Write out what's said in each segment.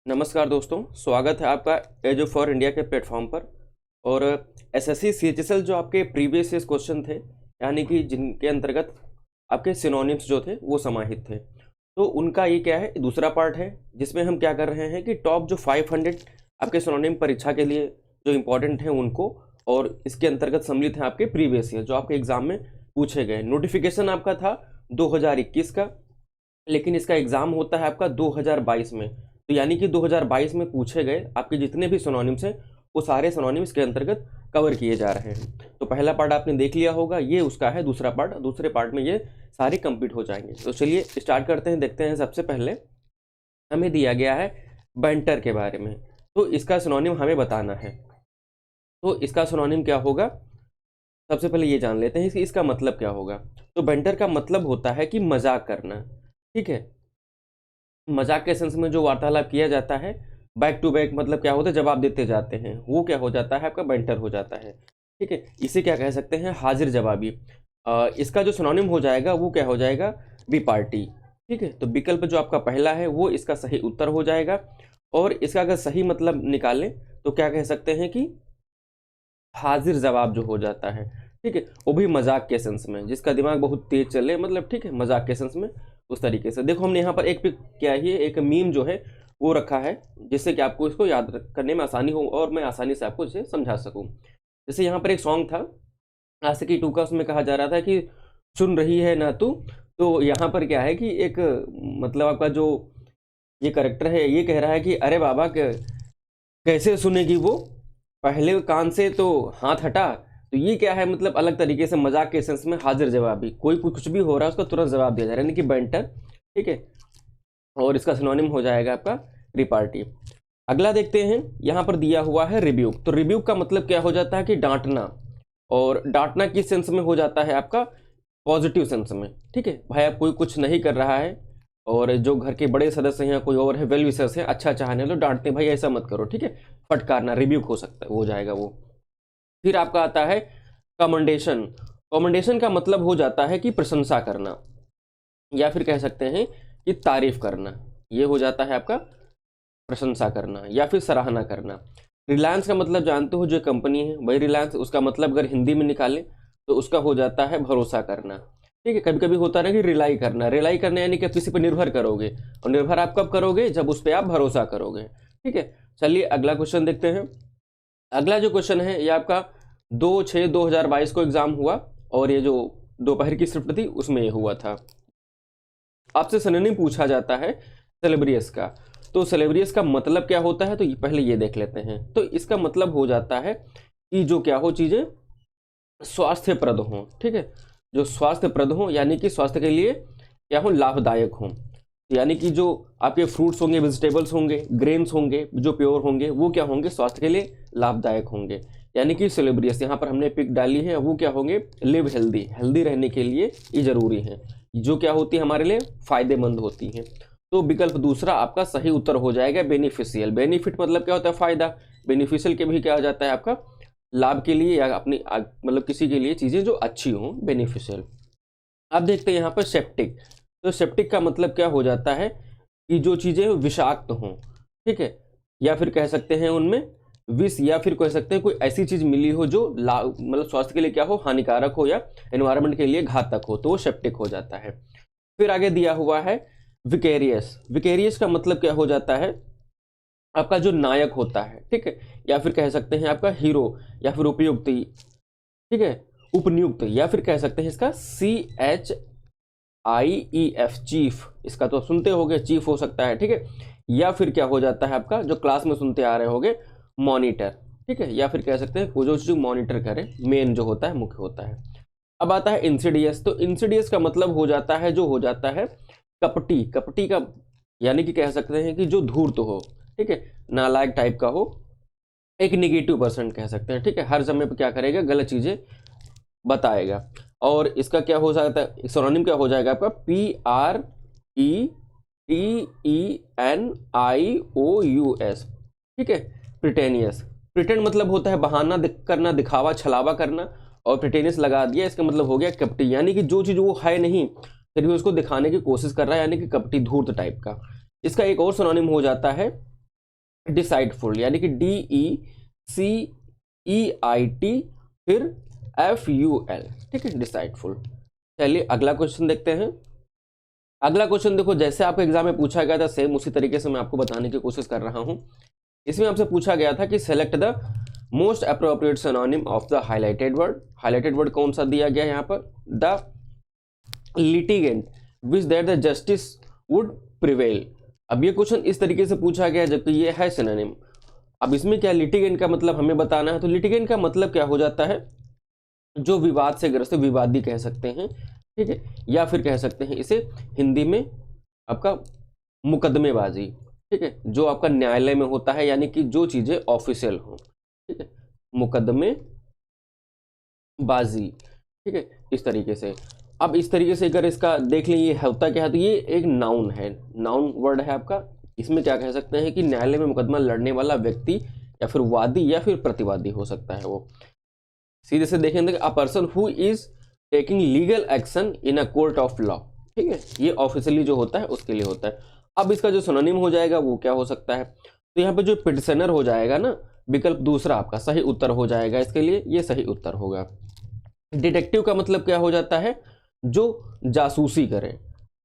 नमस्कार दोस्तों, स्वागत है आपका एज ऑफ फॉर इंडिया के प्लेटफॉर्म पर। और एसएससी सीएचएसएल जो आपके प्रीवियस ईयर क्वेश्चन थे, यानी कि जिनके अंतर्गत आपके सिनोनिम्स जो थे वो समाहित थे, तो उनका ये क्या है, दूसरा पार्ट है, जिसमें हम क्या कर रहे हैं कि टॉप जो 500 आपके सिनोनिम परीक्षा के लिए जो इम्पोर्टेंट हैं उनको, और इसके अंतर्गत सम्मिलित हैं आपके प्रीवियस ईयर जो आपके एग्जाम में पूछे गए। नोटिफिकेशन आपका था 2021 का, लेकिन इसका एग्जाम होता है आपका 2022 में। तो यानी कि 2022 में पूछे गए आपके जितने भी सिनोनिम्स हैं वो सारे सिनोनिम्स के अंतर्गत कवर किए जा रहे हैं। तो पहला पार्ट आपने देख लिया होगा, ये उसका है दूसरा पार्ट। दूसरे पार्ट में ये सारे कंप्लीट हो जाएंगे। तो चलिए स्टार्ट करते हैं, देखते हैं। सबसे पहले हमें दिया गया है बेंटर के बारे में, तो इसका सिनोनिम हमें बताना है। तो इसका सिनोनिम क्या होगा, सबसे पहले ये जान लेते हैं कि इसका मतलब क्या होगा। तो बेंटर का मतलब होता है कि मजाक करना, ठीक है। मजाक के सेंस में जो वार्तालाप किया जाता है, बैक टू बैक मतलब क्या होता है, जवाब देते जाते हैं, वो क्या हो जाता है, आपका बेंटर हो जाता है, ठीक है। इसे क्या कह सकते हैं, हाजिर जवाबी। इसका जो सिनोनिम हो जाएगा वो क्या हो जाएगा, बी पार्टी, ठीक है। तो विकल्प जो आपका पहला है वो इसका सही उत्तर हो जाएगा। और इसका अगर सही मतलब निकालें तो क्या कह सकते हैं कि हाजिर जवाब जो हो जाता है, ठीक है, वो भी मजाक के सेंस में, जिसका दिमाग बहुत तेज चले, मतलब ठीक है, मजाक के सेंस में उस तरीके से। देखो हमने यहाँ पर एक क्या ही एक मीम जो है वो रखा है, जिससे कि आपको इसको याद करने में आसानी हो और मैं आसानी से आपको इसे समझा सकूं। जैसे यहाँ पर एक सॉन्ग था आशिकी 2 का, उसमें कहा जा रहा था कि सुन रही है ना तू। तो यहाँ पर क्या है कि एक मतलब आपका जो ये करेक्टर है ये कह रहा है कि अरे बाबा कैसे सुनेगी वो, पहले कान से तो हाथ हटा। तो ये क्या है, मतलब अलग तरीके से मजाक के सेंस में हाजिर जवाबी, कोई कुछ भी हो रहा है उसका तुरंत जवाब दिया जा रहा है, यानी कि बेंटर, ठीक है। और इसका सिनोनिम हो जाएगा आपका रिपार्टी। अगला देखते हैं, यहाँ पर दिया हुआ है रिब्यूक। तो रिब्यूक का मतलब क्या हो जाता है कि डांटना, और डांटना किस सेंस में हो जाता है आपका, पॉजिटिव सेंस में, ठीक है। भाई आप कोई कुछ नहीं कर रहा है और जो घर के बड़े सदस्य हैं, कोई और है, वेल विशर्स हैं, अच्छा चाहने तो डांटते भाई ऐसा मत करो, ठीक है। फटकारना, रिब्यूक हो सकता है, हो जाएगा वो। फिर आपका आता है कमेंडेशन। कमेंडेशन का मतलब हो जाता है कि प्रशंसा करना, या फिर कह सकते हैं कि तारीफ करना। ये हो जाता है आपका प्रशंसा करना या फिर सराहना करना। रिलायंस का मतलब जानते हो, जो कंपनी है भाई रिलायंस, उसका मतलब अगर हिंदी में निकालें तो उसका हो जाता है भरोसा करना, ठीक है। कभी कभी होता है ना कि रिलाई करना, रिलाई करना यानी कि आप किसी पर निर्भर करोगे, और निर्भर आप कब करोगे, जब उस पर आप भरोसा करोगे, ठीक है। चलिए अगला क्वेश्चन देखते हैं। अगला जो क्वेश्चन है ये आपका 2/6/2022 को एग्जाम हुआ, और ये जो दोपहर की शिफ्ट थी उसमें ये हुआ था। आपसे सिनोनिम पूछा जाता है सेलेब्रियस का। तो सेलेब्रियस का मतलब क्या होता है, तो पहले ये देख लेते हैं। तो इसका मतलब हो जाता है कि जो क्या हो, चीजें स्वास्थ्यप्रद हों, ठीक है। जो स्वास्थ्यप्रद हों यानी कि स्वास्थ्य के लिए क्या हो, लाभदायक हों। यानी कि जो आपके फ्रूट्स होंगे, वेजिटेबल्स होंगे, ग्रेन्स होंगे, जो प्योर होंगे, वो क्या होंगे, स्वास्थ्य के लिए लाभदायक होंगे। यानी कि सेलेब्रियस यहाँ पर हमने पिक डाली है, वो क्या होंगे, लिव हेल्दी, हेल्दी रहने के लिए ये जरूरी है, जो क्या होती है हमारे लिए फायदेमंद होती हैं। तो विकल्प दूसरा आपका सही उत्तर हो जाएगा, बेनिफिशियल। बेनिफिट मतलब क्या होता है, फायदा। बेनिफिशियल के भी क्या हो जाता है आपका, लाभ के लिए या अपनी मतलब किसी के लिए चीजें जो अच्छी हों, बेनिफिशियल। अब देखते हैं यहाँ पर सेप्टिक। तो सेप्टिक का मतलब क्या हो जाता है कि जो चीजें विषाक्त हों, ठीक है, या फिर कह सकते हैं उनमें विष, या फिर कह सकते हैं कोई ऐसी चीज मिली हो जो मतलब स्वास्थ्य के लिए क्या हो, हानिकारक हो या एनवायरनमेंट के लिए घातक हो, तो वो सेप्टिक हो जाता है। फिर आगे दिया हुआ है विकेरियस। विकेरियस का मतलब क्या हो जाता है, आपका जो नायक होता है, ठीक है, या फिर कह सकते हैं आपका हीरो, या फिर उपयुक्त, ठीक है, उपनियुक्त, या फिर कह सकते हैं इसका CHIEF, चीफ। इसका तो सुनते होगे, चीफ हो सकता है, ठीक है। या फिर क्या हो जाता है आपका, जो क्लास में सुनते आ रहे होगे, मॉनिटर, ठीक है, या फिर कह सकते हैं वो जो मॉनिटर करे, मेन जो होता है, मुख्य होता है। अब आता है इंसिडियस। तो इंसिडियस का मतलब हो जाता है, जो हो जाता है कपटी। कपटी का यानी कि कह सकते हैं कि जो धूर्त हो, ठीक है, नालायक टाइप का हो, एक निगेटिव पर्सन कह सकते हैं, ठीक है, हर समय पे क्या करेगा, गलत चीजें बताएगा। और इसका क्या हो सकता है, सिनोनिम क्या हो जाएगा आपका, PRETENIOUS, ठीक है, प्रिटेनियस। प्रिटेंड मतलब होता है बहाना करना, दिखावा, छलावा करना, और प्रिटेनियस लगा दिया, इसका मतलब हो गया कपटी, यानी कि जो चीज वो है नहीं फिर भी उसको दिखाने की कोशिश कर रहा है, यानी कि कपटी, धूर्त टाइप का। इसका एक और सिनोनिम हो जाता है डिसाइडफुल, यानी कि DECEIT फिर FUL, ठीक है, डिसाइडफुल। चलिए अगला क्वेश्चन देखते हैं। अगला क्वेश्चन देखो, जैसे आपके एग्जाम में पूछा गया था सेम उसी तरीके से मैं आपको बताने की कोशिश कर रहा हूं। इसमें आपसे पूछा गया था कि select the most appropriate synonym of the highlighted word. Highlighted word कौन सा दिया गया है यहाँ पर? The litigant which that the justice would prevail. अब ये क्वेश्चन इस तरीके से पूछा गया जबकि ये है सिनोनिम। अब इसमें क्या लिटिगेंट का मतलब हमें बताना है, तो लिटिगेंट का मतलब क्या हो जाता है? जो विवाद से ग्रस्त, विवादी कह सकते हैं, ठीक है, या फिर कह सकते हैं इसे हिंदी में आपका मुकदमेबाजी, ठीक है, जो आपका न्यायालय में होता है, यानी कि जो चीजें ऑफिशियल हो, ठीक है, मुकदमेबाजी, ठीक है, इस तरीके से। अब इस तरीके से अगर इसका देख लें ये होता क्या है, तो ये एक नाउन है, नाउन वर्ड है आपका। इसमें क्या कह सकते हैं कि न्यायालय में मुकदमा लड़ने वाला व्यक्ति या फिर वादी या फिर प्रतिवादी हो सकता है वो। सीधे से देखेंगे a person who is taking legal action in a court of law, ठीक है, ये ऑफिशियली जो होता है उसके लिए होता है। अब इसका जो सिनोनिम हो जाएगा वो क्या हो सकता है? तो यहाँ पे जो पिटिशनर हो जाएगा ना, विकल्प दूसरा आपका सही उत्तर हो जाएगा इसके लिए, ये सही उत्तर होगा। डिटेक्टिव का मतलब क्या हो जाता है? जो जासूसी करे,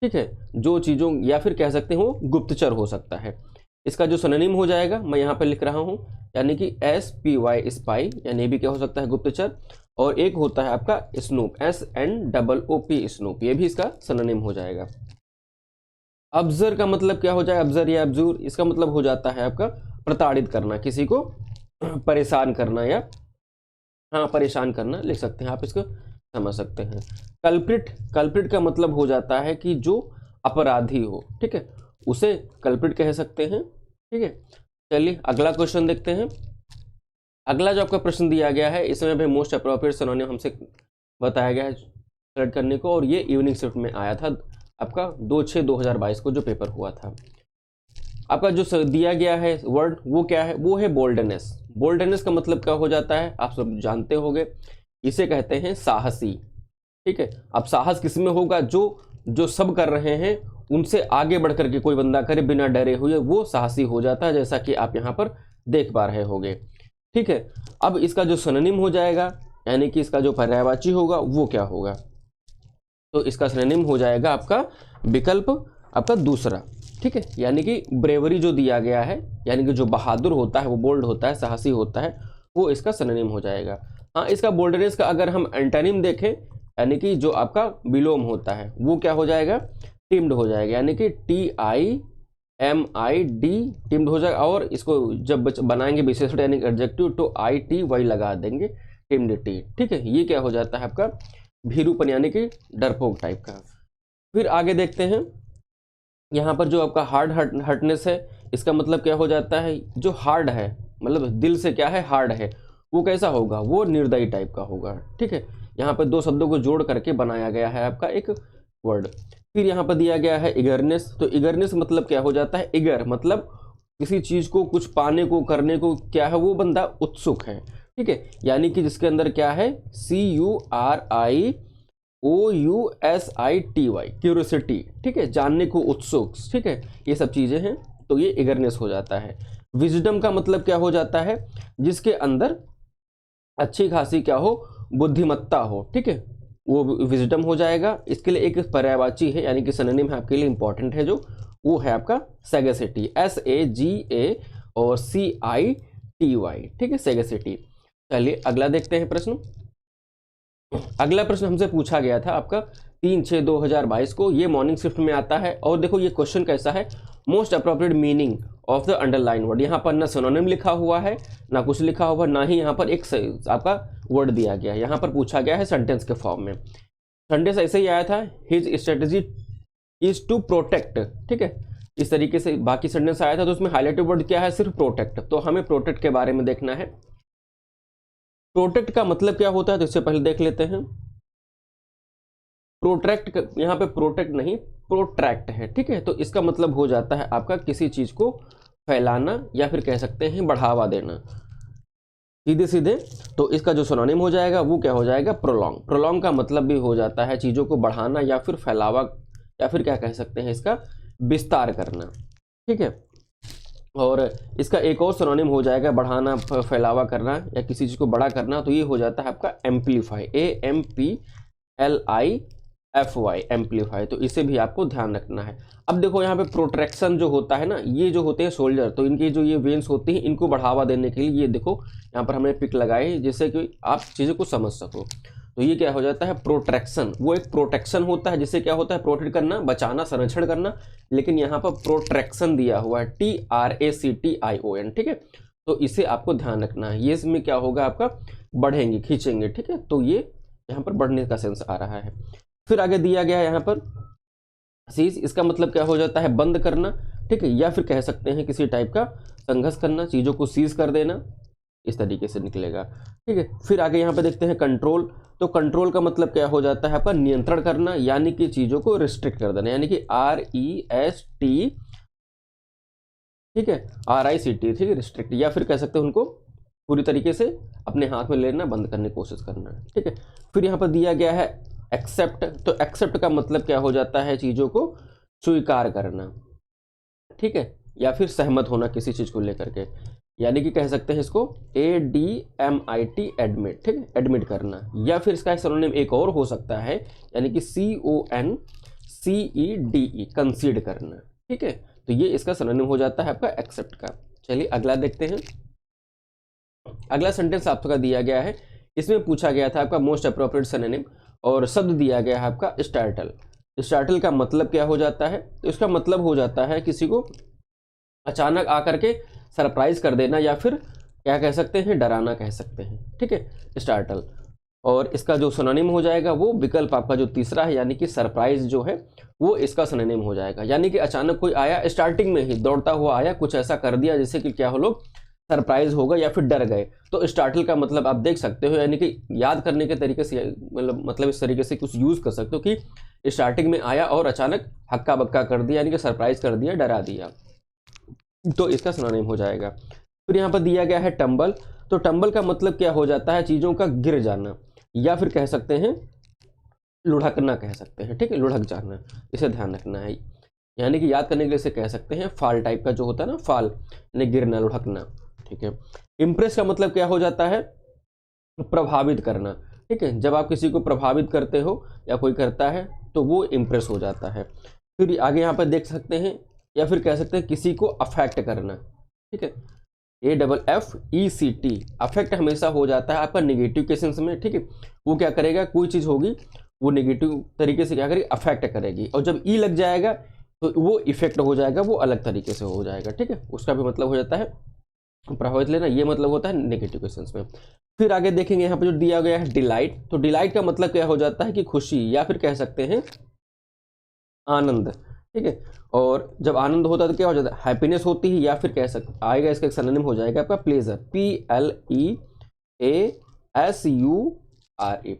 ठीक है, जो चीजों, या फिर कह सकते हो गुप्तचर हो सकता है। इसका जो सिनोनिम हो जाएगा मैं यहाँ पे लिख रहा हूँ, यानी कि SPY स्पाई, यानी ये भी क्या हो सकता है? गुप्तचर। और एक होता है आपका स्नूप, SNOOP स्नूप, ये भी इसका सिनोनिम हो जाएगा। अब्जर का मतलब क्या हो जाएगा? अब्जर या अब्जूर, इसका मतलब हो जाता है आपका प्रताड़ित करना, किसी को परेशान करना, या हाँ परेशान करना लिख सकते हैं आप, इसको समझ सकते हैं। कल्प्रिट, कल्प्रिट का मतलब हो जाता है कि जो अपराधी हो, ठीक है, उसे कल्प्रिट कह सकते हैं, ठीक है। चलिए अगला क्वेश्चन देखते हैं। अगला जो आपका प्रश्न दिया गया है इसमें भी मोस्ट अप्रोप्रिएट सिनोनिम हमसे बताया गया है सेलेक्ट करने को, और ये इवनिंग शिफ्ट में आया था आपका 2/6/2022 को जो पेपर हुआ था। आपका जो दिया गया है वर्ड वो क्या है? वो है बोल्डनेस। बोल्डनेस का मतलब क्या हो जाता है? आप सब जानते होंगे, इसे कहते हैं साहसी, ठीक है। अब साहस किसमें होगा? जो सब कर रहे हैं उनसे आगे बढ़ करके कोई बंदा करे बिना डरे हुए, वो साहसी हो जाता है, जैसा कि आप यहाँ पर देख पा रहे होंगे, ठीक है। अब इसका जो सिनोनिम हो जाएगा, यानी कि इसका जो पर्यायवाची होगा वो क्या होगा? तो इसका सिनोनिम हो जाएगा आपका विकल्प आपका दूसरा, ठीक है, यानी कि ब्रेवरी जो दिया गया है, यानी कि जो बहादुर होता है, वो बोल्ड होता है, साहसी होता है, वो इसका सिनोनिम हो जाएगा। हाँ, इसका बोल्डनेस का अगर हम एंटोनिम देखें, यानी कि जो आपका विलोम होता है वो क्या हो जाएगा? टिम्ड हो जाएगा, यानी कि TIMID टिम्ड हो जाएगा। और इसको जब बनाएंगे विशेषण यानी एडजेक्टिव, तो ITY लगा देंगे, टिम्डिटी, ठीक है। ये क्या हो जाता है आपका? भीरूपन, यानी कि डरपोक टाइप का। फिर आगे देखते हैं, यहाँ पर जो आपका हार्ड हार्डनेस है, इसका मतलब क्या हो जाता है? जो हार्ड है, मतलब दिल से क्या है? हार्ड है, वो कैसा होगा? वो निर्दयी टाइप का होगा, ठीक है। यहाँ पर दो शब्दों को जोड़ करके बनाया गया है आपका एक वर्ड। फिर यहाँ पर दिया गया है इगरनेस। तो इगरनेस मतलब क्या हो जाता है? इगर मतलब किसी चीज को, कुछ पाने को, करने को, क्या है? वो बंदा उत्सुक है, ठीक है, यानी कि जिसके अंदर क्या है? CURIOUSITY, क्यूरियोसिटी, ठीक है, जानने को उत्सुक, ठीक है, ये सब चीजें हैं, तो ये इगरनेस हो जाता है। विजडम का मतलब क्या हो जाता है? जिसके अंदर अच्छी खासी क्या हो? बुद्धिमत्ता हो, ठीक है, वो विजडम हो जाएगा। इसके लिए एक पर्यायवाची है, यानी कि सिनोनिम है आपके लिए इंपॉर्टेंट है, जो वो है आपका सैगेसिटी, SAGA और CITY, ठीक है, सैगेसिटी। चलिए अगला देखते हैं प्रश्न। अगला प्रश्न हमसे पूछा गया था आपका 3/6/2022 को, ये मॉर्निंग शिफ्ट में आता है। और देखो ये क्वेश्चन कैसा है? Most appropriate meaning of the underline word. यहाँ पर ना सिनोनिम लिखा हुआ है, ना कुछ लिखा हुआ, ना ही यहाँ पर एक आपका वर्ड दिया गया है। यहाँ पर पूछा गया है सेंटेंस के फॉर्म में। सेंटेंस ऐसे ही आया था, his strategy is to protect, ठीक है, इस तरीके से बाकी सेंटेंस आया था। तो उसमें हाईलाइटेड वर्ड क्या है? सिर्फ प्रोटेक्ट। तो हमें प्रोटेक्ट के बारे में देखना है। प्रोटेक्ट का मतलब क्या होता है, तो इससे पहले देख लेते हैं। प्रोट्रैक्ट, यहाँ पे प्रोटेक्ट नहीं, प्रोट्रैक्ट है, ठीक है। तो इसका मतलब हो जाता है आपका किसी चीज को फैलाना, या फिर कह सकते हैं बढ़ावा देना, सीधे सीधे। तो इसका जो सिनोनिम हो जाएगा वो क्या हो जाएगा? प्रोलॉन्ग। प्रोलॉन्ग का मतलब भी हो जाता है चीजों को बढ़ाना, या फिर फैलावा, या फिर क्या कह सकते हैं इसका? विस्तार करना, ठीक है। और इसका एक और सिनोनिम हो जाएगा बढ़ाना, फैलावा करना या किसी चीज़ को बड़ा करना, तो ये हो जाता है आपका एम्पलीफाई, AMPLIFY, एम्पलीफाई। तो इसे भी आपको ध्यान रखना है। अब देखो यहाँ पे प्रोट्रैक्शन जो होता है ना, ये जो होते हैं सोल्जर, तो इनकी जो ये वेन्स होती हैं इनको बढ़ावा देने के लिए ये देखो यहाँ पर हमने पिक लगाई जिससे कि आप चीज़ों को समझ सको। तो ये क्या हो जाता है प्रोट्रैक्शन, वो एक प्रोटेक्शन होता है जिससे क्या होता है प्रोटेक्ट करना, बचाना, संरक्षण करना, लेकिन यहाँ पर प्रोट्रैक्शन दिया हुआ है TRACTION, ठीक है। तो इसे आपको ध्यान रखना है, ये इसमें क्या होगा आपका बढ़ेंगे, खींचेंगे, ठीक है। तो ये यहाँ पर बढ़ने का सेंस आ रहा है। फिर आगे दिया गया है यहाँ पर सीज, इसका मतलब क्या हो जाता है बंद करना, ठीक है, या फिर कह सकते हैं किसी टाइप का संघर्ष करना, चीज़ों को सीज कर देना, इस तरीके से निकलेगा, ठीक है। फिर आगे यहाँ पे देखते हैं कंट्रोल, तो कंट्रोल का मतलब क्या हो जाता है आपका नियंत्रण करना, यानी कि चीज़ों को रिस्ट्रिक्ट कर देना, यानी कि REST, ठीक है, RICT, ठीक है, रिस्ट्रिक्ट, या फिर कह सकते हैं उनको पूरी तरीके से अपने हाथ में लेना, बंद करने की कोशिश करना, ठीक है। फिर यहाँ पर दिया गया है एक्सेप्ट, तो एक्सेप्ट का मतलब क्या हो जाता है चीज़ों को स्वीकार करना, ठीक है, या फिर सहमत होना किसी चीज़ को लेकर के, यानी कि कह सकते हैं इसको ADMIT, एडमिट, ठीक है, एडमिट करना, या फिर इसका सिनोनिम एक और हो सकता है, यानी कि CONCEDE, कंसीड करना, ठीक है। तो ये इसका सिनोनिम हो जाता है आपका एक्सेप्ट का। चलिए अगला देखते हैं। अगला सेंटेंस आपका दिया गया है, इसमें पूछा गया था आपका मोस्ट अप्रोप्रिएट सिनोनिम, और शब्द दिया गया है आपका स्टार्टल। स्टार्टल का मतलब क्या हो जाता है, तो इसका मतलब हो जाता है किसी को अचानक आकर के सरप्राइज कर देना, या फिर क्या कह सकते हैं डराना कह सकते हैं, ठीक है, स्टार्टल। और इसका जो सिनोनिम हो जाएगा वो विकल्प आपका जो तीसरा है, यानी कि सरप्राइज जो है वो इसका सिनोनिम हो जाएगा, यानी कि अचानक कोई आया, स्टार्टिंग में ही दौड़ता हुआ आया, कुछ ऐसा कर दिया जिससे कि क्या हो लोग सरप्राइज हो गए या फिर डर गए। तो स्टार्टल का मतलब आप देख सकते हो, यानी कि याद करने के तरीके से, मतलब इस तरीके से कुछ यूज़ कर सकते हो कि स्टार्टिंग में आया और अचानक हक्का बक्का कर दिया, यानी कि सरप्राइज कर दिया, डरा दिया, तो इसका सिनोनिम हो जाएगा। फिर यहाँ पर दिया गया है टंबल, तो टंबल का मतलब क्या हो जाता है चीज़ों का गिर जाना, या फिर कह सकते हैं लुढ़कना कह सकते हैं, ठीक है, लुढ़क जाना, इसे ध्यान रखना है। यानी कि याद करने के लिए इसे कह सकते हैं फाल टाइप का जो होता है ना, फाल यानी गिरना, लुढ़कना, ठीक है। इम्प्रेस का मतलब क्या हो जाता है प्रभावित करना, ठीक है, जब आप किसी को प्रभावित करते हो या कोई करता है तो वो इम्प्रेस हो जाता है। फिर आगे यहाँ पर देख सकते हैं, या फिर कह सकते हैं किसी को अफेक्ट करना, ठीक है, AFFECT, अफेक्ट हमेशा हो जाता है आपका नेगेटिव के सेंस में, ठीक है। वो क्या करेगा, कोई चीज़ होगी वो नेगेटिव तरीके से क्या करेगी, अफेक्ट करेगी, और जब ई लग जाएगा तो वो इफेक्ट हो जाएगा, वो अलग तरीके से हो जाएगा, ठीक है, उसका भी मतलब हो जाता है प्रभावित लेना, ये मतलब होता है नेगेटिव के सेंस में। फिर आगे देखेंगे यहाँ पर जो दिया गया है डिलाइट, तो डिलाइट का मतलब क्या हो जाता है कि खुशी, या फिर कह सकते हैं आनंद, ठीक है। और जब आनंद होता है तो क्या हो जाता है हैप्पीनेस होती है, या फिर कह सकते आएगा इसका एक सिनोनिम हो जाएगा आपका प्लेजर, PLEASURE,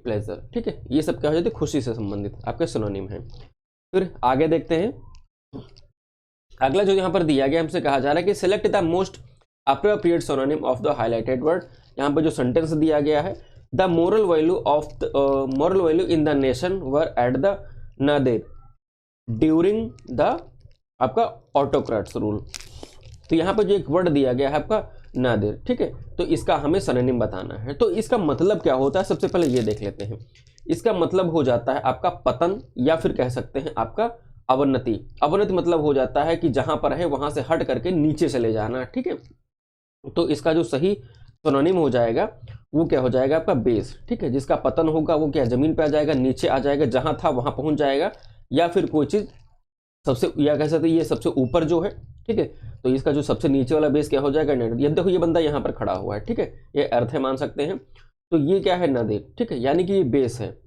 प्लेजर, ठीक है। ये सब क्या हो जाता है खुशी से संबंधित आपके सिनोनिम है। फिर आगे देखते हैं, अगला जो यहाँ पर दिया गया हमसे कहा जा रहा है कि select the most appropriate synonym of the highlighted word. यहाँ पर जो सेंटेंस दिया गया है, the moral value in the nation were at the nadir during the आपका ऑटोक्रेट्स रूल। तो यहाँ पर जो एक वर्ड दिया गया है आपका नादिर, ठीक है, तो इसका हमें सिनोनिम बताना है। तो इसका मतलब क्या होता है, सबसे पहले ये देख लेते हैं। इसका मतलब हो जाता है आपका पतन, या फिर कह सकते हैं आपका अवनति। अवनति मतलब हो जाता है कि जहां पर है वहां से हट करके नीचे चले जाना, ठीक है। तो इसका जो सही सिनोनिम हो जाएगा वो क्या हो जाएगा आपका बेस, ठीक है। जिसका पतन होगा वो क्या जमीन पे आ जाएगा, नीचे आ जाएगा, जहां था वहां पहुंच जाएगा, या फिर कोई चीज सबसे, या कह सकते हैं ये सबसे ऊपर जो है, ठीक है, तो इसका जो सबसे नीचे वाला बेस क्या हो जाएगा नदी। ये देखो ये बंदा यहाँ पर खड़ा हुआ है, ठीक है, ये अर्थ है मान सकते हैं, तो ये क्या है नदी, ठीक है, यानी कि ये बेस है,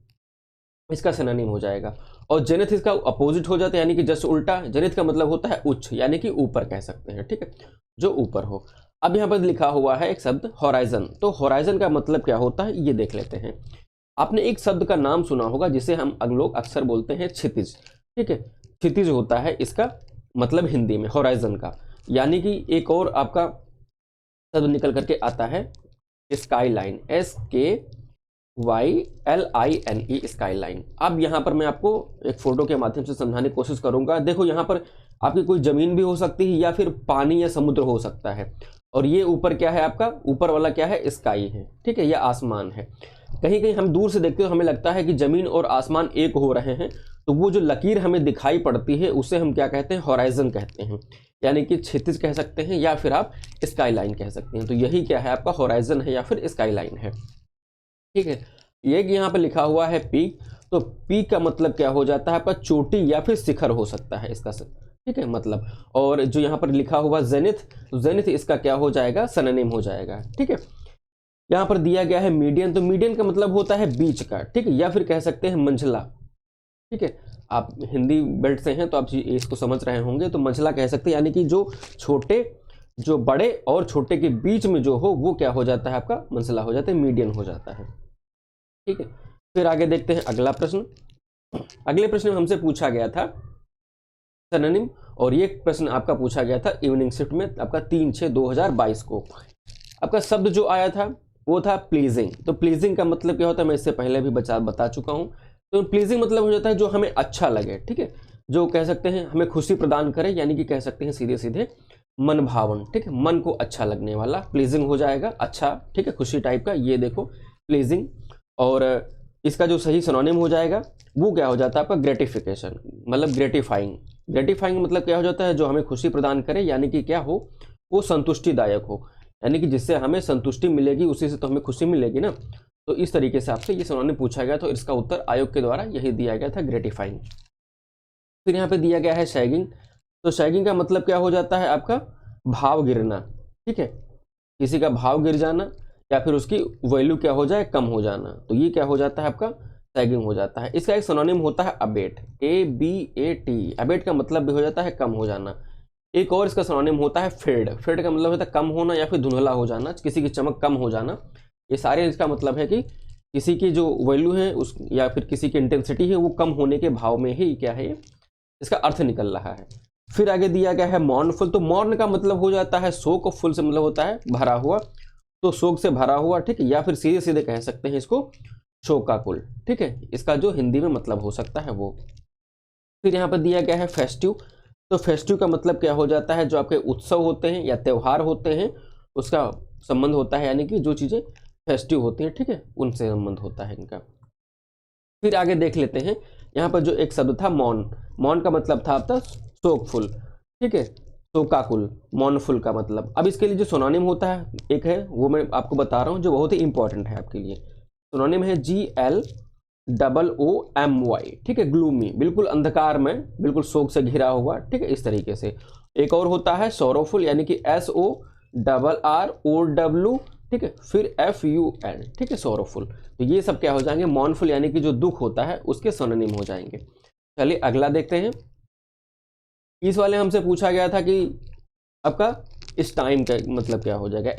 इसका सिनोनिम हो जाएगा। और जेनिथ इसका अपोजिट हो जाता है, यानी कि जस्ट उल्टा। जेनिथ का मतलब होता है उच्च, यानी कि ऊपर कह सकते हैं, ठीक है, जो ऊपर हो। अब यहाँ पर लिखा हुआ है एक शब्द होराइजन, तो होराइजन का मतलब क्या होता है ये देख लेते हैं। आपने एक शब्द का नाम सुना होगा जिसे हम लोग अक्सर बोलते हैं क्षितिज, ठीक है, क्षितिज होता है इसका मतलब हिंदी में होराइजन का, यानी कि एक और आपका शब्द निकल करके आता है sky line, SKYLINE, sky line. अब यहाँ पर मैं आपको एक फोटो के माध्यम से समझाने की कोशिश करूंगा। देखो यहाँ पर आपकी कोई जमीन भी हो सकती है या फिर पानी या समुद्र हो सकता है। और ये ऊपर क्या है आपका, ऊपर वाला क्या है, स्काई है, ठीक है, या आसमान है। कहीं कहीं हम दूर से देखते हो हमें लगता है कि जमीन और आसमान एक हो रहे हैं, तो वो जो लकीर हमें दिखाई पड़ती है उसे हम क्या कहते हैं, हॉराइजन कहते हैं, यानी कि क्षितिज कह सकते हैं या फिर आप स्काई लाइन कह सकते हैं। तो यही क्या है आपका, हॉराइजन है या फिर स्काई लाइन है, ठीक है। ये यहाँ पर लिखा हुआ है पीक, तो पीक का मतलब क्या हो जाता है आपका, चोटी या फिर शिखर हो सकता है इसका, ठीक है मतलब। और जो यहाँ पर लिखा हुआ जेनिथ, तो जेनिथ इसका क्या हो जाएगा, सनोनिम हो जाएगा, ठीक है। यहाँ पर दिया गया है मीडियन, तो मीडियन का मतलब होता है बीच का, ठीक है, या फिर कह सकते हैं मंझला, ठीक है। आप हिंदी बेल्ट से हैं तो आप इसको समझ रहे होंगे, तो मंझला कह सकते हैं, यानी कि जो छोटे, जो बड़े और छोटे के बीच में जो हो वो क्या हो जाता है आपका, मंझला हो जाता है, मीडियन हो जाता है, ठीक है। फिर आगे देखते हैं अगला प्रश्न। अगले प्रश्न में हमसे पूछा गया था सिनोनिम, और ये प्रश्न आपका पूछा गया था इवनिंग शिफ्ट में आपका 3/6/2022 को। आपका शब्द जो आया था वो था प्लीजिंग। तो प्लीजिंग का मतलब क्या होता है, मैं इससे पहले भी बता चुका हूं। तो प्लीजिंग मतलब हो जाता है जो हमें अच्छा लगे, ठीक है, जो कह सकते हैं हमें खुशी प्रदान करे, यानी कि कह सकते हैं सीधे सीधे मन भावन, ठीक है, मन को अच्छा लगने वाला प्लीजिंग हो जाएगा, अच्छा, ठीक है, खुशी टाइप का, ये देखो प्लीजिंग। और इसका जो सही सिनोनिम हो जाएगा वो क्या हो जाता है आपका, ग्रेटिफिकेशन, मतलब ग्रेटिफाइंग। ग्रेटिफाइंग मतलब क्या हो जाता है, जो हमें खुशी प्रदान करे, यानी कि क्या हो, वो संतुष्टिदायक हो, यानी कि जिससे हमें संतुष्टि मिलेगी उसी से तो हमें खुशी मिलेगी ना। तो इस तरीके से आपसे ये सिनोनिम पूछा गया, तो इसका उत्तर आयोग के द्वारा यही दिया गया था, ग्रेटिफाइंग। फिर यहाँ पे दिया गया है शैगिंग। तो शैगिंग का मतलब क्या हो जाता है आपका, भाव गिरना, ठीक है, किसी का भाव गिर जाना या फिर उसकी वैल्यू क्या हो जाए, कम हो जाना, तो ये क्या हो जाता है आपका, शैगिंग हो जाता है। इसका एक सिनोनिम होता है अबेट, ABAT। अबेट का मतलब भी हो जाता है कम हो जाना। एक और इसका सिनोनिम होता है फेड। फेड का मतलब होता है कम होना या फिर धुंधला हो जाना, किसी की चमक कम हो जाना। ये सारे इसका मतलब है कि किसी की जो वैल्यू है उस, या फिर किसी की इंटेंसिटी है वो कम होने के भाव में ही क्या है, इसका अर्थ निकल रहा है। फिर आगे दिया गया है मौर्नफुल। तो मौर्न का मतलब हो जाता है शोक, फुल से मतलब होता है भरा हुआ, तो शोक से भरा हुआ, ठीक है, या फिर सीधे सीधे कह सकते हैं इसको शोकाकुल, ठीक है, इसका जो हिंदी में मतलब हो सकता है वो। फिर यहाँ पर दिया गया है फेस्टिव। तो फेस्टिव का मतलब क्या हो जाता है, जो आपके उत्सव होते हैं या त्यौहार होते हैं उसका संबंध होता है, यानी कि जो चीज़ें फेस्टिव होती हैं, ठीक है, उनसे संबंध होता है इनका। फिर आगे देख लेते हैं, यहाँ पर जो एक शब्द था मौन, मौन का मतलब था आपका शोकफुल, ठीक है, शोकाकुल, मौनफुल का मतलब। अब इसके लिए जो सिनोनिम होता है एक है, वो मैं आपको बता रहा हूँ जो बहुत ही इंपॉर्टेंट है आपके लिए। सिनोनिम है GLOOMY, ठीक है, ग्लूमी, बिल्कुल अंधकार में, बिल्कुल शोक से घिरा हुआ, ठीक है, इस तरीके से। एक और होता है सोरोफुल, यानी कि SORROW, ठीक है, फिर FUL, ठीक है, सोरोफुल। तो ये सब क्या हो जाएंगे, मौनफुल, यानी कि जो दुख होता है उसके सिनोनिम हो जाएंगे। चलिए अगला देखते हैं। इस वाले हमसे पूछा गया था कि आपका इस टाइम का मतलब क्या हो जाएगा,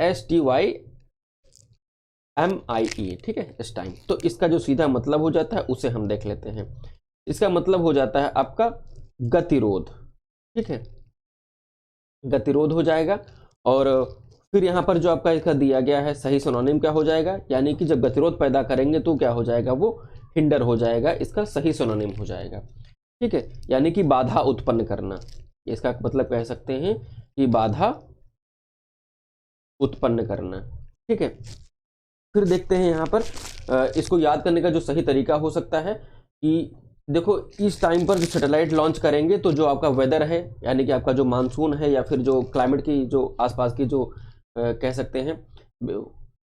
STYMIE, ठीक है, इस टाइम। तो इसका जो सीधा मतलब हो जाता है उसे हम देख लेते हैं। इसका मतलब हो जाता है आपका गतिरोध, ठीक है, गतिरोध हो जाएगा। और फिर यहाँ पर जो आपका इसका दिया गया है सही सिनोनिम क्या हो जाएगा, यानी कि जब गतिरोध पैदा करेंगे तो क्या हो जाएगा, वो हिंडर हो जाएगा, इसका सही सिनोनिम हो जाएगा, ठीक है, यानी कि बाधा उत्पन्न करना। इसका मतलब कह सकते हैं कि बाधा उत्पन्न करना, ठीक है। फिर देखते हैं यहाँ पर इसको याद करने का जो सही तरीका हो सकता है कि देखो इस टाइम पर जो सैटेलाइट लॉन्च करेंगे तो जो आपका वेदर है, यानी कि आपका जो मानसून है या फिर जो क्लाइमेट की जो आसपास की जो कह सकते हैं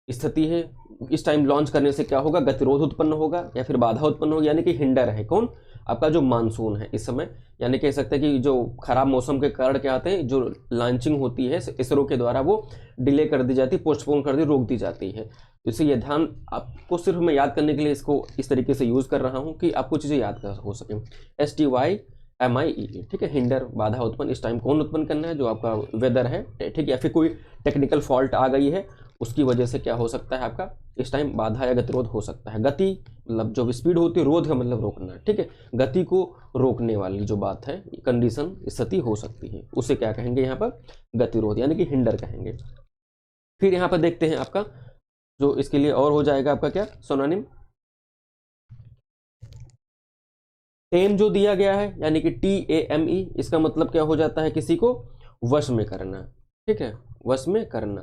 स्थिति है, इस टाइम लॉन्च करने से क्या होगा, गतिरोध उत्पन्न होगा या फिर बाधा उत्पन्न होगी, यानी कि हिंडर है कौन, आपका जो मानसून है इस समय। यानी कह सकते हैं कि जो खराब मौसम के कारण क्या आते हैं, जो लॉन्चिंग होती है इसरो के द्वारा वो डिले कर दी जाती है, पोस्टपोन कर दी, रोक दी जाती है। तो इससे ये ध्यान आपको सिर्फ मैं याद करने के लिए इसको इस तरीके से यूज़ कर रहा हूँ कि आपको चीज़ें याद कर हो सकें। STYMIE, ठीक है, हिंडर, बाधा उत्पन्न। इस टाइम कौन उत्पन्न करना है, जो आपका वेदर है, ठीक है, या फिर कोई टेक्निकल फॉल्ट आ गई है उसकी वजह से क्या हो सकता है आपका इस टाइम बाधा या गतिरोध हो सकता है। गति मतलब जो स्पीड होती है, रोध का मतलब रोकना, ठीक है, गति को रोकने वाली जो बात है, कंडीशन, स्थिति हो सकती है, उसे क्या कहेंगे यहाँ पर, गतिरोध, यानी कि हिंडर कहेंगे। फिर यहाँ पर देखते हैं आपका जो इसके लिए और हो जाएगा आपका क्या सिनोनिम, टेम जो दिया गया है यानी कि TAME, इसका मतलब क्या हो जाता है, किसी को वश में करना, ठीक है, वश में करना।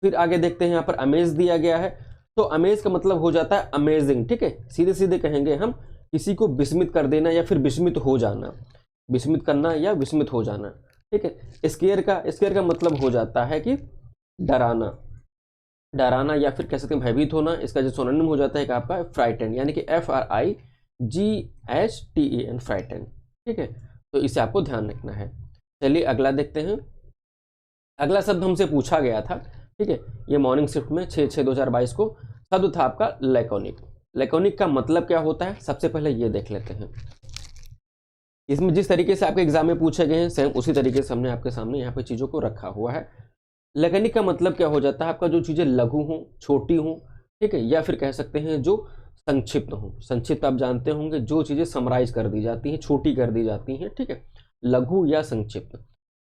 फिर आगे देखते हैं यहाँ पर अमेज दिया गया है, तो अमेज का मतलब हो जाता है अमेजिंग, ठीक है, सीधे सीधे कहेंगे हम किसी को विस्मित कर देना या फिर विस्मित हो जाना, विस्मित करना या विस्मित हो जाना, ठीक है। स्केयर का मतलब हो जाता है कि डराना, डराना या फिर कह सकते हैं भयभीत होना। इसका जो सिनोनिम हो जाता है कि आपका फ्राइटेन, यानी कि FRIGHTEN, फ्राइटेन, ठीक है। तो इसे आपको ध्यान रखना है। चलिए अगला देखते हैं। अगला शब्द हमसे पूछा गया था, ठीक है, ये मॉर्निंग शिफ्ट में 6/6/2022 को, शब्द था आपका लैकोनिक। लैकोनिक का मतलब क्या होता है, सबसे पहले ये देख लेते हैं। इसमें जिस तरीके से आपके एग्जाम में पूछे गए हैं सेम उसी तरीके से हमने आपके सामने यहाँ पे चीज़ों को रखा हुआ है। लैकोनिक का मतलब क्या हो जाता है, आपका जो चीज़ें लघु हों, छोटी हों, ठीक है, या फिर कह सकते हैं जो संक्षिप्त हों। संक्षिप्त आप जानते होंगे, जो चीज़ें समराइज कर दी जाती हैं, छोटी कर दी जाती हैं, ठीक है, लघु या संक्षिप्त,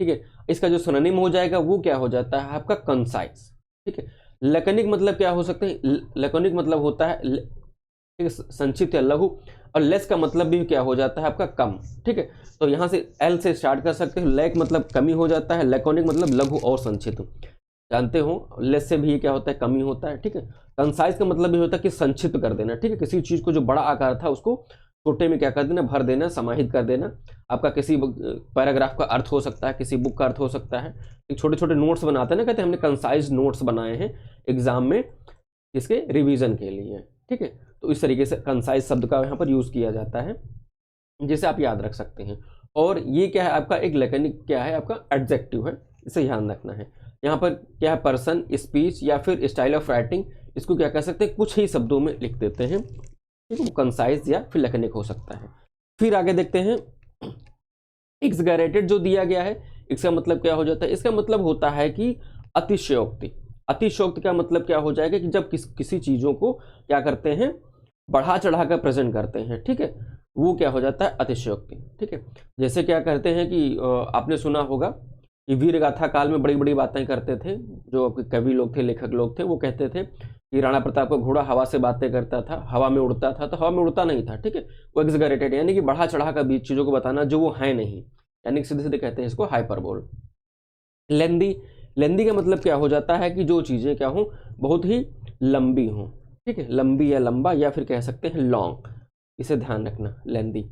ठीक है। इसका जो सिनोनिम हो जाएगा वो क्या हो जाता है आपका कंसाइज, ठीक है। लैकोनिक मतलब क्या हो सकते हैं, लैकोनिक मतलब होता है, ठीक है, संक्षिप्त या लघु, और लेस का मतलब भी क्या हो जाता है आपका कम, ठीक है। तो यहाँ से एल से स्टार्ट कर सकते हो, लैक मतलब कमी हो जाता है, लैकोनिक मतलब लघु और संक्षिप्त, जानते हो। लेस से भी क्या होता है, कमी होता है, ठीक है। कंसाइज का मतलब भी होता है कि संक्षिप्त कर देना, ठीक है, किसी चीज को जो बड़ा आकार था उसको छोटे में क्या कर देना, भर देना, समाहित कर देना। आपका किसी पैराग्राफ का अर्थ हो सकता है, किसी बुक का अर्थ हो सकता है। एक छोटे छोटे नोट्स बनाते हैं ना, कहते हैं हमने कंसाइज नोट्स बनाए हैं एग्जाम में इसके रिवीजन के लिए, ठीक है। तो इस तरीके से कंसाइज शब्द का यहाँ पर यूज किया जाता है, जिसे आप याद रख सकते हैं। और ये क्या है आपका, एक लैकोनिक क्या है आपका एडजेक्टिव है, इसे ध्यान रखना है। यहाँ पर क्या है, पर्सन, स्पीच या फिर स्टाइल ऑफ राइटिंग, इसको क्या कह सकते हैं, कुछ ही शब्दों में लिख देते हैं, ठीक है, वो कंसाइज या फिर लैकोनिक हो सकता है। फिर आगे देखते हैं, एक्सगैरेटेड जो दिया गया है, इसका मतलब क्या हो जाता है, इसका मतलब होता है कि अतिशयोक्ति। अतिशयोक्ति का मतलब क्या हो जाएगा कि जब किसी चीजों को क्या करते हैं, बढ़ा चढ़ा कर प्रेजेंट करते हैं, ठीक है, वो क्या हो जाता है अतिशयोक्ति, ठीक है। जैसे क्या करते हैं कि आपने सुना होगा कि वीर गाथा काल में बड़ी बड़ी बातें करते थे, जो कवि लोग थे, लेखक लोग थे, वो कहते थे कि राणा प्रताप का घोड़ा हवा से बातें करता था, हवा में उड़ता था, तो हवा में उड़ता नहीं था, ठीक है। वो एक्सगैरेटेड यानी कि बढ़ा चढ़ा कर बीच चीजों को बताना जो वो है नहीं, यानी कि सीधे सीधे कहते हैं इसको हाइपरबोल। लेंदी, लेंदी का मतलब क्या हो जाता है कि जो चीजें क्या हो, बहुत ही लंबी हो, ठीक है, लंबी या लंबा या फिर कह सकते हैं लॉन्ग, इसे ध्यान रखना, लेंदी।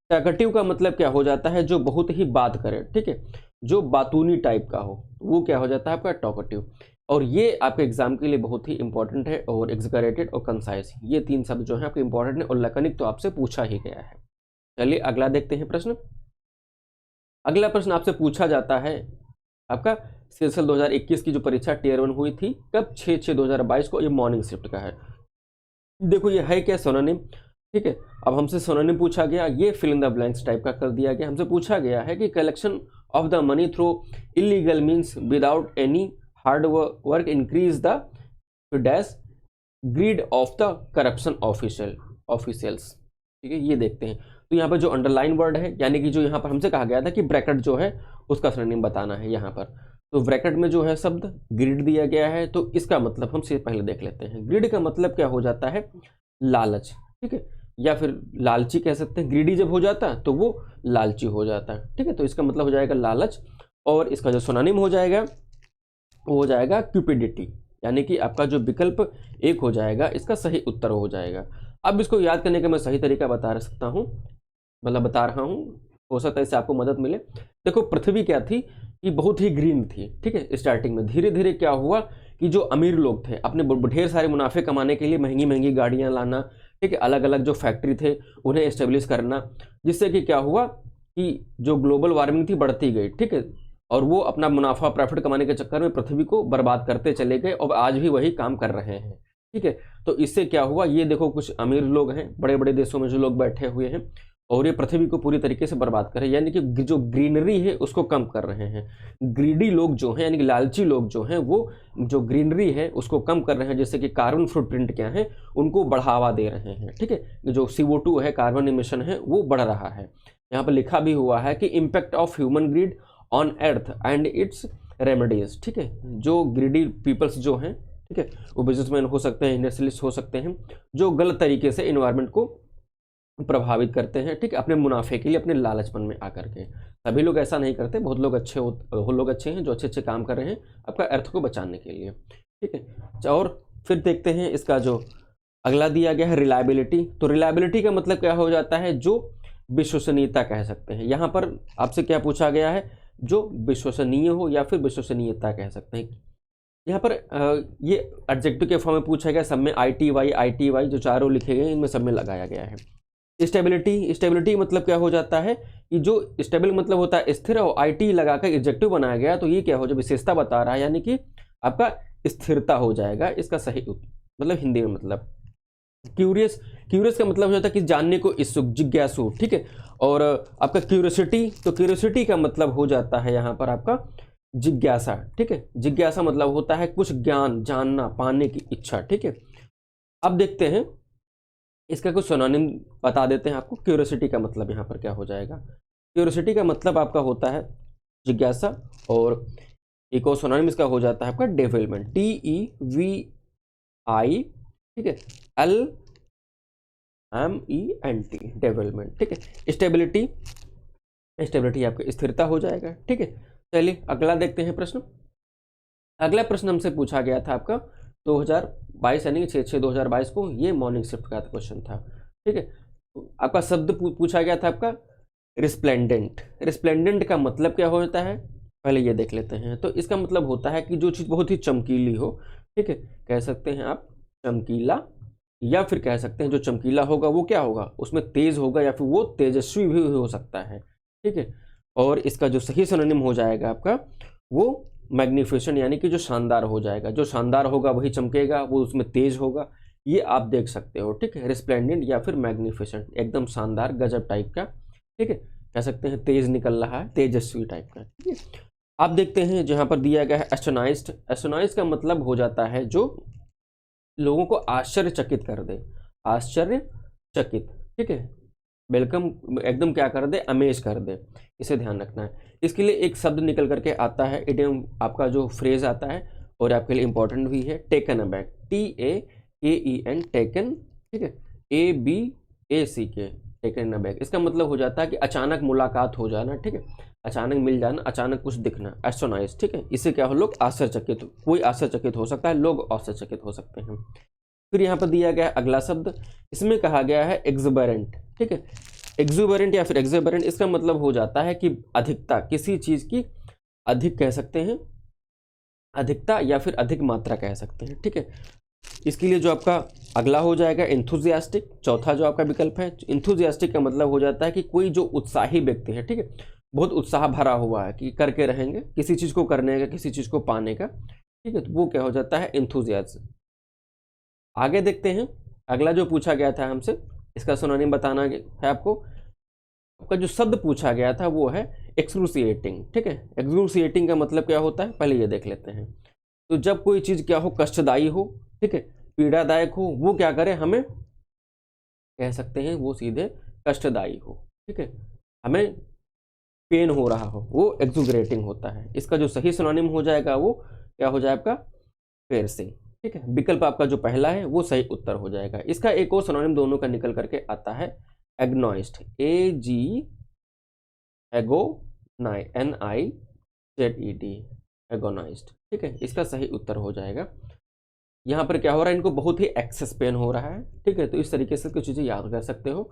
टॉकेटिव का मतलब क्या हो जाता है, जो बहुत ही बात करे, ठीक है, जो बातूनी टाइप का हो, वो क्या हो जाता है आपका टॉकेटिव। और ये आपके एग्जाम के लिए बहुत ही इंपॉर्टेंट है, और एक्सगैरेटेड और कंसाइज, ये तीन शब्द जो है आपके इंपॉर्टेंट है, और लैकोनिक तो आपसे पूछा ही गया है। चलिए अगला देखते हैं प्रश्न। अगला प्रश्न आपसे पूछा जाता है आपका सेशल 2021 की जो परीक्षा टियर 1 हुई थी, कब, 6/6/2022 को, ये मॉर्निंग शिफ्ट का है। देखो ये है क्या, सिनोनिम, ठीक है। अब हमसे सिनोनिम पूछा गया, ये fill in the blanks type का कर दिया गया। हमसे पूछा गया है कि collection of the money through illegal means without any hard work increase the dash greed of the corruption officials, ठीक है, ये देखते हैं। तो यहाँ पर जो अंडरलाइन वर्ड है, यानी कि जो यहाँ पर हमसे कहा गया था कि ब्रैकेट जो है उसका सिनोनिम बताना है यहाँ पर, तो ब्रैकेट में जो है शब्द ग्रीड दिया गया है, तो इसका मतलब हम से पहले देख लेते हैं। ग्रीड का मतलब क्या हो जाता है, लालच, ठीक है, या फिर लालची कह सकते हैं। ग्रीडी जब हो जाता है तो वो लालची हो जाता है, ठीक है, तो इसका मतलब हो जाएगा लालच। और इसका जो सिनोनिम हो जाएगा वो हो जाएगा क्यूपिडिटी, यानी कि आपका जो विकल्प एक हो जाएगा, इसका सही उत्तर हो जाएगा। अब इसको याद करने का मैं सही तरीका बता सकता हूँ, मतलब बता रहा हूँ, हो सकता है इससे आपको मदद मिले। देखो पृथ्वी क्या थी कि बहुत ही ग्रीन थी, ठीक है, स्टार्टिंग में। धीरे धीरे क्या हुआ कि जो अमीर लोग थे अपने ढेर सारे मुनाफे कमाने के लिए महंगी महंगी गाड़ियां लाना, ठीक है, अलग अलग जो फैक्ट्री थे उन्हें एस्टेब्लिश करना, जिससे कि क्या हुआ कि जो ग्लोबल वार्मिंग थी बढ़ती गई, ठीक है, और वो अपना मुनाफा प्रॉफिट कमाने के चक्कर में पृथ्वी को बर्बाद करते चले गए, और आज भी वही काम कर रहे हैं, ठीक है। तो इससे क्या हुआ, ये देखो कुछ अमीर लोग हैं बड़े बड़े देशों में जो लोग बैठे हुए हैं, और ये पृथ्वी को पूरी तरीके से बर्बाद कर रहे हैं, यानी कि जो ग्रीनरी है उसको कम कर रहे हैं। ग्रीडी लोग जो हैं, यानी कि लालची लोग जो हैं, वो जो ग्रीनरी है उसको कम कर रहे हैं, जैसे कि कार्बन फुटप्रिंट क्या है उनको बढ़ावा दे रहे हैं, ठीक है। जो CO2 है, कार्बन इमिशन है, वो बढ़ रहा है। यहाँ पर लिखा भी हुआ है कि impact of human greed on earth and its remedies, ठीक है। जो ग्रीडी पीपल्स जो हैं, ठीक है, वो बिजनेसमैन हो सकते हैं, इंडस्ट्रियलिस्ट हो सकते हैं, जो गलत तरीके से इन्वायरमेंट को प्रभावित करते हैं, ठीक है, अपने मुनाफे के लिए, अपने लालचपन में आकर के। सभी लोग ऐसा नहीं करते, बहुत लोग अच्छे हैं जो अच्छे अच्छे काम कर रहे हैं आपका अर्थ को बचाने के लिए, ठीक है। और फिर देखते हैं इसका जो अगला दिया गया है रिलायबिलिटी। तो रिलायबिलिटी का मतलब क्या हो जाता है, जो विश्वसनीयता कह सकते हैं। यहाँ पर आपसे क्या पूछा गया है, जो विश्वसनीय हो या फिर विश्वसनीयता कह सकते हैं। यहाँ पर ये एडजेक्टिव के फॉर्म में पूछा गया, सब में आई टी वाई जो चारों लिखे गए इनमें सब में लगाया गया है। स्टेबिलिटी मतलब क्या हो जाता है कि जो स्टेबल मतलब होता है स्थिर, और आई लगाकर एडजेक्टिव बनाया गया तो ये क्या हो, जो विशेषता बता रहा है, यानी कि आपका स्थिरता हो जाएगा इसका सही मतलब हिंदी में। मतलब क्यूरियस का मतलब हो जाता है कि जानने को इच्छुक, जिज्ञासु, ठीक है। और आपका क्यूरियोसिटी, तो क्यूरियोसिटी का मतलब हो जाता है यहाँ पर आपका जिज्ञासा, ठीक है। जिज्ञासा मतलब होता है कुछ ज्ञान, जानना, पाने की इच्छा, ठीक है। अब देखते हैं इसका कुछ सिनोनिम बता देते हैं आपको। क्यूरियोसिटी का मतलब यहाँ पर क्या हो जाएगा, क्यूरियोसिटी का मतलब आपका होता है जिज्ञासा, और एक और सिनोनिम इसका हो जाता है आपका डेवलपमेंट, DEVI, ठीक है, LMENT, डेवलपमेंट, ठीक है। स्टेबिलिटी आपका स्थिरता हो जाएगा, ठीक है। चलिए अगला देखते हैं प्रश्न। अगला प्रश्न हमसे पूछा गया था आपका 2022 यानी 6/6/2022 को, ये मॉर्निंग शिफ्ट का क्वेश्चन था, ठीक है। आपका शब्द पूछा गया था आपका रिस्प्लेंडेंट। रिस्प्लेंडेंट का मतलब क्या होता है, पहले ये देख लेते हैं। तो इसका मतलब होता है कि जो चीज़ बहुत ही चमकीली हो, ठीक है, कह सकते हैं आप चमकीला, या फिर कह सकते हैं जो चमकीला होगा वो क्या होगा, उसमें तेज होगा, या फिर वो तेजस्वी भी हो सकता है, ठीक है। और इसका जो सही सिनोनिम हो जाएगा आपका वो मैग्निफिसेंट, यानी कि जो शानदार हो जाएगा। जो शानदार होगा वही चमकेगा, वो उसमें तेज होगा, ये आप देख सकते हो, ठीक है। रिस्प्लेंडेंट या फिर मैग्निफिसेंट, एकदम शानदार, गजब टाइप का, ठीक है, कह सकते हैं तेज निकल रहा है, तेजस्वी टाइप का, ठीक है। आप देखते हैं जहाँ पर दिया गया है एस्टोनाइज्ड। एस्टोनाइज्ड का मतलब हो जाता है जो लोगों को आश्चर्यचकित कर दे, आश्चर्यचकित, ठीक है, वेलकम, एकदम क्या कर दे, अमेज कर दे, इसे ध्यान रखना है। इसके लिए एक शब्द निकल करके आता है, इडियम आपका जो फ्रेज आता है, और आपके लिए इंपॉर्टेंट भी है, टेकन अबैक, TAKEN, टेकन, ठीक है, ABACK, टेकन अबैक। इसका मतलब हो जाता है कि अचानक मुलाकात हो जाना, ठीक है, अचानक मिल जाना, अचानक कुछ दिखना, एस्ट्रोनाइज, ठीक है। इससे क्या हो, लोग आश्चर्यचकित, कोई आश्चर्यचकित हो सकता है, लोग आश्चर्यचकित हो सकते हैं। फिर यहाँ पर दिया गया है अगला शब्द, इसमें कहा गया है एक्सुबरेंट, ठीक है। एक्सुबरेंट या फिर एक्सुबरेंट, इसका मतलब हो जाता है कि अधिकता, किसी चीज़ की अधिक कह सकते हैं, अधिकता या फिर अधिक मात्रा कह सकते हैं, ठीक है। इसके लिए जो आपका अगला हो जाएगा इंथुजियास्टिक, चौथा जो आपका विकल्प है। इंथुजियास्टिक का मतलब हो जाता है कि कोई जो उत्साही व्यक्ति है, ठीक है, बहुत उत्साह भरा हुआ है कि करके रहेंगे, किसी चीज़ को करने का, किसी चीज़ को पाने का, ठीक है, तो वो क्या हो जाता है, इंथुजियाज्म। आगे देखते हैं अगला जो पूछा गया था हमसे, इसका सिनोनिम बताना है आपको। आपका जो शब्द पूछा गया था वो है एक्सक्रूसिएटिंग, ठीक है। एक्सक्रूसिएटिंग का मतलब क्या होता है, पहले ये देख लेते हैं। तो जब कोई चीज़ क्या हो, कष्टदायी हो, ठीक है, पीड़ादायक हो, वो क्या करे, हमें कह सकते हैं वो सीधे कष्टदायी हो, ठीक है, हमें पेन हो रहा हो, वो एक्सुबरेटिंग होता है। इसका जो सही सिनोनिम हो जाएगा वो क्या हो जाए आपका, पेर्सिंग, ठीक है। विकल्प आपका जो पहला है वो सही उत्तर हो जाएगा। इसका एक और सिनोनिम दोनों का निकल करके आता है एग्नोइस्ट, NIZED, एगोनाइज्ड, ठीक है, इसका सही उत्तर हो जाएगा। यहाँ पर क्या हो रहा है, इनको बहुत ही एक्सेस पेन हो रहा है, ठीक है, तो इस तरीके से कुछ चीज़ें याद कर सकते हो।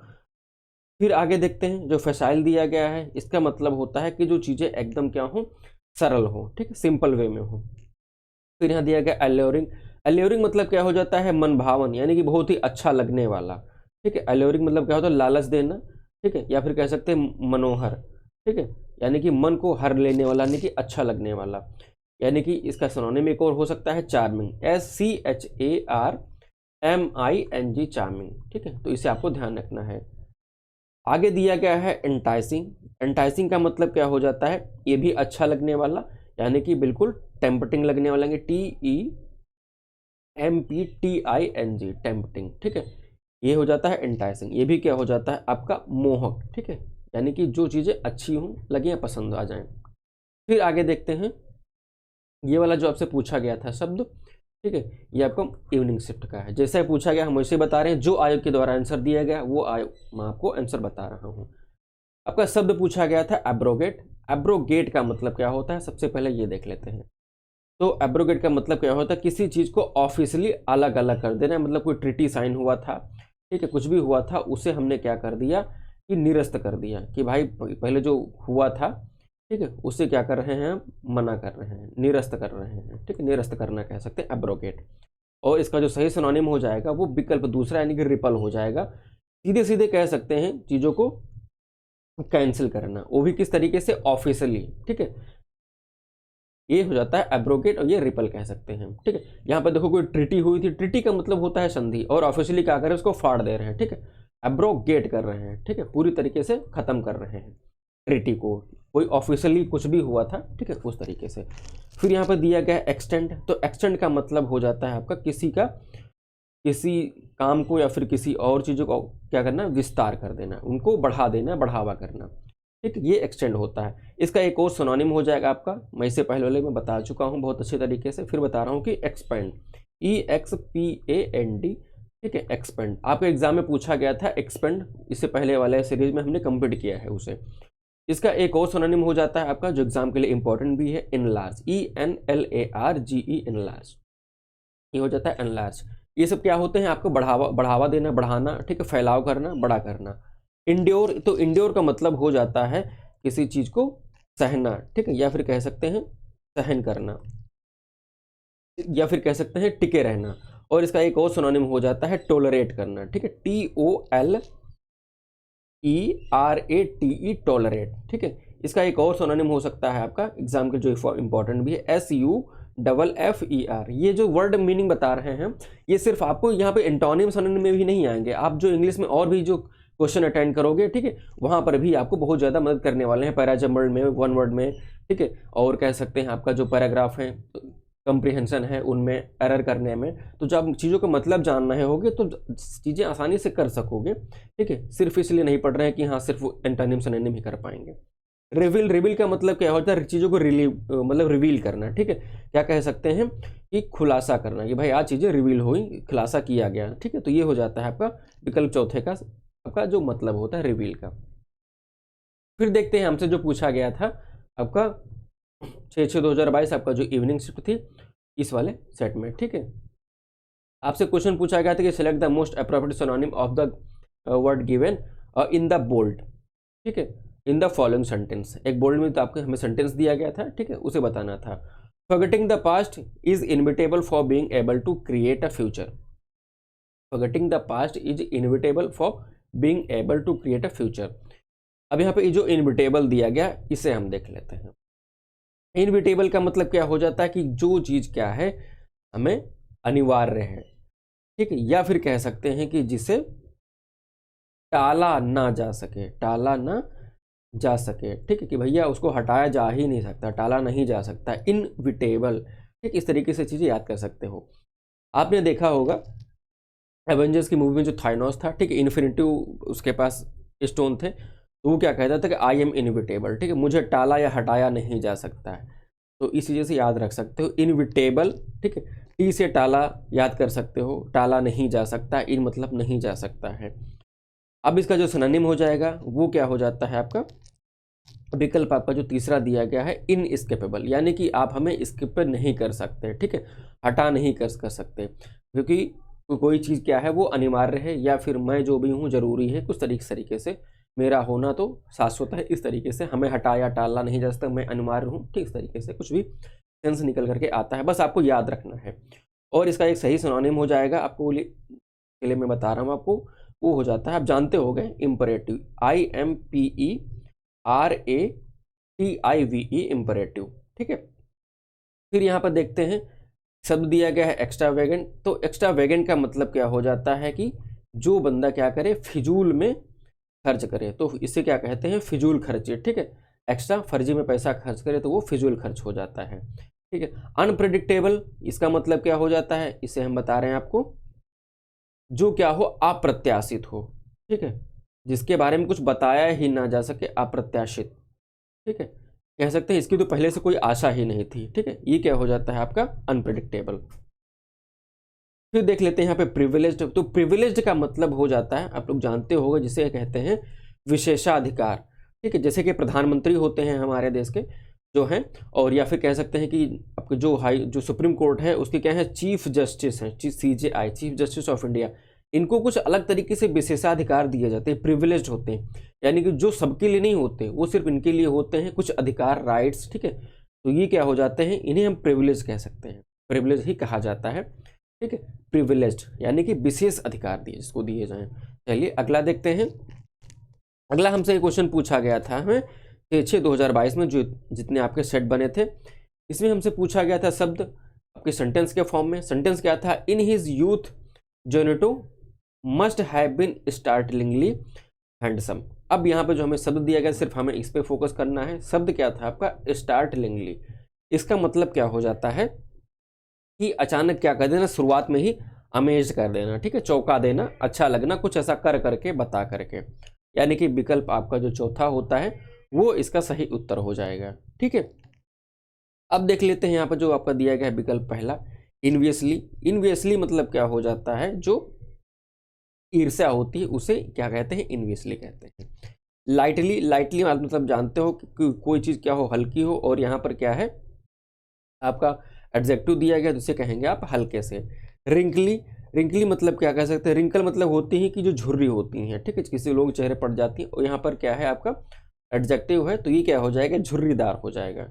फिर आगे देखते हैं जो फैसाइल दिया गया है, इसका मतलब होता है कि जो चीज़ें एकदम क्या हो, सरल हो, ठीक है, सिंपल वे में हो। फिर यहाँ दिया गया अल्योरिंग। अल्योरिंग मतलब क्या हो जाता है, मन भावन, यानी कि बहुत ही अच्छा लगने वाला, ठीक है। अल्योरिंग मतलब क्या होता है, लालच देना, ठीक है, या फिर कह सकते हैं मनोहर, ठीक है, यानी कि मन को हर लेने वाला, यानी कि अच्छा लगने वाला। यानी कि इसका सिनोनिम एक और हो सकता है चार्मिंग, CHARMING, चार्मिंग, ठीक है, तो इसे आपको ध्यान रखना है। आगे दिया गया है एंटाइसिंग। एंटाइसिंग का मतलब क्या हो जाता है, ये भी अच्छा लगने वाला, यानी कि बिल्कुल टेम्पटिंग लगने वाला, TEMPTING, टेम्पटिंग, ठीक है, ये हो जाता है एंटाइसिंग। ये भी क्या हो जाता है आपका मोहक, ठीक है, यानी कि जो चीज़ें अच्छी हों, लगे या पसंद आ जाएं। फिर आगे देखते हैं ये वाला जो आपसे पूछा गया था शब्द, ठीक है, ये आपको इवनिंग शिफ्ट का है। जैसा पूछा गया हम वैसे बता रहे हैं, जो आयोग के द्वारा आंसर दिया गया वो आयोग मैं आपको आंसर बता रहा हूँ। आपका शब्द पूछा गया था एब्रोगेट। एब्रोगेट का मतलब क्या होता है, सबसे पहले ये देख लेते हैं। तो एब्रोगेट का मतलब क्या होता है, किसी चीज़ को ऑफिशियली अलग अलग कर देना, मतलब कोई ट्रीटी साइन हुआ था, ठीक है, कुछ भी हुआ था, उसे हमने क्या कर दिया कि निरस्त कर दिया, कि भाई पहले जो हुआ था, ठीक है, उसे क्या कर रहे हैं, मना कर रहे हैं, निरस्त कर रहे हैं, ठीक है, निरस्त करना कह सकते हैं एब्रोगेट। और इसका जो सही सिनोनिम हो जाएगा वो विकल्प दूसरा यानी कि रिपल हो जाएगा। सीधे सीधे कह सकते हैं चीज़ों को कैंसिल करना, वो भी किस तरीके से, ऑफिशियली, ठीक है, ये हो जाता है एब्रोगेट, और ये रिपल कह सकते हैं, ठीक है। यहाँ पर देखो कोई ट्रीटी हुई थी, ट्रीटी का मतलब होता है संधि, और ऑफिशियली क्या कर रहे हैं, उसको फाड़ दे रहे हैं, ठीक है, एब्रोगेट कर रहे हैं, ठीक है, पूरी तरीके से खत्म कर रहे हैं ट्रीटी को, कोई ऑफिशियली कुछ भी हुआ था, ठीक है, उस तरीके से। फिर यहाँ पर दिया गया है एक्सटेंड। तो एक्सटेंड का मतलब हो जाता है आपका किसी काम को या फिर किसी और चीज़ों को क्या करना, विस्तार कर देना, उनको बढ़ा देना, बढ़ावा करना, ठीक, ये एक्सटेंड होता है। इसका एक और सिनोनिम हो जाएगा आपका, मैं इसे पहले वाले में बता चुका हूँ बहुत अच्छे तरीके से, फिर बता रहा हूँ कि एक्सपेंड, EXPAND, ठीक है, एक्सपेंड। आपके एग्जाम में पूछा गया था एक्सपेंड, इससे पहले वाले सीरीज में हमने कंप्लीट किया है उसे। इसका एक और सिनोनिम हो जाता है आपका, जो एग्जाम के लिए इंपॉर्टेंट भी है, इनलार्ज, ENLARGE, इनलार्ज, ये हो जाता है एनलार्ज। ये सब क्या होते हैं, आपको बढ़ावा देना, बढ़ाना, ठीक है, फैलाव करना, बड़ा करना। इंड्योर, तो इंड्योर का मतलब हो जाता है किसी चीज को सहना, ठीक है, या फिर कह सकते हैं सहन करना, या फिर कह सकते हैं टिके रहना। और इसका एक और सिनोनिम हो जाता है टोलरेट करना, ठीक है, TOLERATE, टोलरेट, ठीक है। इसका एक और सिनोनिम हो सकता है आपका, एग्जाम के जो इंपॉर्टेंट भी है, SUFFER। ये जो वर्ड मीनिंग बता रहे हैं, ये सिर्फ आपको यहाँ पे एंटोनिम सिनोनिम में भी नहीं आएंगे, आप जो इंग्लिश में और भी जो क्वेश्चन अटेंड करोगे, ठीक है, वहाँ पर भी आपको बहुत ज़्यादा मदद करने वाले हैं, पैराजम्बल में, वन वर्ड में, ठीक है, और कह सकते हैं आपका जो पैराग्राफ है, कंप्रीहेंशन है, उनमें एरर करने में। तो जब चीज़ों का मतलब जानना है होगे तो चीज़ें आसानी से कर सकोगे, ठीक है, सिर्फ इसलिए नहीं पढ़ रहे हैं कि हाँ सिर्फ एंटोनिम सिनोनिम ही कर पाएंगे। रिवील का मतलब क्या होता है, चीज़ों को मतलब रिवील करना, ठीक है, क्या कह सकते हैं कि खुलासा करना, कि भाई आज चीज़ें रिवील हुई, खुलासा किया गया, ठीक है। तो ये हो जाता है आपका विकल्प चौथे का आपका जो मतलब होता है रिवील का। फिर देखते हैं हमसे जो पूछा गया था आपका 6/6/2022, आपका जो इवनिंग शिफ्ट थी इस वाले सेट में, ठीक है। आपसे क्वेश्चन पूछा गया था कि select the most appropriate synonym of the word given in the bold, ठीक है, इन द फॉलोइंग सेंटेंस। एक बोल्ड में तो आपको हमें सेंटेंस दिया गया था, ठीक है, उसे बताना था। Forgetting the past is inevitable for being able to create a future. Forgetting the past is inevitable for being able to create a future. अब यहाँ पे जो इनविटेबल दिया गया इसे हम देख लेते हैं। इनविटेबल का मतलब क्या हो जाता है कि जो चीज़ क्या है हमें अनिवार्य है, ठीक है, या फिर कह सकते हैं कि जिसे टाला ना जा सके, टाला ना जा सके, ठीक है, कि भैया उसको हटाया जा ही नहीं सकता, टाला नहीं जा सकता, इनविटेबल, ठीक, इस तरीके से चीज़ें याद कर सकते हो। आपने देखा होगा एवेंजर्स की मूवी में जो थाइनोस था, ठीक है, इन्फिनिटी उसके पास स्टोन थे, तो वो क्या कहता था कि आई एम इनविटेबल, ठीक है, मुझे टाला या हटाया नहीं जा सकता है। तो इस चीज़ से याद रख सकते हो इनविटेबल, ठीक है, टी से टाला याद कर सकते हो, टाला नहीं जा सकता, इन मतलब नहीं जा सकता है। अब इसका जो सिनोनिम हो जाएगा वो क्या हो जाता है आपका, विकल्प आपका जो तीसरा दिया गया है इनएस्केपेबल, यानी कि आप हमें स्किप नहीं कर सकते, ठीक है, हटा नहीं कर सकते, क्योंकि कोई चीज़ क्या है वो अनिवार्य है, या फिर मैं जो भी हूँ जरूरी है, कुछ तरीके से मेरा होना तो शाश्वत है, इस तरीके से हमें हटाया टालना नहीं जा सकता, मैं अनिवार्य हूँ, ठीक, इस तरीके से कुछ भी सेंस निकल करके आता है, बस आपको याद रखना है। और इसका एक सही सिनोनिम हो जाएगा, आपको लिए मैं बता रहा हूँ आपको, वो हो जाता है, आप जानते हो गए, इम्परेटिव, IMPERATIVE, इम्परेटिव, ठीक है। फिर यहाँ पर देखते हैं शब्द दिया गया है एक्स्ट्रावेगेंट। तो एक्स्ट्रावेगेंट का मतलब क्या हो जाता है कि जो बंदा क्या करे, फिजूल में खर्च करे, तो इसे क्या कहते हैं, फिजूल खर्चे, ठीक है, एक्स्ट्रा फर्जी में पैसा खर्च करे तो वो फिजूल खर्च हो जाता है, ठीक है। अनप्रेडिक्टेबल, इसका मतलब क्या हो जाता है, इसे हम बता रहे हैं आपको, जो क्या हो, अप्रत्याशित हो, ठीक है, जिसके बारे में कुछ बताया ही ना जा सके, अप्रत्याशित, ठीक है, कह सकते हैं इसकी तो पहले से कोई आशा ही नहीं थी, ठीक है, ये क्या हो जाता है आपका अनप्रेडिक्टेबल। फिर देख लेते हैं यहाँ पे प्रिविलेज्ड। तो प्रिविलेज्ड का मतलब हो जाता है, आप लोग जानते होंगे, जिसे कहते हैं विशेषाधिकार, ठीक है। जैसे कि प्रधानमंत्री होते हैं हमारे देश के जो हैं, और या फिर कह सकते हैं कि आपके जो सुप्रीम कोर्ट है उसके क्या है, चीफ जस्टिस हैं, CJI, chief justice of India. इनको कुछ अलग तरीके से विशेषाधिकार दिए जाते हैं, प्रिविलेज्ड होते हैं, यानी कि जो सबके लिए नहीं होते, वो सिर्फ इनके लिए होते हैं, कुछ अधिकार, राइट्स, ठीक है। तो ये क्या हो जाते हैं, इन्हें हम प्रिविलेज कह सकते हैं, प्रिविलेज ही कहा जाता है, ठीक है। प्रिविलेज्ड यानी कि विशेष अधिकार दिए, जिसको दिए जाएं। चलिए अगला देखते हैं। अगला हमसे एक क्वेश्चन पूछा गया था हमें 6/6/2022 में, जो जितने आपके सेट बने थे, इसमें हमसे पूछा गया था शब्द आपके सेंटेंस के फॉर्म में। सेंटेंस क्या था, इन हिज यूथ जोनेटो must have been startlingly handsome. अब यहाँ पे जो हमें शब्द दिया गया, सिर्फ हमें इस पे फोकस करना है। शब्द क्या था आपका, स्टार्टलिंगली। इसका मतलब क्या हो जाता है कि अचानक क्या कर देना, शुरुआत में ही अमेज कर देना, ठीक है, चौंका देना, अच्छा लगना, कुछ ऐसा कर करके, बता करके, यानी कि विकल्प आपका जो चौथा होता है वो इसका सही उत्तर हो जाएगा, ठीक है। अब देख लेते हैं यहाँ पर जो आपका दिया गया है विकल्प पहला, इनवियसली। इनवियसली मतलब क्या हो जाता है, जो ईर्ष्या होती है उसे क्या कहते हैं, इनवियसली कहते हैं। लाइटली, लाइटली मतलब जानते हो कि कोई चीज़ क्या हो, हल्की हो, और यहाँ पर क्या है आपका एडजेक्टिव दिया गया, जिसे कहेंगे आप हल्के से। रिंकली, रिंकली मतलब क्या कह सकते हैं, रिंकल मतलब होती है कि जो झुर्री होती हैं, ठीक है, किसी लोग चेहरे पड़ जाती है, और यहाँ पर क्या है आपका एडजेक्टिव है, तो ये क्या हो जाएगा, झुर्रीदार हो जाएगा,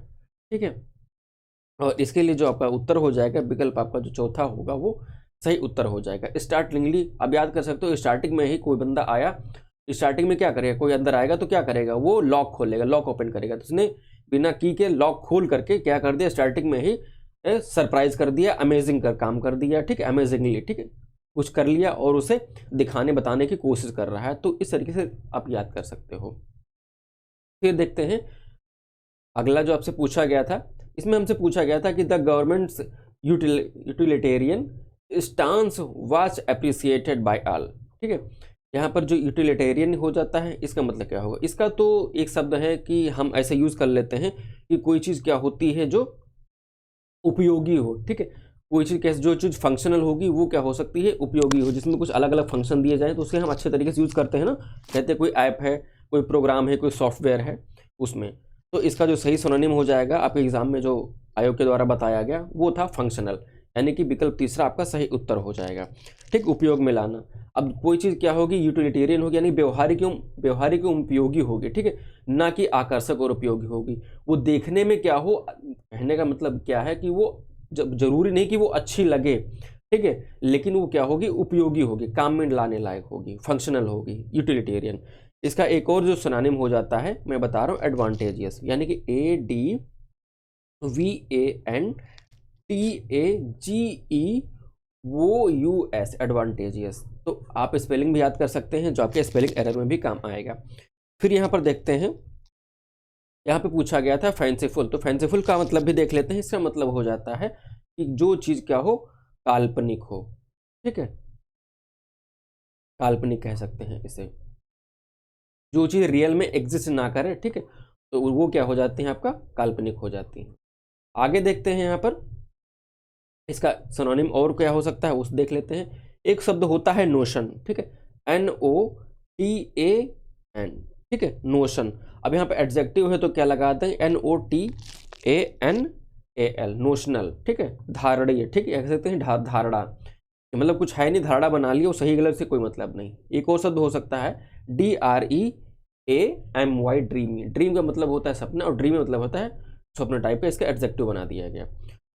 ठीक है। और इसके लिए जो आपका उत्तर हो जाएगा, विकल्प आपका जो चौथा होगा वो सही उत्तर हो जाएगा। स्टार्टलिंगली, अब याद कर सकते हो, स्टार्टिंग में ही कोई बंदा आया, स्टार्टिंग में क्या करेगा, कोई अंदर आएगा तो क्या करेगा, वो लॉक खोलेगा, लॉक ओपन करेगा। तो उसने बिना की के लॉक खोल करके क्या कर दिया, स्टार्टिंग में ही सरप्राइज कर दिया, अमेजिंग कर काम कर दिया, ठीक है, अमेजिंगली, ठीक है, कुछ कर लिया और उसे दिखाने बताने की कोशिश कर रहा है। तो इस तरीके से आप याद कर सकते हो। फिर देखते हैं अगला जो आपसे पूछा गया था, इसमें हमसे पूछा गया था कि the government's utilitarian stance was appreciated by all, ठीक है। यहाँ पर जो यूटिलिटेरियन हो जाता है, इसका मतलब क्या होगा, इसका तो एक शब्द है कि हम ऐसे यूज कर लेते हैं कि कोई चीज़ क्या होती है जो उपयोगी हो, ठीक है। कोई चीज़ कैसे, जो चीज़ फंक्शनल होगी वो क्या हो सकती है, उपयोगी हो, जिसमें कुछ अलग अलग फंक्शन दिए जाए तो उसे हम अच्छे तरीके से यूज़ करते हैं ना। कहते हैं कोई ऐप है, कोई प्रोग्राम है, कोई सॉफ्टवेयर है उसमें। तो इसका जो सही सिनोनिम हो जाएगा आपके एग्जाम में जो आयोग के द्वारा बताया गया वो था फंक्शनल, यानी कि विकल्प तीसरा आपका सही उत्तर हो जाएगा, ठीक। उपयोग में लाना, अब कोई चीज़ क्या होगी, यूटिलिटेरियन होगी, यानी व्यवहारिक उपयोगी होगी, ठीक है, ना कि आकर्षक और उपयोगी होगी। वो देखने में क्या हो, कहने का मतलब क्या है कि वो जब जरूरी नहीं कि वो अच्छी लगे, ठीक है, लेकिन वो क्या होगी, उपयोगी होगी, काम में लाने लायक होगी, फंक्शनल होगी, यूटिलिटेरियन। इसका एक और जो सिनोनिम हो जाता है मैं बता रहा हूँ, एडवांटेजियस, यानी कि ADVANTAGEWOUS, एडवांटेजियस। तो आप स्पेलिंग भी याद कर सकते हैं, जो आपके स्पेलिंग एरर में भी काम आएगा। फिर यहाँ पर देखते हैं, यहाँ पे पूछा गया था फैंसीफुल। तो फैंसीफुल का मतलब भी देख लेते हैं। इसका मतलब हो जाता है कि जो चीज़ क्या हो, काल्पनिक हो, ठीक है, काल्पनिक कह सकते हैं इसे, जो चीज़ रियल में एग्जिस्ट ना करे, ठीक है, तो वो क्या हो जाती है, आपका काल्पनिक हो जाती है। आगे देखते हैं यहाँ पर इसका सिनोनिम और क्या हो सकता है उस देख लेते हैं। एक शब्द होता है नोशन, ठीक है, NOTAN, ठीक है, नोशन। अब यहाँ पे एडजेक्टिव है तो क्या लगाते हैं, NOTANAL, नोशनल, ठीक है, धारणीय, ठीक है, कह सकते हैं धारणा, मतलब कुछ है नहीं, धारणा बना लिया, सही गलत से कोई मतलब नहीं। एक और शब्द हो सकता है DREAMY, ड्रीमी। ड्रीम का मतलब होता है सपना, और ड्रीम मतलब होता है स्वप्न टाइप का, इसका एडजेक्टिव बना दिया गया।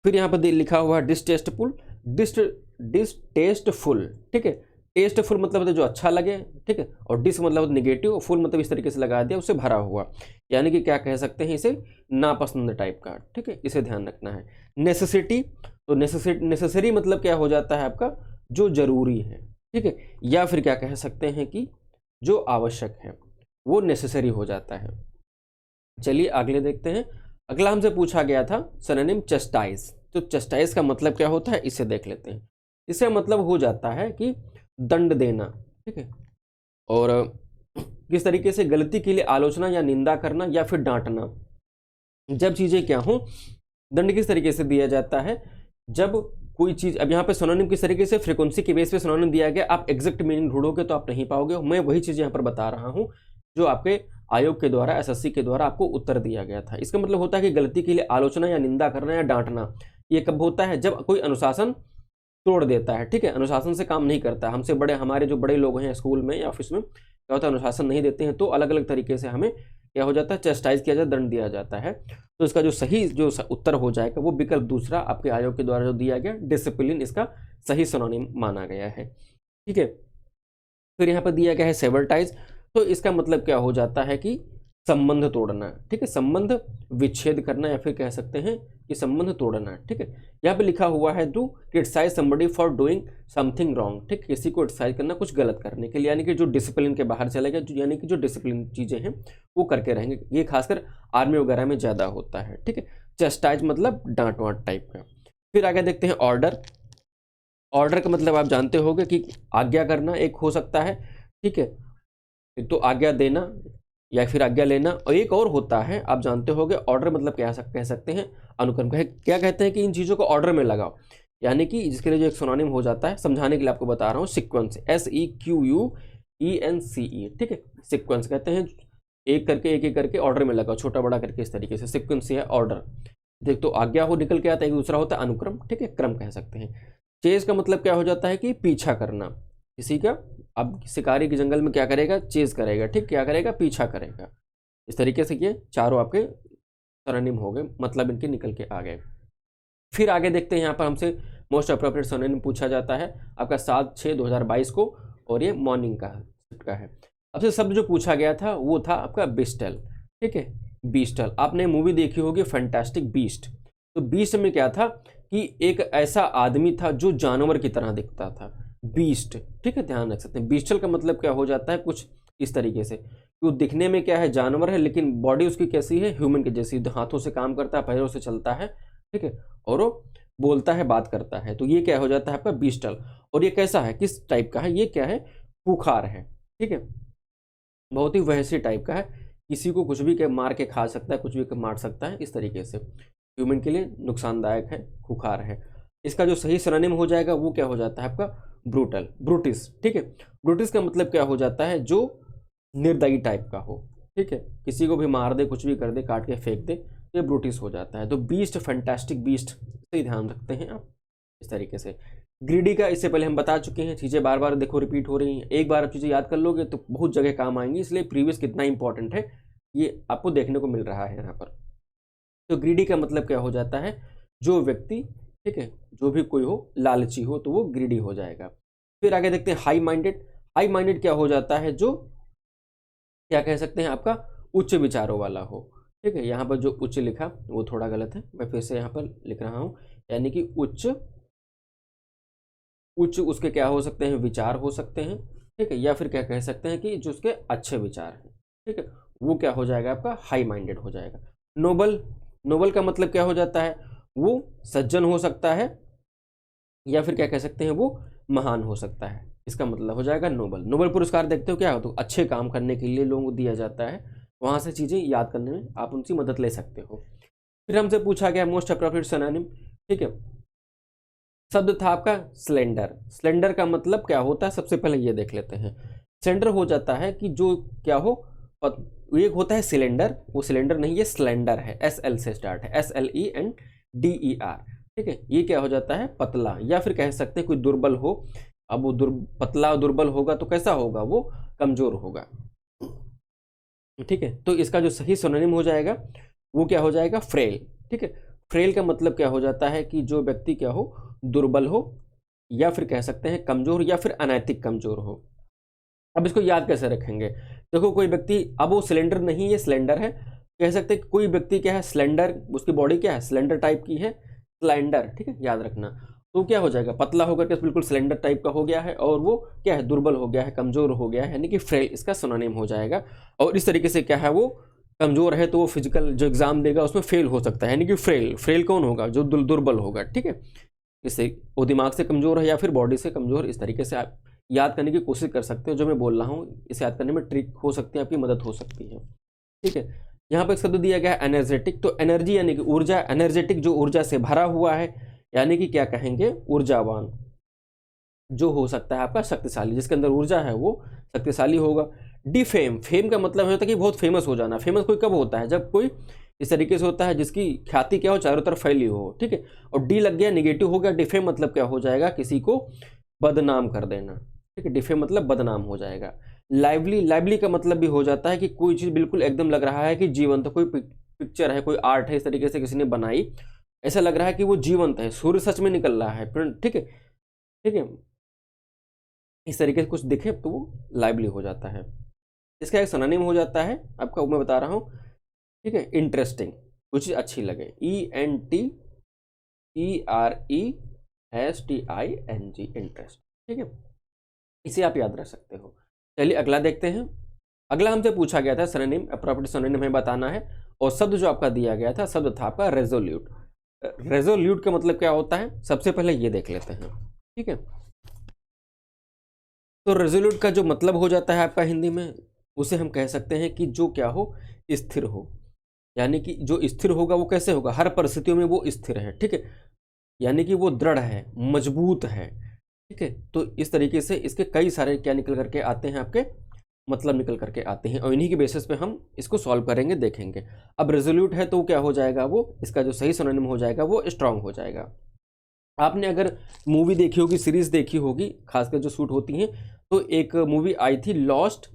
फिर यहाँ पर लिखा हुआ है डिसटेस्टफुल, डिसटेस्टफुल, ठीक है, टेस्टफुल मतलब होता है जो अच्छा लगे, ठीक है, और डिस मतलब नेगेटिव, फुल मतलब इस तरीके से लगा दिया, उससे भरा हुआ, यानी कि क्या कह सकते हैं इसे, नापसंद टाइप का, ठीक है, इसे ध्यान रखना है। नेसेसिटी, तो नेसेसरी मतलब क्या हो जाता है आपका, जो जरूरी है, ठीक है, या फिर क्या कह सकते हैं कि जो आवश्यक है, वो नेसेसरी हो जाता है। चलिए अगले देखते हैं। अगला हमसे पूछा गया था सिनोनिम चस्टाइज। तो चस्टाइज का मतलब क्या होता है, इसे देख लेते हैं। इसका मतलब हो जाता है कि दंड देना, ठीक है, और किस तरीके से गलती के लिए आलोचना या निंदा करना या फिर डांटना। जब चीज़ें क्या हो, दंड किस तरीके से दिया जाता है, जब कोई चीज़, अब यहाँ पे सिनोनिम किस तरीके से फ्रीक्वेंसी के बेस पे सिनोनिम दिया गया, आप एग्जैक्ट मीनिंग ढूंढोगे तो आप नहीं पाओगे। मैं वही चीज़ यहाँ पर बता रहा हूँ जो आपके आयोग के द्वारा, एसएससी के द्वारा आपको उत्तर दिया गया था। इसका मतलब होता है कि गलती के लिए आलोचना या निंदा करना या डांटना, ये कब होता है? जब कोई अनुशासन तोड़ देता है, ठीक है, अनुशासन से काम नहीं करता। हमसे बड़े, हमारे जो बड़े लोग हैं स्कूल में या ऑफिस में, क्या होता है, अनुशासन नहीं देते हैं तो अलग अलग तरीके से हमें क्या हो जाता है, चेस्टाइज किया जाता है, दंड दिया जाता है। तो इसका जो सही जो उत्तर हो जाएगा वो विकल्प दूसरा आपके आयोग के द्वारा जो दिया गया डिसिप्लिन, इसका सही सिनोनिम माना गया है। ठीक है, फिर यहाँ पर दिया गया है सेवरटाइज, तो इसका मतलब क्या हो जाता है कि संबंध तोड़ना, ठीक है, संबंध विच्छेद करना या फिर कह सकते हैं कि संबंध तोड़ना। ठीक है, यहाँ पे लिखा हुआ है to criticise somebody for doing something wrong, ठीक, किसी को क्रिटिसाइज करना कुछ गलत करने के लिए, यानी कि जो डिसिप्लिन के बाहर चलेगा, यानी कि जो डिसिप्लिन चीजें हैं वो करके रहेंगे। ये खासकर आर्मी वगैरह में ज्यादा होता है। ठीक है, चेस्टाइज मतलब डांट वांट टाइप का। फिर आगे देखते हैं ऑर्डर। ऑर्डर का मतलब आप जानते होंगे कि आज्ञा करना एक हो सकता है। ठीक है, एक तो आज्ञा देना या फिर आज्ञा लेना, और एक और होता है, आप जानते होंगे ऑर्डर मतलब क्या कह सकते हैं, अनुक्रम। क्या कहते हैं कि इन चीज़ों को ऑर्डर में लगाओ, यानी कि जिसके लिए जो एक सिनोनिम हो जाता है, समझाने के लिए आपको बता रहा हूँ, सीक्वेंस, SEQUENCE। ठीक है, सीक्वेंस कहते हैं एक करके एक एक करके ऑर्डर में लगाओ, छोटा बड़ा करके, इस तरीके से सीक्वेंस है ऑर्डर। देख, तो आज्ञा हो निकल के आता है, एक दूसरा होता है अनुक्रम। ठीक है, क्रम कह सकते हैं। चेज का मतलब क्या हो जाता है कि पीछा करना किसी का। अब शिकारी के जंगल में क्या करेगा, चेज करेगा, ठीक, क्या करेगा, पीछा करेगा। इस तरीके से ये चारों आपके सिनोनिम हो गए, मतलब इनके निकल के आ गए। फिर आगे देखते हैं, यहाँ पर हमसे मोस्ट अप्रोप्रिएट सिनोनिम पूछा जाता है आपका 7/6/2022 को, और ये मॉर्निंग का है। अब से शब्द जो पूछा गया था वो था आपका बिस्टल। ठीक है, बीस्टल, आपने मूवी देखी होगी फैंटास्टिक बीस्ट। तो बीस्ट में क्या था कि एक ऐसा आदमी था जो जानवर की तरह दिखता था, बीस्ट। ठीक है, ध्यान रख सकते हैं। बीस्टल का मतलब क्या हो जाता है, कुछ इस तरीके से, वो दिखने में क्या है, जानवर है, लेकिन बॉडी उसकी कैसी है, ह्यूमन की जैसी, हाथों से काम करता है, पैरों से चलता है। ठीक है, और वो बोलता है, बात करता है, तो ये क्या हो जाता है आपका बीस्टल। और ये कैसा है, किस टाइप का है, ये क्या है, खूंखार है। ठीक है, बहुत ही वहसी टाइप का है, किसी को कुछ भी मार के खा सकता है, कुछ भी मार सकता है, इस तरीके से ह्यूमन के लिए नुकसानदायक है, खूंखार है। इसका जो सही सिनोनिम हो जाएगा वो क्या हो जाता है आपका ब्रूटल, ब्रूटिस। ठीक है, ब्रूटिस का मतलब क्या हो जाता है, जो निर्दयी टाइप का हो। ठीक है, किसी को भी मार दे, कुछ भी कर दे, काट के फेंक दे, ये ब्रूटिस हो जाता है। तो बीस्ट, फैंटास्टिक बीस्ट, से ध्यान रखते हैं आप इस तरीके से। ग्रीडी का इससे पहले हम बता चुके हैं, चीज़ें बार बार देखो रिपीट हो रही हैं, एक बार आप चीज़ें याद कर लोगे तो बहुत जगह काम आएंगी, इसलिए प्रीवियस कितना इंपॉर्टेंट है ये आपको देखने को मिल रहा है यहाँ पर। तो ग्रीडी का मतलब क्या हो जाता है, जो व्यक्ति, ठीक है, जो भी कोई हो, लालची हो, तो वो ग्रीडी हो जाएगा। फिर आगे देखते हैं हाई माइंडेड। हाई माइंडेड क्या हो जाता है, जो क्या कह सकते हैं आपका उच्च विचारों वाला हो। ठीक है, यहाँ पर जो उच्च लिखा वो थोड़ा गलत है, मैं फिर से यहाँ पर लिख रहा हूँ, यानी कि उच्च उसके क्या हो सकते हैं, विचार हो सकते हैं। ठीक है, या फिर क्या कह सकते हैं कि जो उसके अच्छे विचार हैं। ठीक है, वो क्या हो जाएगा आपका हाई माइंडेड हो जाएगा। नोबल, नोबल का मतलब क्या हो जाता है, वो सज्जन हो सकता है, या फिर क्या कह सकते हैं वो महान हो सकता है, इसका मतलब हो जाएगा नोबल। नोबल पुरस्कार देखते हो क्या हो, तो अच्छे काम करने के लिए लोगों को दिया जाता है, वहाँ से चीज़ें याद करने में आप उनकी मदद ले सकते हो। फिर हमसे पूछा गया मोस्ट अप्रोप्रिएट सिनोनिम। ठीक है, शब्द था आपका स्लेंडर। स्लेंडर का मतलब क्या होता है, सबसे पहले ये देख लेते हैं। स्लेंडर हो जाता है कि जो क्या हो, एक होता है सिलेंडर, वो सिलेंडर नहीं, ये स्लेंडर है, SL से स्टार्ट है, SLENDER। ठीक है, ये क्या हो जाता है, पतला, या फिर कह सकते हैं कोई दुर्बल हो। अब वो पतला दुर्बल होगा तो कैसा होगा, वो कमजोर होगा। ठीक है, तो इसका जो सही सिनोनिम हो जाएगा वो क्या हो जाएगा, फ्रेल। ठीक है, फ्रेल का मतलब क्या हो जाता है कि जो व्यक्ति क्या हो, दुर्बल हो, या फिर कह सकते हैं कमजोर, या फिर अनैतिक कमजोर हो। अब इसको याद कैसे रखेंगे, देखो कोई व्यक्ति, अब वो सिलेंडर नहीं, ये स्लेंडर है, कह सकते हैं कोई व्यक्ति क्या है, स्लेंडर, उसकी बॉडी क्या है, स्लेंडर टाइप की है, स्लेंडर। ठीक है, याद रखना। तो क्या हो जाएगा, पतला होकर के बिल्कुल सिलेंडर टाइप का हो गया है, और वो क्या है, दुर्बल हो गया है, कमजोर हो गया है, यानी कि फ्रेल इसका सिनोनिम हो जाएगा। और इस तरीके से क्या है, वो कमजोर है तो वो फिजिकल जो एग्जाम देगा उसमें फेल हो सकता है, यानी कि फ्रेल। फ्रेल कौन होगा, जो दुर्बल होगा। ठीक है, इससे वो दिमाग से कमजोर है या फिर बॉडी से कमजोर, इस तरीके से आप याद करने की कोशिश कर सकते हो। जो मैं बोल रहा हूँ इसे याद करने में ट्रिक हो सकती है, आपकी मदद हो सकती है। ठीक है, यहाँ पर एक शब्द दिया गया है एनर्जेटिक। तो एनर्जी यानी कि ऊर्जा, एनर्जेटिक जो ऊर्जा से भरा हुआ है, यानी कि क्या कहेंगे, ऊर्जावान जो हो सकता है आपका शक्तिशाली, जिसके अंदर ऊर्जा है वो शक्तिशाली होगा। डिफेम, फेम का मतलब होता है कि बहुत फेमस हो जाना। फेमस कोई कब होता है, जब कोई इस तरीके से होता है जिसकी ख्याति क्या हो, चारों तरफ फैली हो, ठीक है। और डी लग गया, निगेटिव हो गया। डिफेम मतलब क्या हो जाएगा, किसी को बदनाम कर देना, ठीक है। डिफेम मतलब बदनाम हो जाएगा। लाइवली, लाइवली का मतलब भी हो जाता है कि कोई चीज़ बिल्कुल एकदम लग रहा है कि जीवंत, कोई पिक्चर है, कोई आर्ट है, इस तरीके से किसी ने बनाई, ऐसा लग रहा है कि वो जीवंत है, सूर्य सच में निकल रहा है, ठीक है, ठीक है। इस तरीके से कुछ दिखे तो वो लाइवली हो जाता है। इसका एक सिनोनिम हो जाता है आपका, मैं बता रहा हूँ, ठीक है, इंटरेस्टिंग, कुछ चीज़ अच्छी लगे, ENTERESTING, इंटरेस्ट, ठीक है। इसे आप याद रख सकते हो। चलिए अगला देखते हैं। अगला हमसे पूछा गया था सिनोनिम, अप्रोप्रिएट सिनोनिम हमें बताना है, और शब्द जो आपका दिया गया था, शब्द था आपका रेजोल्यूट। रेजोल्यूट का मतलब क्या होता है, सबसे पहले ये देख लेते हैं, ठीक है। तो रेजोल्यूट का जो मतलब हो जाता है आपका हिंदी में, उसे हम कह सकते हैं कि जो क्या हो, स्थिर हो। यानी कि जो स्थिर होगा वो कैसे होगा, हर परिस्थितियों में वो स्थिर है, ठीक है। यानी कि वो दृढ़ है, मजबूत है, ठीक है। तो इस तरीके से इसके कई सारे क्या निकल करके आते हैं, आपके मतलब निकल करके आते हैं, और इन्हीं के बेसिस पे हम इसको सॉल्व करेंगे, देखेंगे। अब रेजोल्यूट है तो क्या हो जाएगा, वो इसका जो सही सिनोनिम हो जाएगा वो स्ट्रांग हो जाएगा। आपने अगर मूवी देखी होगी, सीरीज देखी होगी, खासकर जो शूट होती हैं, तो एक मूवी आई थी लॉस्ट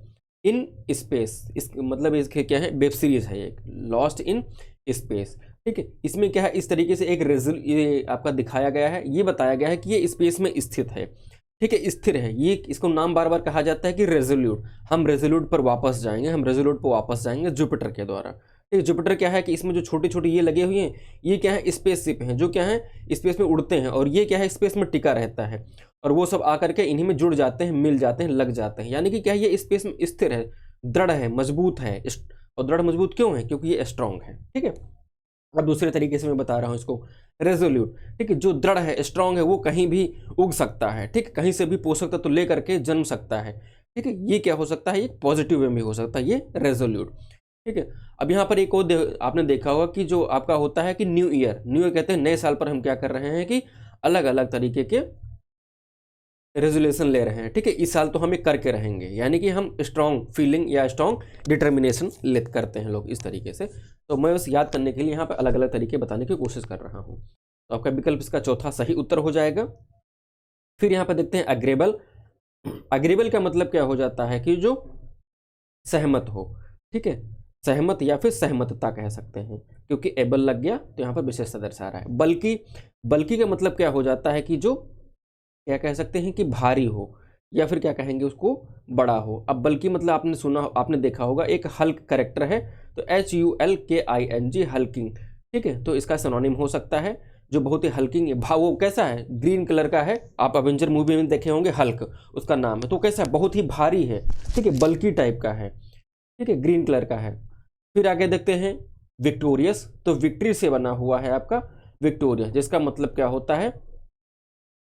इन स्पेस, इस मतलब इसके क्या है, वेब सीरीज है एक, लॉस्ट इन स्पेस, ठीक है। इसमें क्या है, इस तरीके से एक ये आपका दिखाया गया है, ये बताया गया है कि ये स्पेस में स्थित है, ठीक है, स्थिर है ये, इसको नाम बार बार कहा जाता है कि रेजोल्यूट। हम रेजोल्यूट पर वापस जाएंगे, हम रेजोल्यूट पर वापस जाएंगे जुपिटर के द्वारा, ठीक है। जुपिटर क्या है कि इसमें जो छोटे छोटे ये लगे हुए हैं, ये क्या है, स्पेसशिप हैं, जो क्या है स्पेस में उड़ते हैं, और ये क्या है, स्पेस में टिका रहता है, और वो सब आकर के इन्हीं में जुड़ जाते हैं, मिल जाते हैं, लग जाते हैं। यानी कि क्या है, ये स्पेस में स्थिर है, दृढ़ है, मजबूत है। और दृढ़ मजबूत क्यों है, क्योंकि ये स्ट्रांग है, ठीक है। अब दूसरे तरीके से मैं बता रहा हूँ इसको, रेजोल्यूट, ठीक है, जो दृढ़ है, स्ट्रांग है, वो कहीं भी उग सकता है, ठीक है, कहीं से भी पोषक तत्व लेकर के जन्म सकता है, ठीक है। ये क्या हो सकता है, ये पॉजिटिव वे में हो सकता है, ये रेजोल्यूट, ठीक है। अब यहाँ पर एक और आपने देखा होगा कि जो आपका होता है कि न्यू ईयर, न्यू ईयर कहते हैं नए साल पर हम क्या कर रहे हैं कि अलग अलग तरीके के रेजोल्यूशन ले रहे हैं, ठीक है। इस साल तो हम ये करके रहेंगे, यानी कि हम स्ट्रांग फीलिंग या स्ट्रांग डिटर्मिनेशन ले करते हैं लोग इस तरीके से। तो मैं बस याद करने के लिए यहाँ पर अलग अलग तरीके बताने की कोशिश कर रहा हूँ। तो आपका विकल्प इसका चौथा सही उत्तर हो जाएगा। फिर यहाँ पर देखते हैं अग्रेबल। अग्रेबल का मतलब क्या हो जाता है कि जो सहमत हो, ठीक है, सहमत या फिर सहमतता कह सकते हैं, क्योंकि एबल लग गया तो यहाँ पर विशेषता दर्शा रहा है। बल्कि, बल्कि का मतलब क्या हो जाता है कि जो क्या कह सकते हैं कि भारी हो, या फिर क्या कहेंगे उसको, बड़ा हो। अब बल्कि मतलब आपने सुना, आपने देखा होगा, एक हल्क करेक्टर है, तो HULKING, हल्किंग, ठीक है। तो इसका सिनोनिम हो सकता है जो बहुत ही हल्किंग, वो कैसा है, ग्रीन कलर का है, आप अवेंजर मूवी में देखे होंगे, हल्क उसका नाम है, तो कैसा है, बहुत ही भारी है, ठीक है, बल्कि टाइप का है, ठीक है, ग्रीन कलर का है। फिर आगे देखते हैं विक्टोरियस, तो विक्ट्री से बना हुआ है आपका विक्टोरिया, जिसका मतलब क्या होता है,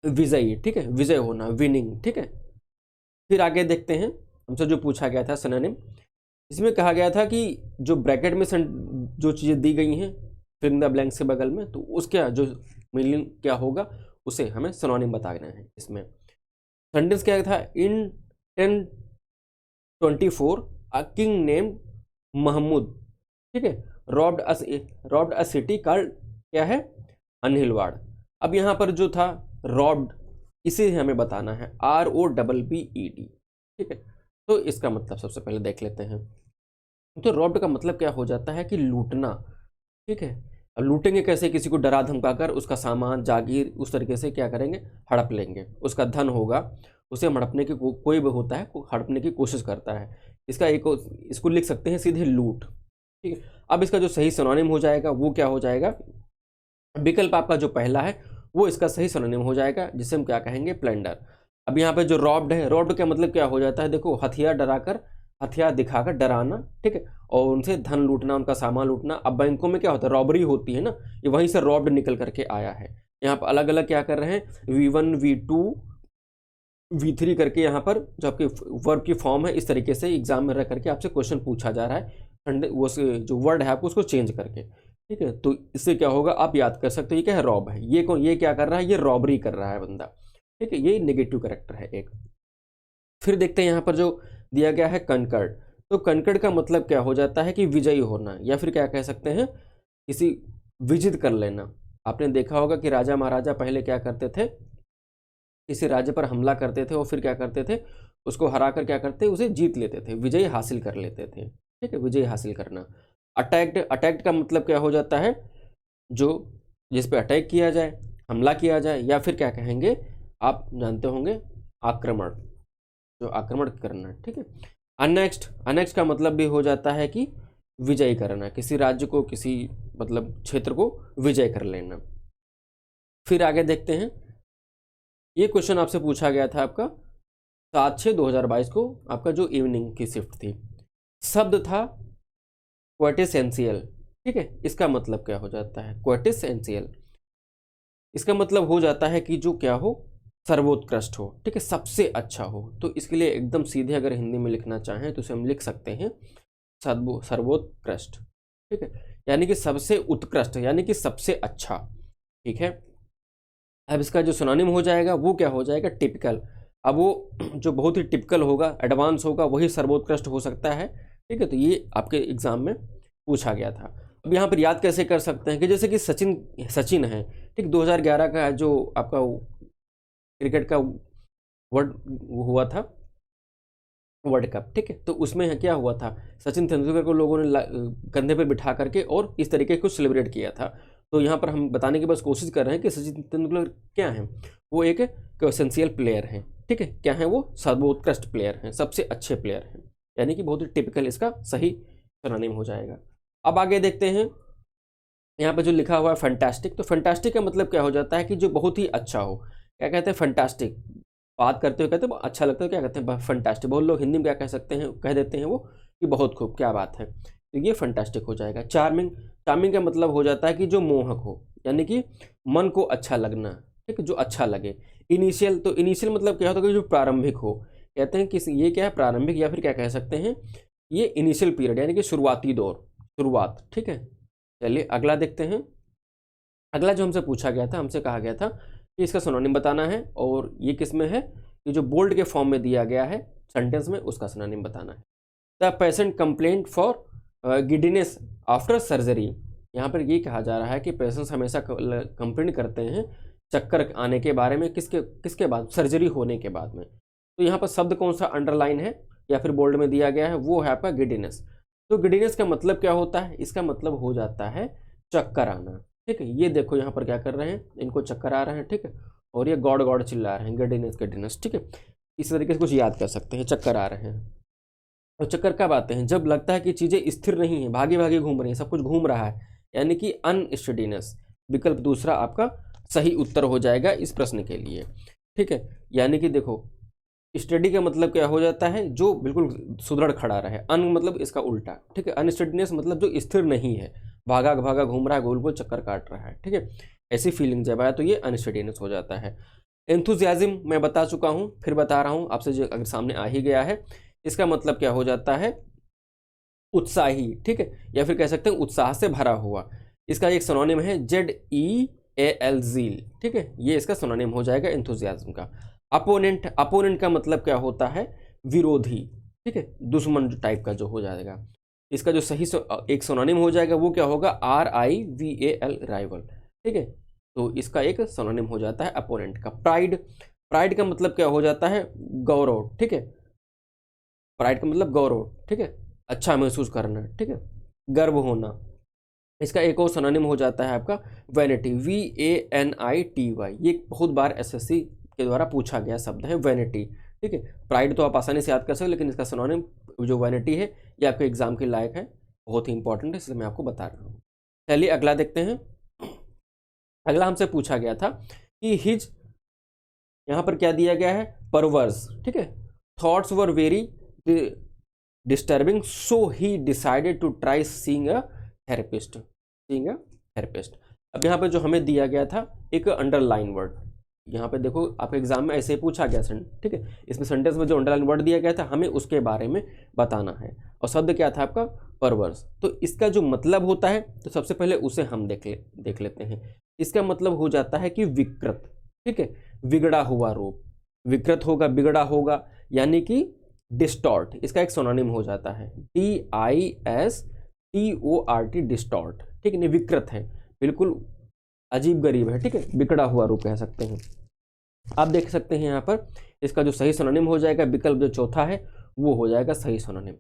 विजयी, ठीक है, विजय होना, विनिंग, ठीक है। फिर आगे देखते हैं हमसे जो पूछा गया था सिनोनिम, इसमें कहा गया था कि जो ब्रैकेट में जो चीज़ें दी गई हैं फिल इन द ब्लैंक से बगल में, तो उसका जो मीनिंग क्या होगा उसे हमें सिनोनिम बताना है। इसमें सेंटेंस क्या था, इन 1024 अ किंग नेम महमूद, ठीक है, रॉब्ड अ सिटी कॉल्ड क्या है, अनहिलवाड़। अब यहाँ पर जो था रॉब्ड, इसे हमें बताना है, ROBBED, ठीक है। तो इसका मतलब सबसे पहले देख लेते हैं। तो रॉब्ड का मतलब क्या हो जाता है कि लूटना, ठीक है। अब लूटेंगे कैसे, किसी को डरा धमका कर उसका सामान जागीर उस तरीके से क्या करेंगे, हड़प लेंगे, उसका धन होगा उसे हम हड़पने की कोई भी होता है हड़पने की कोशिश करता है, इसका एक इसको लिख सकते हैं सीधे लूट, ठीक है। अब इसका जो सही सिनोनिम हो जाएगा वो क्या हो जाएगा, विकल्प आपका जो पहला है वो इसका सही सिनोनिम हो जाएगा, जिसे हम क्या कहेंगे, प्लंडर। अब यहाँ पे जो रॉब्ड है, रॉब्ड का मतलब क्या हो जाता है, देखो हथियार डराकर, हथियार दिखाकर डराना, ठीक है, और उनसे धन लूटना, उनका सामान लूटना। अब बैंकों में क्या होता है, रॉबरी होती है ना, ये वहीं से रॉब्ड निकल करके आया है। यहाँ पर अलग अलग क्या कर रहे हैं, V1 V2 V3 करके यहाँ पर जो आपके वर्ब की फॉर्म है, इस तरीके से एग्जाम में रह करके आपसे क्वेश्चन पूछा जा रहा है, वो जो वर्ड है आपको उसको चेंज करके, ठीक है, तो इससे क्या होगा आप याद कर सकते हो, ये क्या है, रॉब है, ये कौन, ये क्या कर रहा है, ये रॉबरी कर रहा है बंदा, ठीक है, ये नेगेटिव कैरेक्टर है एक। फिर देखते हैं यहाँ पर जो दिया गया है कनकर्ड, तो कनकर्ड का मतलब क्या हो जाता है कि विजयी होना, या फिर क्या कह सकते हैं किसी विजित कर लेना। आपने देखा होगा कि राजा महाराजा पहले क्या करते थे, किसी राज्य पर हमला करते थे और फिर क्या करते थे, उसको हरा कर क्या करते, उसे जीत लेते थे, विजय हासिल कर लेते थे, ठीक है, विजय हासिल करना। अटैक्ड, अटैक्ड का मतलब क्या हो जाता है, जो जिस पे अटैक किया जाए, हमला किया जाए, या फिर क्या कहेंगे आप जानते होंगे आक्रमण, जो आक्रमण करना, ठीक है। अनेक्स्ट, अनेक्स्ट का मतलब भी हो जाता है कि विजय करना, किसी राज्य को, किसी मतलब क्षेत्र को विजय कर लेना। फिर आगे देखते हैं, ये क्वेश्चन आपसे पूछा गया था आपका 7/6/2022 को, आपका जो इवनिंग की शिफ्ट थी। शब्द था क्वाटेसेंशियल, ठीक है, इसका मतलब क्या हो जाता है, क्वाटेसेंशियल, इसका मतलब हो जाता है कि जो क्या हो, सर्वोत्कृष्ट हो, ठीक है, सबसे अच्छा हो। तो इसके लिए एकदम सीधे अगर हिंदी में लिखना चाहें तो इसे हम लिख सकते हैं सर्वोत्कृष्ट, ठीक है, यानी कि सबसे उत्कृष्ट, यानी कि सबसे अच्छा, ठीक है। अब इसका जो सिनोनिम हो जाएगा वो क्या हो जाएगा, टिपिकल। अब वो जो बहुत ही टिपिकल होगा, एडवांस होगा, वही सर्वोत्कृष्ट हो सकता है, ठीक है। तो ये आपके एग्जाम में पूछा गया था। अब यहाँ पर याद कैसे कर सकते हैं कि जैसे कि सचिन, सचिन है, ठीक, 2011 का जो आपका क्रिकेट का वर्ल्ड हुआ था, वर्ल्ड कप, ठीक है, तो उसमें क्या हुआ था, सचिन तेंदुलकर को लोगों ने कंधे पे बिठा करके और इस तरीके से कुछ सेलिब्रेट किया था। तो यहाँ पर हम बताने की बस कोशिश कर रहे हैं कि सचिन तेंदुलकर क्या हैं, वो एक एसेंशियल प्लेयर हैं, ठीक है, क्या है वो, सर्वोत्कृष्ट प्लेयर हैं, सबसे अच्छे प्लेयर हैं, यानी कि बहुत ही टिपिकल इसका सही सिनोनिम हो जाएगा। अब आगे देखते हैं, यहाँ पे जो लिखा हुआ है फैंटास्टिक, तो फैंटास्टिक का मतलब क्या हो जाता है कि जो बहुत ही अच्छा हो, क्या कहते हैं, फैंटास्टिक, बात करते हुए कहते हैं अच्छा लगता है, क्या कहते हैं, फैंटास्टिक। बहुत लोग हिंदी में क्या कह सकते हैं, कह देते हैं वो कि बहुत खूब, क्या बात है, तो ये फैंटास्टिक हो जाएगा। चार्मिंग, चार्मिंग का मतलब हो जाता है कि जो मोहक हो, यानी कि मन को अच्छा लगना, ठीक है, जो अच्छा लगे। इनिशियल, तो इनिशियल मतलब क्या होता है कि जो प्रारंभिक हो, कहते हैं कि ये क्या है, प्रारंभिक, या फिर क्या कह सकते हैं, ये इनिशियल पीरियड, यानी कि शुरुआती दौर, शुरुआत, ठीक है। चलिए अगला देखते हैं। अगला जो हमसे पूछा गया था, हमसे कहा गया था कि इसका सिनोनिम बताना है, और ये किस में है, ये जो बोल्ड के फॉर्म में दिया गया है सेंटेंस में, उसका सिनोनिम बताना है। The patient complaint for giddiness after surgery, यहाँ पर ये कहा जा रहा है कि पेशेंट्स हमेशा कंप्लेंट करते हैं चक्कर आने के बारे में, किसके किसके बाद, सर्जरी होने के बाद में। तो यहाँ पर शब्द कौन सा अंडरलाइन है या फिर बोल्ड में दिया गया है, वो है आपका गिडीनेस। तो गिडीनेस का मतलब क्या होता है, इसका मतलब हो जाता है चक्कर आना, ठीक है। ये देखो यहाँ पर क्या कर रहे हैं, इनको चक्कर आ रहे हैं, ठीक है, और ये गॉड गॉड चिल्ला रहे हैं, गिडीनेस गिडीनेस, ठीक है। इस तरीके से कुछ याद कर सकते हैं, चक्कर आ रहे हैं। और चक्कर कब आते हैं, जब लगता है कि चीज़ें स्थिर नहीं है, भागे भागे घूम रही हैं, सब कुछ घूम रहा है, यानी कि अनस्टेडीनेस। विकल्प दूसरा आपका सही उत्तर हो जाएगा इस प्रश्न के लिए, ठीक है। यानी कि देखो, स्टडी का मतलब क्या हो जाता है, जो बिल्कुल सुदृढ़ खड़ा रहे, अन मतलब इसका उल्टा, ठीक है, अनस्टेडीनेस मतलब जो स्थिर नहीं है, भागा भागा घूम रहा है, गोल गोल चक्कर काट रहा है, ठीक है, ऐसी फीलिंग जब आए तो ये अनस्टेडीनेस हो जाता है। एंथुजियाज्म मैं बता चुका हूँ, फिर बता रहा हूँ आपसे, जो अगर सामने आ ही गया है, इसका मतलब क्या हो जाता है, उत्साही, ठीक है, या फिर कह सकते हैं उत्साह से भरा हुआ। इसका एक सिनोनिम है ZEAL, ज़ील, ठीक है, ये इसका सिनोनिम हो जाएगा एंथुजियाज्म का। अपोनेंट, अपोनेंट का मतलब क्या होता है, विरोधी, ठीक है, दुश्मन टाइप का जो हो जाएगा। इसका जो सही एक सिनोनिम हो जाएगा वो क्या होगा, RIVAL, राइवल, ठीक है। तो इसका एक सिनोनिम हो जाता है अपोनेंट का। प्राइड, प्राइड का मतलब क्या हो जाता है, गौरव, ठीक है, प्राइड का मतलब गौरव, ठीक है, अच्छा महसूस करना, ठीक है, गर्व होना। इसका एक और सिनोनिम हो जाता है आपका वैनिटी, VANITY, ये बहुत बार SSC के द्वारा पूछा गया शब्द है, वैनिटी, ठीक है। प्राइड तो आप आसानी से याद कर सकते, लेकिन इसका सिनोनिम जो वैनिटी है ये आपके एग्जाम के लायक है, बहुत ही इंपॉर्टेंट है, इसलिए मैं आपको बता रहा हूँ। चलिए अगला देखते हैं। अगला हमसे पूछा गया था कि हिज, यहाँ पर क्या दिया गया है, परवर्स, ठीक है, thoughts were very disturbing, so he decided to try seeing a therapist, seeing a therapist. अब यहाँ पे जो हमें दिया गया था एक अंडरलाइन वर्ड, यहाँ पे देखो आपके एग्जाम में ऐसे ही पूछा गया ठीक है, इसमें सेंटेंस में जो अंडरलाइन वर्ड दिया गया था हमें उसके बारे में बताना है। और शब्द क्या था आपका? परवर्स। तो इसका जो मतलब होता है तो सबसे पहले उसे हम देख लेते हैं। इसका मतलब हो जाता है कि विकृत, ठीक है, बिगड़ा हुआ रूप। विकृत होगा, बिगड़ा होगा, यानी कि डिस्टॉर्ट, इसका एक सिनोनिम हो जाता है DISTORT, डिस्टॉर्ट, ठीक है, नहीं विकृत है, बिल्कुल अजीब गरीब है, ठीक है, बिगड़ा हुआ रूप कह सकते हैं। आप देख सकते हैं यहाँ पर इसका जो सही सिनोनिम हो जाएगा, विकल्प जो चौथा है वो हो जाएगा सही सिनोनिम,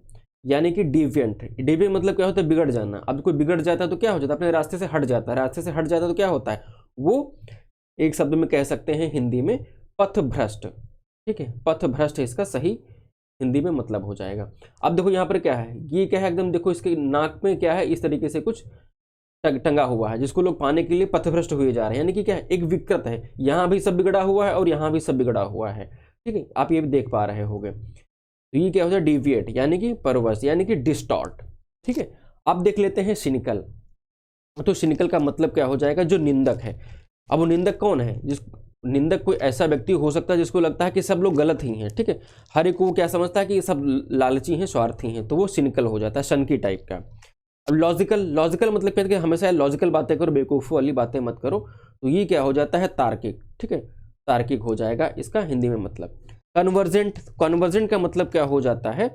यानी कि डिविएंट। डिविएंट मतलब क्या होता है? बिगड़ जाना। अब कोई बिगड़ जाता है तो क्या हो जाता है? अपने रास्ते से हट जाता है। रास्ते से हट जाता है तो क्या होता है? वो एक शब्द में कह सकते हैं हिंदी में पथभ्रष्ट, ठीक है, पथभ्रष्ट इसका सही हिंदी में मतलब हो जाएगा। अब देखो यहाँ पर क्या है, ये क्या है एकदम, देखो इसके नाक में क्या है, इस तरीके से कुछ टंगा हुआ है जिसको लोग पाने के लिए पथभ्रष्ट हुए जा रहे हैं, यानी कि क्या है? एक विकृत है, यहाँ भी सब बिगड़ा हुआ है और यहाँ भी सब बिगड़ा हुआ है, ठीक है, आप ये भी देख पा रहे होंगे। तो ये क्या हो जाए? डिविएट, यानी कि परवर्स, यानी कि डिस्टॉर्ट, ठीक है। अब देख लेते हैं सिनिकल। तो सिनिकल का मतलब क्या हो जाएगा? जो निंदक है। अब वो निंदक कौन है? निंदक कोई ऐसा व्यक्ति हो सकता है जिसको लगता है कि सब लोग गलत ही हैं, ठीक है, हर एक को क्या समझता है कि सब लालची हैं, स्वार्थी हैं, तो वो सिनिकल हो जाता है, सनकी टाइप का। अब लॉजिकल, लॉजिकल मतलब क्या है कि हमेशा लॉजिकल बातें करो, बेवकूफ़ वाली बातें मत करो, तो ये क्या हो जाता है? तार्किक, ठीक है, तार्किक हो जाएगा इसका हिंदी में मतलब। कन्वर्जेंट, कन्वर्जेंट का मतलब क्या हो जाता है?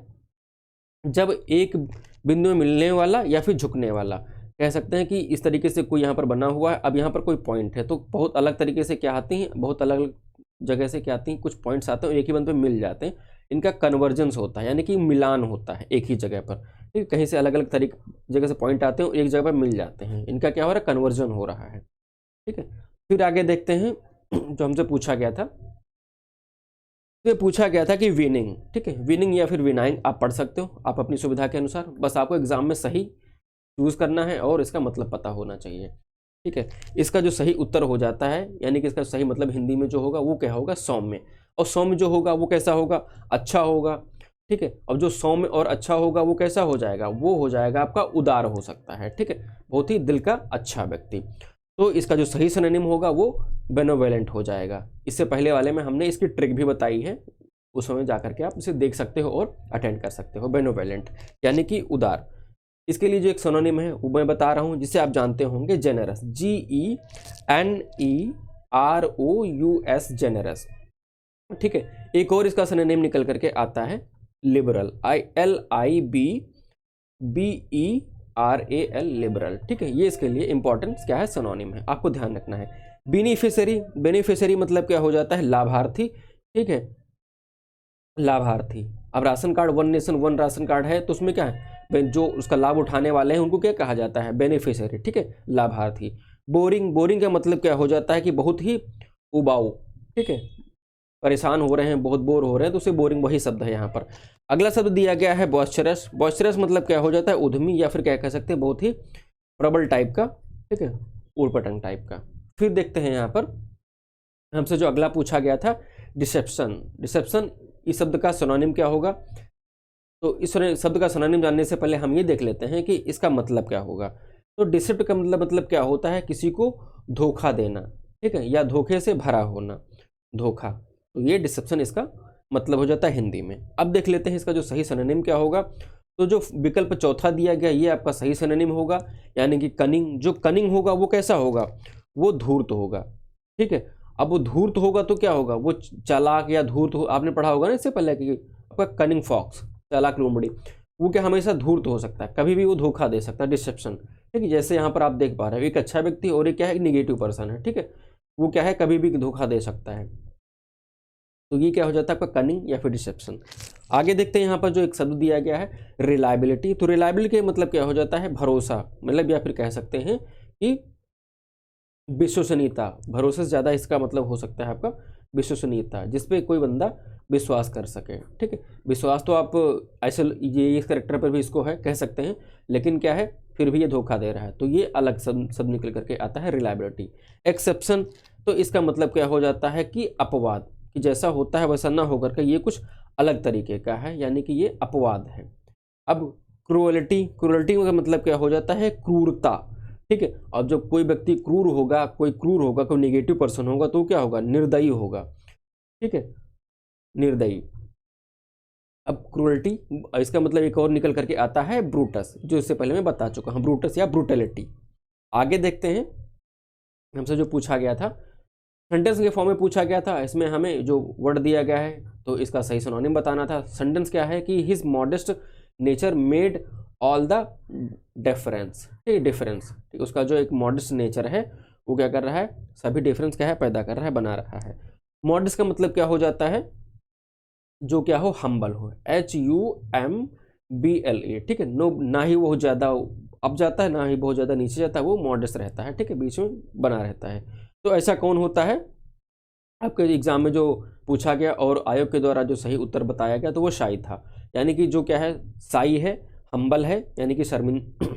जब एक बिंदु में मिलने वाला या फिर झुकने वाला, कह सकते हैं कि इस तरीके से कोई यहाँ पर बना हुआ है, अब यहाँ पर कोई पॉइंट है, तो बहुत अलग तरीके से क्या आती हैं, बहुत अलग जगह से क्या आती हैं, कुछ पॉइंट्स आते हैं और एक ही बिंदु पे मिल जाते हैं, इनका कन्वर्जेंस होता है, यानी कि मिलान होता है एक ही जगह पर, ठीक है, कहीं से अलग अलग जगह से पॉइंट आते हैं और एक जगह पर मिल जाते हैं, इनका क्या हो रहा है? कन्वर्जन हो रहा है, ठीक है। फिर आगे देखते हैं जो हमसे पूछा गया था, तो ये पूछा गया था कि विनिंग, ठीक है, विनिंग या फिर विनाइंग आप पढ़ सकते हो आप अपनी सुविधा के अनुसार, बस आपको एग्जाम में सही चूज करना है और इसका मतलब पता होना चाहिए, ठीक है। इसका जो सही उत्तर हो जाता है, यानी कि इसका सही मतलब हिंदी में जो होगा वो क्या होगा? सौम्य। और सौम्य जो होगा वो कैसा होगा? अच्छा होगा, ठीक है। अब जो सौम्य और अच्छा होगा वो कैसा हो जाएगा? वो हो जाएगा आपका उदार हो सकता है, ठीक है, बहुत ही दिल का अच्छा व्यक्ति। तो इसका जो सही सिनोनिम होगा वो बेनोवेलेंट हो जाएगा। इससे पहले वाले में हमने इसकी ट्रिक भी बताई है, उस समय जाकर के आप इसे देख सकते हो और अटेंड कर सकते हो। बेनोवेलेंट यानी कि उदार। इसके लिए जो एक सिनोनिम है वो मैं बता रहा हूँ, जिसे आप जानते होंगे, जेनरस, GENEROUS, जेनरस, ठीक है। एक और इसका सिनोनिम निकल करके आता है लिबरल, LIBERAL, लिबरल, ठीक है। ये इसके लिए इंपॉर्टेंट क्या है? सिनोनिम है, आपको ध्यान रखना है। बेनिफिशियरी, बेनिफिशियरी मतलब क्या हो जाता है? लाभार्थी, ठीक है, लाभार्थी। अब ration card, one nation one ration card है तो उसमें क्या है? जो उसका लाभ उठाने वाले हैं उनको क्या कहा जाता है? बेनिफिशियरी, ठीक है, लाभार्थी। बोरिंग, बोरिंग का मतलब क्या हो जाता है? कि बहुत ही उबाऊ, ठीक है, परेशान हो रहे हैं, बहुत बोर हो रहे हैं, तो उसे बोरिंग, वही शब्द है यहाँ पर। अगला शब्द दिया गया है बॉइस्चरस। बॉइस्चरस मतलब क्या हो जाता है? उद्यमी, या फिर क्या कह सकते हैं बहुत ही प्रबल टाइप का, ठीक है, ऊटपटांग टाइप का। फिर देखते हैं यहाँ पर हमसे जो अगला पूछा गया था, डिसेप्शन। डिसेप्शन इस शब्द का सिनोनिम क्या होगा? तो इस शब्द का सिनोनिम जानने से पहले हम ये देख लेते हैं कि इसका मतलब क्या होगा। तो डिसेप्ट का मतलब क्या होता है? किसी को धोखा देना, ठीक है, या धोखे से भरा होना, धोखा। तो ये डिसेप्शन इसका मतलब हो जाता है हिंदी में। अब देख लेते हैं इसका जो सही सिनोनिम क्या होगा। तो जो विकल्प चौथा दिया गया ये आपका सही सिनोनिम होगा, यानी कि कनिंग। जो कनिंग होगा वो कैसा होगा? वो धूर्त होगा, ठीक है। अब वो धूर्त होगा तो क्या होगा? वो चालाक या धूर्त हो, आपने पढ़ा होगा ना इससे पहले कि आपका कनिंग फॉक्स, चालाक लोमड़ी, वो क्या हमेशा धूर्त हो सकता है, कभी भी वो धोखा दे सकता है, डिसेप्शन, ठीक है। जैसे यहाँ पर आप देख पा रहे हो एक अच्छा व्यक्ति और एक क्या है? निगेटिव पर्सन है, ठीक है, वो क्या है? कभी भी धोखा दे सकता है। तो ये क्या हो जाता है आपका? कनिंग या फिर डिसेप्शन। आगे देखते हैं यहाँ पर जो एक शब्द दिया गया है, रिलायबिलिटी। तो रिलायबिलिटी का मतलब क्या हो जाता है? भरोसा, मतलब या फिर कह सकते हैं कि विश्वसनीयता। भरोसे से ज़्यादा इसका मतलब हो सकता है आपका विश्वसनीयता, जिसपे कोई बंदा विश्वास कर सके, ठीक है। विश्वास तो आप ऐसे ये इस करेक्टर पर भी इसको है कह सकते हैं, लेकिन क्या है, फिर भी ये धोखा दे रहा है, तो ये अलग सब निकल करके आता है रिलायबिलिटी। एक्सेप्शन, तो इसका मतलब क्या हो जाता है कि अपवाद, कि जैसा होता है वैसा ना होकर के ये कुछ अलग तरीके का है, यानी कि ये अपवाद है। अब क्रूअलिटी, क्रूअलिटी का मतलब क्या हो जाता है? क्रूरता, ठीक है। और जब कोई व्यक्ति क्रूर होगा, कोई नेगेटिव पर्सन होगा तो क्या होगा, निर्दयी होगा, ठीक है, निर्दयी। अब क्रूरल्टी, इसका मतलब एक और निकल करके आता है ब्रूटस, जो इससे पहले मैं बता चुका हूँ, ब्रूटस या ब्रूटलिटी। आगे देखते हैं, हमसे जो पूछा गया था, सेंटेंस के फॉर्म में पूछा गया था, इसमें हमें जो वर्ड दिया गया है तो इसका सही सिनोनिम बताना था। सेंटेंस क्या है कि his modest nature made all the difference, ठीक, डिफरेंस, ठीक, उसका जो एक मॉडेस्ट नेचर है वो क्या कर रहा है, सभी डिफरेंस क्या है, पैदा कर रहा है, बना रहा है। मॉडेस्ट का मतलब क्या हो जाता है, जो क्या हो, हम्बल हो, HUMBLE, ठीक है। नो, ना ही वो ज़्यादा अप जाता है, ना ही बहुत ज़्यादा नीचे जाता है, वो मॉडेस्ट रहता है, ठीक है, बीच में बना रहता है। तो ऐसा कौन होता है, आपके एग्जाम में जो पूछा गया और आयोग के द्वारा जो सही उत्तर बताया गया तो वो शाई था। यानी कि जो क्या है, साई है, हम्बल है, यानी कि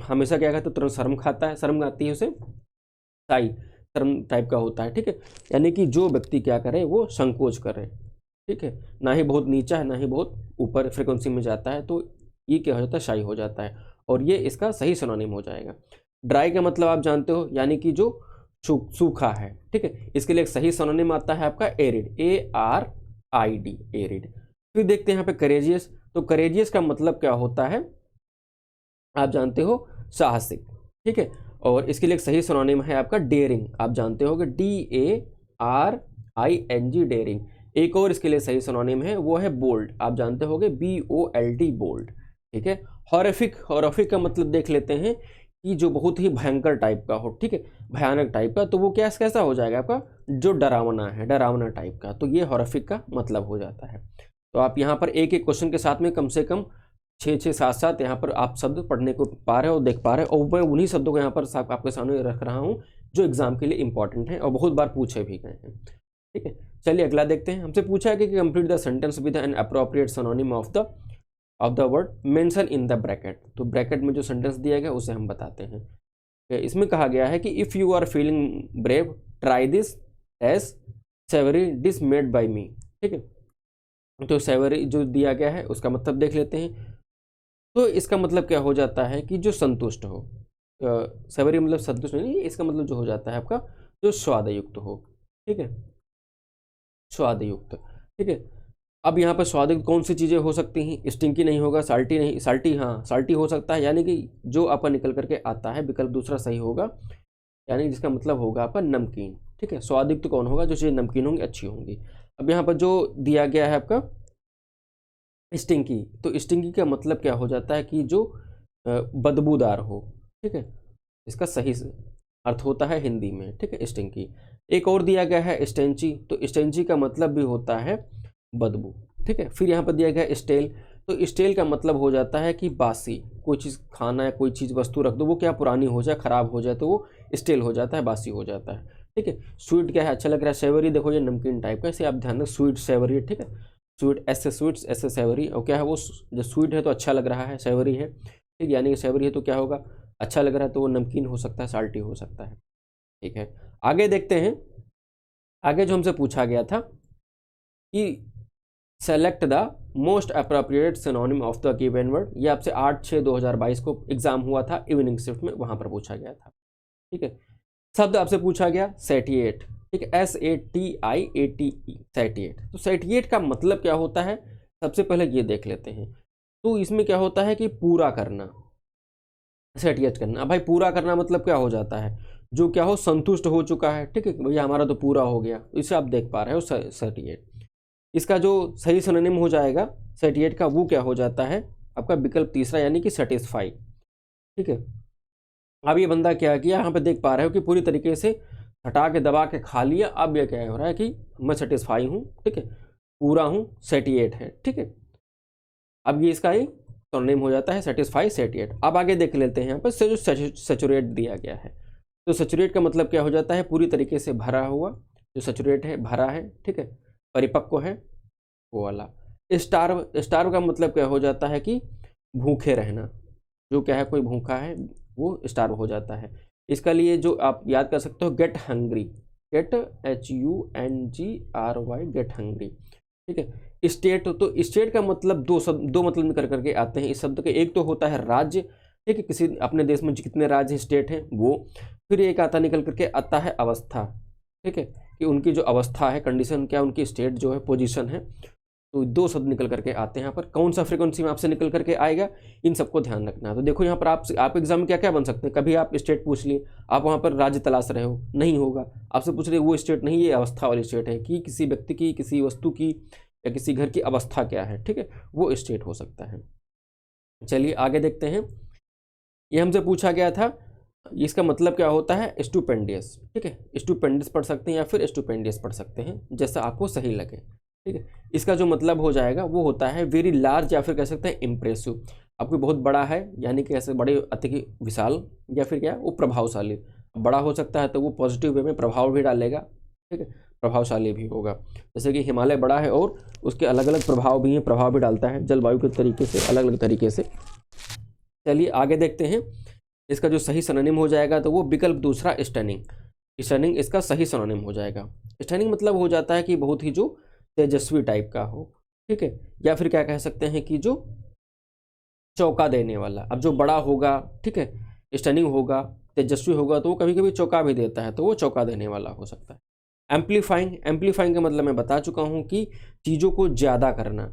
हमेशा क्या कहता है, तुरंत शर्म खाता है, शर्म आती है उसे, साई शर्म टाइप का होता है, ठीक है। यानी कि जो व्यक्ति क्या करे, वो संकोच करे, ठीक है, ना ही बहुत नीचा है, ना ही बहुत ऊपर फ्रिक्वेंसी में जाता है, तो ये क्या हो जाता है, शाई हो जाता है, और ये इसका सही सिनोनिम हो जाएगा। ड्राई का मतलब आप जानते हो, यानी कि जो सूखा है, ठीक है। इसके लिए एक सही सिनोनिम आता है आपका एरिड, ARID, एरिड। फिर देखते हैं यहाँ पे करेजियस। तो करेजियस का मतलब क्या होता है, आप जानते हो, साहसिक, ठीक है। और इसके लिए एक सही सिनोनिम है आपका डेयरिंग, आप जानते होगे, DARING, डेयरिंग। एक और इसके लिए सही सिनोनिम है, वो है बोल्ड, आप जानते होगे, BOLD, बोल्ड, ठीक है। हॉरिफिक, हॉरिफिक का मतलब देख लेते हैं कि जो बहुत ही भयंकर टाइप का हो, ठीक है, भयानक टाइप का, तो वो क्या कैसा हो जाएगा आपका, जो डरावना है, डरावना टाइप का, तो ये हॉरिफिक का मतलब हो जाता है। तो आप यहाँ पर एक एक क्वेश्चन के साथ में कम से कम 6-6, 7-7 यहाँ पर आप शब्द पढ़ने को पा रहे हो और देख पा रहे हो, और मैं उन्हीं शब्दों को यहाँ पर आपके सामने रख रहा हूँ जो एग्जाम के लिए इंपॉर्टेंट है और बहुत बार पूछे भी गए हैं, ठीक है। चलिए अगला देखते हैं। हमसे पूछा है कि complete the sentence with an appropriate synonym of the word mention in the bracket. तो ब्रैकेट में जो सेंटेंस दिया गया उसे हम बताते हैं। इसमें कहा गया है कि if you are feeling brave try this as savoury dish made by me, ठीक है। तो सेवरी जो दिया गया है उसका मतलब देख लेते हैं। तो इसका मतलब क्या हो जाता है कि जो संतुष्ट हो, सेवरी मतलब संतुष्ट नहीं, इसका मतलब जो हो जाता है आपका, जो स्वादयुक्त हो, ठीक है, स्वादयुक्त, ठीक है। अब यहाँ पर स्वादिष्ट कौन सी चीज़ें हो सकती हैं, स्टिंकी नहीं होगा, साल्टी नहीं, साल्टी, हाँ साल्टी हो सकता है, यानी कि जो आपका निकल करके आता है विकल्प दूसरा सही होगा, यानी जिसका मतलब होगा आपका नमकीन, ठीक है। स्वादिष्ट कौन होगा, जो चीज़ें नमकीन होंगी, अच्छी होंगी। अब यहाँ पर जो दिया गया है आपका स्टिंकी, तो स्टिंकी का मतलब क्या हो जाता है कि जो बदबूदार हो, ठीक है, इसका सही अर्थ होता है हिंदी में, ठीक है, स्टिंकी। एक और दिया गया है स्टेंची, तो स्टेंची का मतलब भी होता है बदबू, ठीक है। फिर यहाँ पर दिया गया है स्टेल, तो स्टेल का मतलब हो जाता है कि बासी, कोई चीज़ खाना है, कोई चीज़ वस्तु रख दो, वो क्या पुरानी हो जाए, खराब हो जाए तो वो स्टेल हो जाता है, बासी हो जाता है, ठीक है। स्वीट क्या है, अच्छा लग रहा है, सेवरी देखो ये नमकीन टाइप का, इसे आप ध्यान रखें, स्वीट सेवरी, ठीक है, स्वीट ऐसे स्वीट्स ऐसे सेवरी, और क्या है वो जो स्वीट है तो अच्छा लग रहा है, सेवरी है, ठीक, यानी कि सेवरी है तो क्या होगा, अच्छा लग रहा है, तो वो नमकीन हो सकता है, साल्टी हो सकता है, ठीक है। आगे देखते हैं, आगे जो हमसे पूछा गया था कि select the most appropriate synonym of the given word, ये आपसे 8/6/2022 को एग्जाम हुआ था इवनिंग शिफ्ट में, वहां पर पूछा गया था, ठीक है। शब्द आपसे पूछा गया सेटिएट, ठीक है, SATIATE, सेटिएट। तो सेटिएट का मतलब क्या होता है, सबसे पहले ये देख लेते हैं। तो इसमें क्या होता है कि पूरा करना, सेटिएट करना। अब भाई पूरा करना मतलब क्या हो जाता है, जो क्या हो, संतुष्ट हो चुका है, ठीक है, भैया हमारा तो पूरा हो गया, इसे आप देख पा रहे हो, सेटिएट। इसका जो सही सिनोनिम हो जाएगा सेटिएट का, वो क्या हो जाता है आपका विकल्प तीसरा, यानी कि सेटिस्फाई, ठीक है। अब ये बंदा क्या किया, यहाँ पे देख पा रहे हो कि पूरी तरीके से हटा के दबा के खा लिया, अब ये क्या हो रहा है कि मैं सेटिस्फाई हूँ, ठीक है, पूरा हूँ, सेटिएट है, ठीक है। अब ये इसका ही सिनोनिम हो जाता है सेटिस्फाई, सेटिएट। अब आगे देख लेते हैं यहाँ पर जो सैचुरेट दिया गया है, तो सैचुरेट का मतलब क्या हो जाता है, पूरी तरीके से भरा हुआ, जो सैचुरेट है भरा है, ठीक है, परिपक्व है, वो वाला। स्टार्व, स्टार्व का मतलब क्या हो जाता है कि भूखे रहना, जो क्या है कोई भूखा है वो स्टार्व हो जाता है। इसका लिए जो आप याद कर सकते हो, get hungry, get HUNGRY, get hungry, ठीक है। स्टेट, तो स्टेट का मतलब दो मतलब निकल करके आते हैं इस शब्द के, एक तो होता है राज्य, ठीक है, किसी अपने देश में कितने राज्य स्टेट हैं वो। फिर एक आता निकल करके आता है अवस्था, ठीक है, कि उनकी जो अवस्था है, कंडीशन क्या, उनकी स्टेट जो है, पोजीशन है। तो 2 शब्द निकल करके आते हैं यहाँ पर। कौन सा फ्रीक्वेंसी में आपसे निकल करके आएगा, इन सबको ध्यान रखना है। तो देखो यहाँ पर आप एग्जाम में क्या क्या बन सकते हैं। कभी आप स्टेट पूछ लिए, आप वहाँ पर राज्य तलाश रहे हो, नहीं होगा, आपसे पूछ रहे वो स्टेट नहीं, ये अवस्था वाली स्टेट है कि किसी व्यक्ति की, किसी वस्तु की या किसी घर की अवस्था क्या है, ठीक है, वो स्टेट हो सकता है। चलिए आगे देखते हैं। ये हमसे पूछा गया था, इसका मतलब क्या होता है, स्टुपेंडियस, ठीक है, स्टुपेंडियस पढ़ सकते हैं या फिर स्टुपेंडियस पढ़ सकते हैं, जैसा आपको सही लगे, ठीक है। इसका जो मतलब हो जाएगा वो होता है वेरी लार्ज, या फिर कह सकते हैं इम्प्रेसिव। आपको बहुत बड़ा है, यानी कि ऐसे बड़े, अति विशाल, या फिर क्या, वो प्रभावशाली। बड़ा हो सकता है तो वो पॉजिटिव वे में प्रभाव भी डालेगा, ठीक है, प्रभावशाली भी होगा। जैसे कि हिमालय बड़ा है और उसके अलग अलग प्रभाव भी हैं, प्रभाव भी डालता है जलवायु के तरीके से, अलग अलग तरीके से। चलिए आगे देखते हैं। इसका जो सही सिनोनिम हो जाएगा तो वो विकल्प दूसरा स्टनिंग। स्टनिंग इसका सही सिनोनिम हो जाएगा। स्टनिंग मतलब हो जाता है कि बहुत ही जो तेजस्वी टाइप का हो, ठीक है, या फिर क्या कह सकते हैं कि जो चौंका देने वाला। अब जो बड़ा होगा, ठीक है, स्टनिंग होगा, तेजस्वी होगा, तो वो कभी कभी चौंका भी देता है, तो वो चौंका देने वाला हो सकता है। एम्पलीफाइंग, एम्पलीफाइंग का मतलब मैं बता चुका हूँ कि चीज़ों को ज़्यादा करना,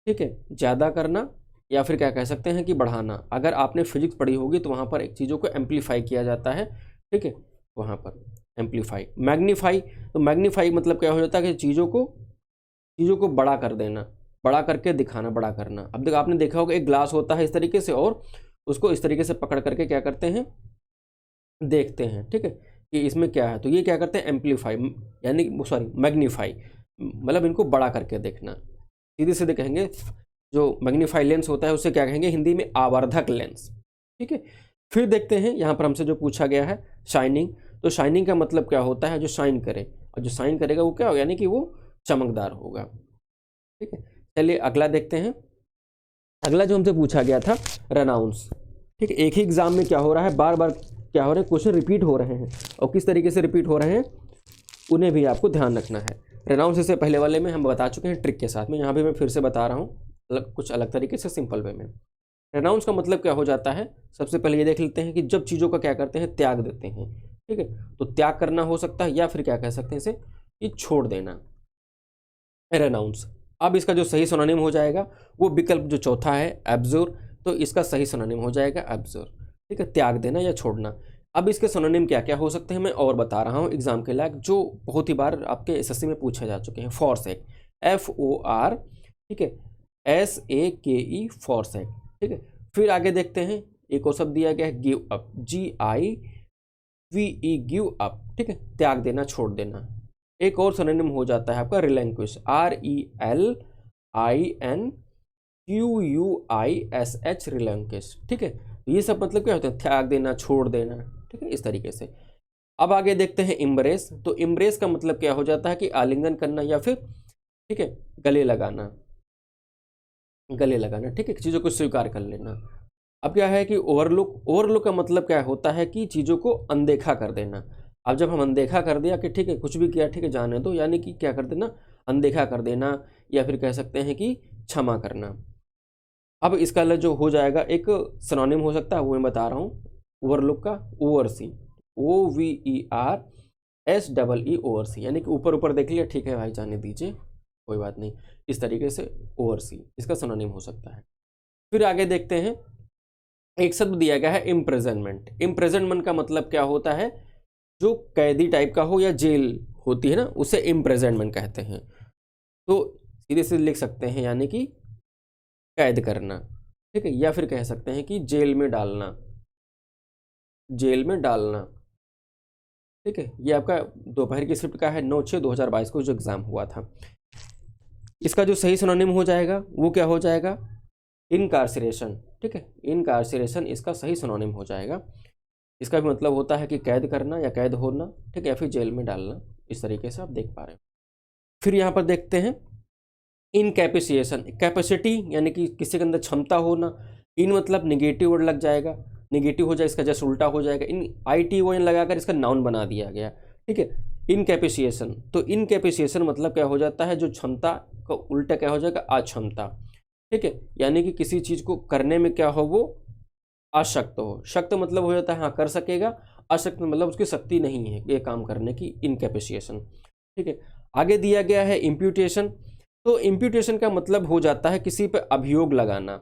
ठीक है, ज़्यादा करना, या फिर क्या कह सकते हैं कि बढ़ाना। अगर आपने फिजिक्स पढ़ी होगी तो वहाँ पर एक चीज़ों को एम्पलीफाई किया जाता है, ठीक है, वहाँ पर एम्पलीफाई। मैग्नीफाई, तो मैग्नीफाई मतलब क्या हो जाता है कि चीज़ों को बड़ा कर देना, बड़ा करके दिखाना, बड़ा करना। अब देखो आपने देखा होगा एक ग्लास होता है इस तरीके से, और उसको इस तरीके से पकड़ करके क्या करते हैं, देखते हैं, ठीक है, कि इसमें क्या है। तो ये क्या करते हैं, एम्पलीफाई, यानी सॉरी मैग्नीफाई, मतलब इनको बड़ा करके देखना। सीधे सीधे कहेंगे जो मैग्नीफाई लेंस होता है उसे क्या कहेंगे हिंदी में, आवर्धक लेंस, ठीक है। फिर देखते हैं यहाँ पर हमसे जो पूछा गया है शाइनिंग। तो शाइनिंग का मतलब क्या होता है, जो शाइन करे, और जो शाइन करेगा वो क्या होगा, यानी कि वो चमकदार होगा, ठीक है। चलिए अगला देखते हैं। अगला जो हमसे पूछा गया था, रेनाउंस, ठीक है। एक ही एग्जाम में क्या हो रहा है, बार बार क्या हो रहे हैं, क्वेश्चन रिपीट हो रहे हैं, और किस तरीके से रिपीट हो रहे हैं उन्हें भी आपको ध्यान रखना है। रेनाउंस इससे पहले वाले में हम बता चुके हैं ट्रिक के साथ में, यहाँ भी मैं फिर से बता रहा हूँ कुछ अलग तरीके से, सिंपल वे में। रेनाउंस का मतलब क्या हो जाता है, सबसे पहले ये देख लेते हैं कि जब चीज़ों का क्या करते हैं, त्याग देते हैं, ठीक है। तो त्याग करना हो सकता है, या फिर क्या कह सकते हैं इसे, कि छोड़ देना, रेनाउंस। अब इसका जो सही सिनोनिम हो जाएगा वो विकल्प जो चौथा है, एब्जोर। तो इसका सही सिनोनिम हो जाएगा एब्जोर, ठीक है, त्याग देना या छोड़ना। अब इसके सिनोनिम क्या क्या हो सकते हैं मैं और बता रहा हूँ एग्जाम के लायक, जो बहुत ही बार आपके एसएससी में पूछे जा चुके हैं। फॉरसेक, FOR, ठीक है, SAKE, फॉरसेक, ठीक है। फिर आगे देखते हैं, एक और शब्द दिया गया है, give up, GIVE, give up, ठीक है, त्याग देना, छोड़ देना। एक और सिनोनिम हो जाता है आपका रिलैंक्विश, RELINQUISH, रिलैंक्विश, ठीक है। ये सब मतलब क्या होता है, त्याग देना, छोड़ देना, ठीक है, इस तरीके से। अब आगे देखते हैं इम्ब्रेस। तो इम्ब्रेस का मतलब क्या हो जाता है कि आलिंगन करना, या फिर ठीक है गले लगाना, गले लगाना, ठीक है, चीज़ों को स्वीकार कर लेना। अब क्या है कि ओवरलुक, ओवरलुक का मतलब क्या होता है कि चीज़ों को अनदेखा कर देना। अब जब हम अनदेखा कर दिया कि ठीक है कुछ भी किया, ठीक है जाने दो, यानी कि क्या कर देना, अनदेखा कर देना, या फिर कह सकते हैं कि क्षमा करना। अब इसका जो हो जाएगा एक सिनोनिम हो सकता है, वो मैं बता रहा हूँ, ओवरलुक का ओवरसी, OVERSEE, ओवरसी, यानी कि ऊपर ऊपर देख लिया, ठीक है भाई जाने दीजिए, कोई बात नहीं, इस तरीके से ओवरसी इसका सिनोनिम हो सकता है। फिर आगे देखते हैं, एक शब्द दिया गया है इम्प्रिजनमेंट। इम्प्रिजनमेंट का मतलब क्या होता है, जो कैदी टाइप का हो या जेल होती है ना, उसे इम्प्रिजनमेंट कहते हैं। तो सीधे सीधे लिख सकते हैं, यानी कि कैद करना, ठीक है, या फिर कह सकते हैं कि जेल में डालना, जेल में डालना, ठीक है। ये आपका दोपहर की शिफ्ट का है, 9/6/2022 को जो एग्जाम हुआ था। इसका जो सही सिनोनिम हो जाएगा वो क्या हो जाएगा, इनकार्सिरेशन, ठीक है, इनकार्सिरेशन इसका सही सिनोनिम हो जाएगा। इसका भी मतलब होता है कि कैद करना या कैद होना, ठीक है, या फिर जेल में डालना, इस तरीके से आप देख पा रहे हैं। फिर यहाँ पर देखते हैं इनकैपेसिएशन, कैपेसिटी यानी कि किसी के अंदर क्षमता होना। इन मतलब निगेटिव वर्ड लग जाएगा, निगेटिव हो जाए, इसका जस्ट उल्टा हो जाएगा, इन ITON लगाकर इसका नाउन बना दिया गया, ठीक है, इनकैपेसिएशन। तो इनकैपेसिएशन मतलब क्या हो जाता है, जो क्षमता का उल्टा क्या हो जाएगा, अक्षमता, ठीक है, यानी कि किसी चीज़ को करने में क्या हो, वो अशक्त हो। शक्त मतलब हो जाता है हाँ कर सकेगा, अशक्त मतलब उसकी शक्ति नहीं है ये काम करने की, इनकैपेसिएशन। ठीक है, आगे दिया गया है इम्प्यूटेशन। तो इम्प्यूटेशन का मतलब हो जाता है किसी पे अभियोग लगाना।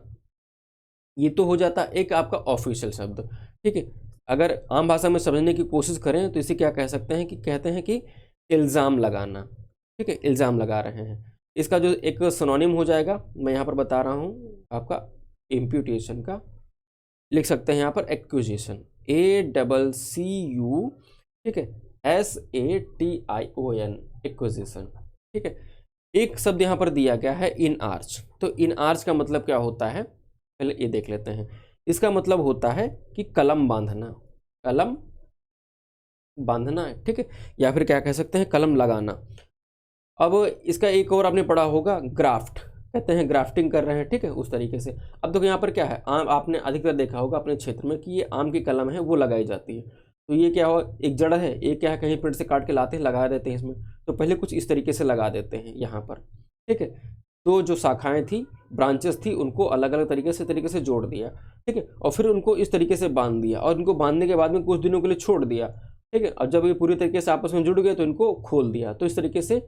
ये तो हो जाता है एक आपका ऑफिशियल शब्द। ठीक है, अगर आम भाषा में समझने की कोशिश करें तो इसे क्या कह सकते हैं कि कहते हैं कि इल्ज़ाम लगाना। ठीक है, इल्ज़ाम लगा रहे हैं। इसका जो एक सिनोनिम हो जाएगा मैं यहाँ पर बता रहा हूँ आपका इम्प्यूटेशन का, लिख सकते हैं यहाँ पर एक्यूजेशन, ACCU, ठीक है, SATION, एक्विजिशन। ठीक है, एक शब्द यहाँ पर दिया गया है इन आर्च। तो इन आर्च का मतलब क्या होता है, पहले ये देख लेते हैं। इसका मतलब होता है कि कलम बांधना, कलम बांधना है। ठीक है, या फिर क्या कह सकते हैं कलम लगाना। अब इसका एक और आपने पढ़ा होगा ग्राफ्ट, कहते हैं ग्राफ्टिंग कर रहे हैं। ठीक है, उस तरीके से। अब देखो यहाँ पर क्या है, आम आपने अधिकतर देखा होगा अपने क्षेत्र में कि ये आम की कलम है वो लगाई जाती है। तो ये क्या हो, एक जड़ है, एक क्या है कहीं पेड़ से काट के लाते हैं लगा देते हैं इसमें। तो पहले कुछ इस तरीके से लगा देते हैं यहाँ पर। ठीक है, तो जो शाखाएं थी, ब्रांचेस थी, उनको अलग अलग तरीके से जोड़ दिया। ठीक है, और फिर उनको इस तरीके से बांध दिया, और इनको बांधने के बाद में कुछ दिनों के लिए छोड़ दिया। ठीक है, और जब ये पूरी तरीके से आपस में जुड़ गए तो इनको खोल दिया। तो इस तरीके से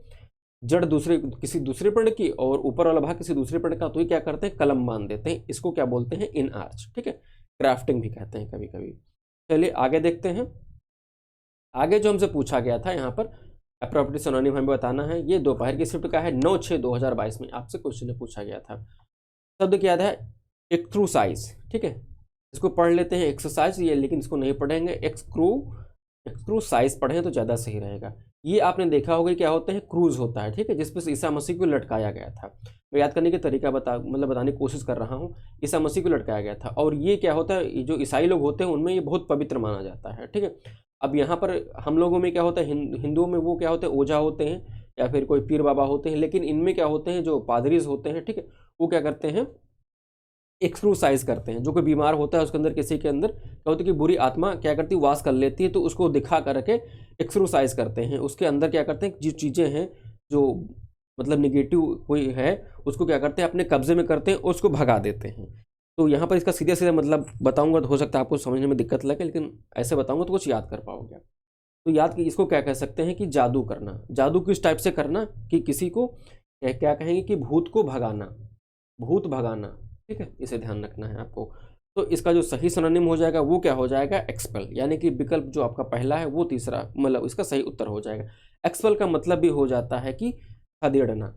जड़ दूसरे किसी दूसरे पेड़ की और ऊपर वाला भाग किसी दूसरे पेड़ का, तो ये क्या करते हैं कलम बांध देते हैं। इसको क्या बोलते हैं इन आर्च। ठीक है, क्राफ्टिंग भी कहते हैं कभी कभी। चलिए आगे देखते हैं। आगे जो हमसे पूछा गया था यहाँ पर अप्रोप्रिएट सिनोनिम हमें बताना है। ये दोपहर की शिफ्ट का है, 9/6/2022 में आपसे क्वेश्चन पूछा गया था। शब्द क्या है, एक्सक्रूसाइज। ठीक है, इसको पढ़ लेते हैं एक्सरसाइज ये, लेकिन इसको नहीं पढ़ेंगे, एक्सक्रूसाइज पढ़ें तो ज़्यादा सही रहेगा। ये आपने देखा होगा क्या होता है, क्रूज होता है। ठीक है, जिस पर ईसा मसीह को लटकाया गया था। मैं याद करने का तरीका बताने की कोशिश कर रहा हूँ। ईसा मसीह को लटकाया गया था, और ये क्या होता है, जो ईसाई लोग होते हैं उनमें ये बहुत पवित्र माना जाता है। ठीक है, अब यहाँ पर हम लोगों में क्या होता है, हिंदुओं में वो क्या होते हैं, ओझा होते हैं या फिर कोई पीर बाबा होते हैं। लेकिन इनमें क्या होते हैं, जो पादरीज होते हैं, ठीक है, वो क्या करते हैं, एक्सक्रूसाइज करते हैं। जो कोई बीमार होता है उसके अंदर, किसी के अंदर क्या होता है कि बुरी आत्मा क्या करती है, वास कर लेती है, तो उसको दिखा करके एक्सक्रूसाइज करते हैं। उसके अंदर क्या करते हैं, जो चीज़ें हैं जो मतलब निगेटिव कोई है उसको क्या करते हैं अपने कब्जे में करते हैं और उसको भगा देते हैं। तो यहाँ पर इसका सीधे सीधे मतलब बताऊंगा तो हो सकता है आपको समझने में दिक्कत लगे, लेकिन ऐसे बताऊंगा तो कुछ याद कर पाओगे। तो याद कि इसको क्या कह सकते हैं कि जादू करना। जादू किस टाइप से करना, कि किसी को क्या कहेंगे कि भूत को भगाना, भूत भगाना। ठीक है, इसे ध्यान रखना है आपको। तो इसका जो सही सिनोनिम हो जाएगा वो क्या हो जाएगा, एक्सपेल, यानी कि विकल्प जो आपका पहला है वो तीसरा मतलब इसका सही उत्तर हो जाएगा। एक्सपेल का मतलब भी हो जाता है कि खदेड़ना।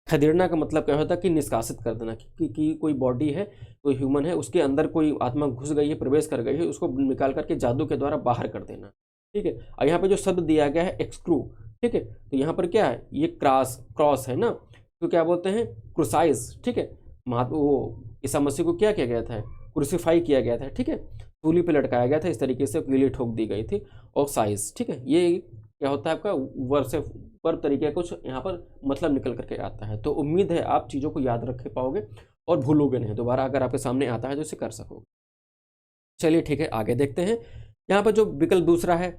खदेड़ना का मतलब क्या होता है कि निष्कासित कर देना, कि कोई बॉडी है, कोई ह्यूमन है, उसके अंदर कोई आत्मा घुस गई है, प्रवेश कर गई है, उसको निकाल करके जादू के द्वारा बाहर कर देना। ठीक है, और यहाँ पे जो शब्द दिया गया है एक्सक्रू। ठीक है, तो यहाँ पर क्या है, ये क्रॉस है ना, तो क्या बोलते हैं क्रूसाइज। ठीक है, वो ईसा मसीह को क्या किया गया था, क्रूसीफाई किया गया था। ठीक है, सूली पे लटकाया गया था, इस तरीके से कीली ठोक दी गई थी। और साइज, ठीक है, ये क्या होता है आपका वर्ब से वर्ब तरीके का कुछ यहाँ पर मतलब निकल करके आता है। तो उम्मीद है आप चीज़ों को याद रख पाओगे और भूलोगे नहीं दोबारा, अगर आपके सामने आता है तो इसे कर सकोगे। चलिए ठीक है, आगे देखते हैं। यहाँ पर जो विकल्प दूसरा है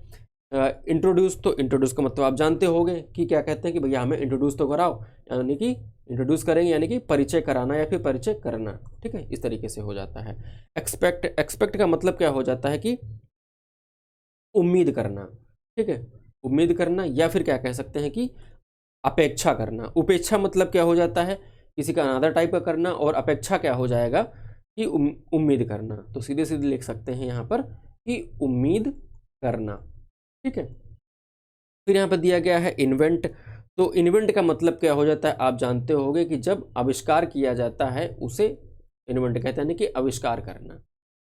इंट्रोड्यूस, तो इंट्रोड्यूस का मतलब आप जानते होंगे कि क्या कहते हैं कि भैया हमें इंट्रोड्यूस तो कराओ, यानी कि इंट्रोड्यूस करेंगे यानी कि परिचय कराना या फिर परिचय करना। ठीक है, इस तरीके से हो जाता है। एक्सपेक्ट, एक्सपेक्ट का मतलब क्या हो जाता है कि उम्मीद करना। ठीक है, उम्मीद करना, या फिर क्या कह सकते हैं कि अपेक्षा करना। उपेक्षा मतलब क्या हो जाता है, किसी का अनादर टाइप का करना, और अपेक्षा क्या हो जाएगा कि उम्मीद करना। तो सीधे सीधे लिख सकते हैं यहाँ पर कि उम्मीद करना। ठीक है, फिर यहाँ पर दिया गया है इन्वेंट। तो इन्वेंट का मतलब क्या हो जाता है, आप जानते होंगे कि जब आविष्कार किया जाता है उसे इन्वेंट कहते हैं, यानी कि आविष्कार करना।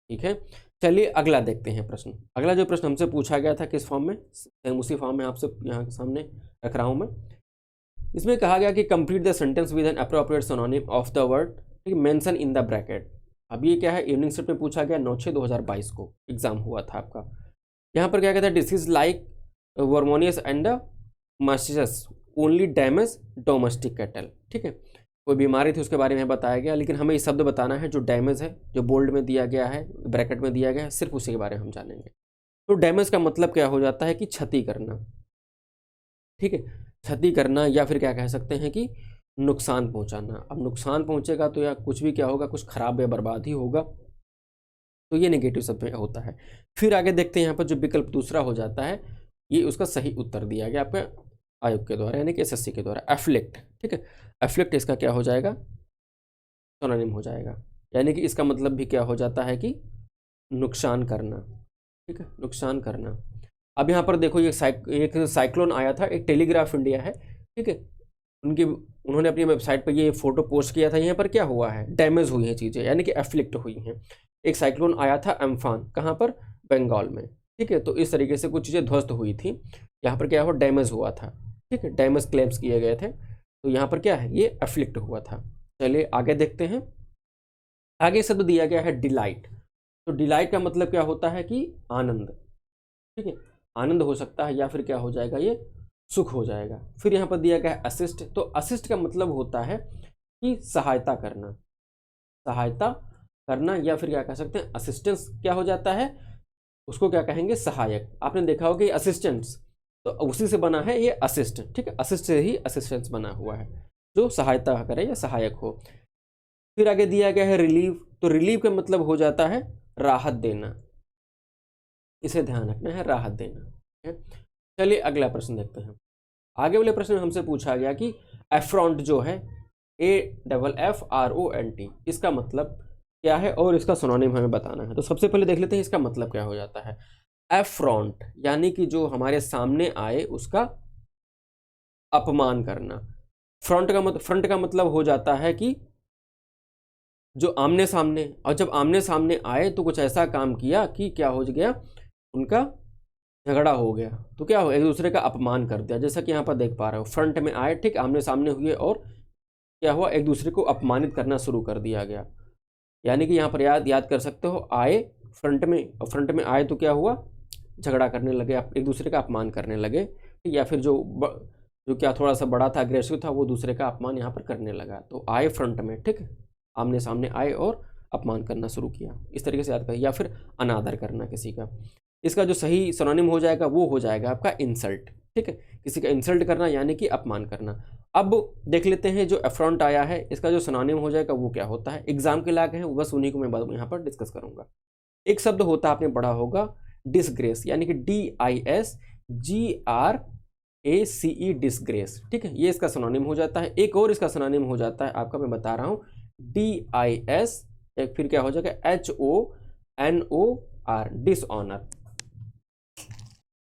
ठीक है, चलिए अगला देखते हैं प्रश्न। अगला जो प्रश्न हमसे पूछा गया था किस फॉर्म में, सेम उसी फॉर्म में आपसे यहाँ के सामने रख रहा हूँ मैं। इसमें कहा गया कि complete the sentence with an appropriate synonym of the word mention in the bracket. अब ये क्या है, इवनिंग शिफ्ट में पूछा गया, 9/6/2022 को एग्जाम हुआ था आपका। यहाँ पर क्या कहता है, disease like verminous and mastitis only damage domestic cattle. ठीक है, कोई बीमारी थी उसके बारे में बताया गया, लेकिन हमें ये शब्द बताना है जो डैमेज है, जो बोल्ड में दिया गया है, ब्रैकेट में दिया गया है, सिर्फ उसी के बारे में हम जानेंगे। तो डैमेज का मतलब क्या हो जाता है कि क्षति करना। ठीक है, क्षति करना, या फिर क्या कह सकते हैं कि नुकसान पहुंचाना। अब नुकसान पहुंचेगा तो या कुछ भी क्या होगा, कुछ खराब या बर्बाद ही होगा। तो ये नेगेटिव शब्द में होता है। फिर आगे देखते हैं यहाँ पर जो विकल्प दूसरा हो जाता है, ये उसका सही उत्तर दिया गया आपका आयोग के द्वारा, यानी कि एसएससी के द्वारा, एफ्लिक्ट। ठीक है, एफ्लिक्ट इसका क्या हो जाएगा, सिनोनिम हो जाएगा, यानी कि इसका मतलब भी क्या हो जाता है कि नुकसान करना। ठीक है, नुकसान करना। अब यहाँ पर देखो, ये एक साइक्लोन आया था, एक टेलीग्राफ इंडिया है, ठीक है, उन्होंने अपनी वेबसाइट पर ये फोटो पोस्ट किया था। यहाँ पर क्या हुआ है, डैमेज हुई हैं चीज़ें, यानी कि एफ्लिक्ट हुई हैं। एक साइक्लोन आया था अम्फान, कहाँ पर, बंगाल में। ठीक है, तो इस तरीके से कुछ चीज़ें ध्वस्त हुई थी, यहाँ पर क्या हुआ, डैमेज हुआ था। ठीक है, डैमेज क्लेम्स किए गए थे, तो यहाँ पर क्या है, ये एफ्लिक्ट हुआ था। चलिए आगे देखते हैं। आगे शब्द दिया गया है डिलाइट। तो डिलाइट का मतलब क्या होता है कि आनंद। ठीक है, आनंद हो सकता है या फिर क्या हो जाएगा, ये सुख हो जाएगा। फिर यहाँ पर दिया गया है असिस्ट। तो असिस्ट का मतलब होता है कि सहायता करना, सहायता करना, या फिर क्या कह सकते हैं, असिस्टेंस क्या हो जाता है, उसको क्या कहेंगे, सहायक। आपने देखा होगा कि असिस्टेंट्स, तो उसी से बना है ये असिस्ट। ठीक है, असिस्ट से ही असिस्टेंस बना हुआ है, जो सहायता करे या सहायक हो। फिर आगे दिया गया है रिलीव। तो रिलीव का मतलब हो जाता है राहत देना, इसे ध्यान रखना है, राहत देना। चलिए अगला प्रश्न देखते हैं। आगे वाले प्रश्न में हमसे पूछा गया कि एफ्रॉन्ट जो है, AFFRONT, इसका मतलब क्या है और इसका सिनोनिम हमें बताना है। तो सबसे पहले देख लेते हैं इसका मतलब क्या हो जाता है। एफ्रॉन्ट यानी कि जो हमारे सामने आए उसका अपमान करना। फ्रंट का मतलब हो जाता है कि जो आमने सामने, और जब आमने सामने आए तो कुछ ऐसा काम किया कि क्या हो गया, उनका झगड़ा हो गया, तो क्या हो, एक दूसरे का अपमान कर दिया। जैसा कि यहाँ पर देख पा रहे हो, फ्रंट में आए, ठीक, आमने सामने हुए और क्या हुआ, एक दूसरे को अपमानित करना शुरू कर दिया गया। यानी कि यहाँ पर याद कर सकते हो, आए फ्रंट में, और फ्रंट में आए तो क्या हुआ, झगड़ा करने लगे, एक दूसरे का अपमान करने लगे। या फिर जो क्या थोड़ा सा बड़ा था, अग्रेसिव था, वो दूसरे का अपमान यहाँ पर करने लगा। तो आए फ्रंट में, ठीक है, आमने सामने आए और अपमान करना शुरू किया, इस तरीके से याद करें। या फिर अनादर करना किसी का। इसका जो सही सिनोनिम हो जाएगा वो हो जाएगा आपका इंसल्ट। ठीक है, किसी का इंसल्ट करना यानी कि अपमान करना। अब देख लेते हैं जो अफ्रॉन्ट आया है, इसका जो सिनोनिम हो जाएगा वो क्या होता है। एग्जाम के लायक है, बस उन्हीं को मैं यहाँ पर डिस्कस करूंगा। एक शब्द होता है, आपने पढ़ा होगा, डिसग्रेस, यानी कि DISGRACE, डिसग्रेस। ठीक है, ये इसका सिनोनिम हो जाता है। एक और इसका सिनोनिम हो जाता है आपका, मैं बता रहा हूँ, DIS, एक फिर क्या हो जाएगा, HONOR, डिसऑनर।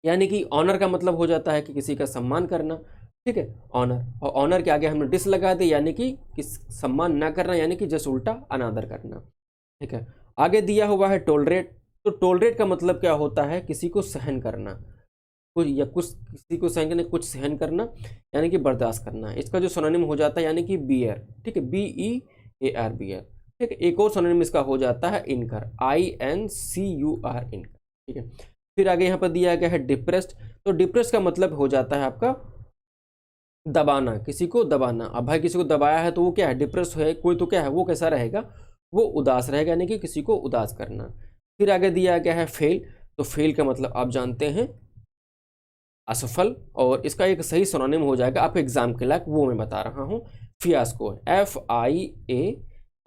यानी ऑनर का मतलब हो जाता है कि किसी का सम्मान करना। ठीक है, ऑनर, और ऑनर के आगे हमने डिस लगा दी, यानी कि सम्मान ना करना, यानी कि जस्ट उल्टा अनादर करना। ठीक है, आगे दिया हुआ है टोलरेट। तो टोलरेट का मतलब क्या होता है, किसी को सहन करना, कुछ या कुछ, किसी को सहन करना, कुछ सहन करना, यानी कि बर्दाश्त करना। इसका जो सिनोनिम हो जाता है, यानी कि बियर। ठीक है, BEAR, बियर। ठीक है, एक और सिनोनिम इसका हो जाता है इनकर, INCUR, इनकर। ठीक है, फिर आगे यहाँ पर दिया गया है डिप्रेस्ड। तो डिप्रेस्ड का मतलब हो जाता है आपका दबाना, किसी को दबाना। अब भाई किसी को दबाया है तो वो क्या है, डिप्रेस है कोई, तो क्या है, वो कैसा रहेगा, वो उदास रहेगा, यानी कि किसी को उदास करना। फिर आगे दिया गया है फेल। तो फेल का मतलब आप जानते हैं असफल, और इसका एक सही सिनोनिम हो जाएगा आप एग्जाम के लायक, वो मैं बता रहा हूँ, फियास्को,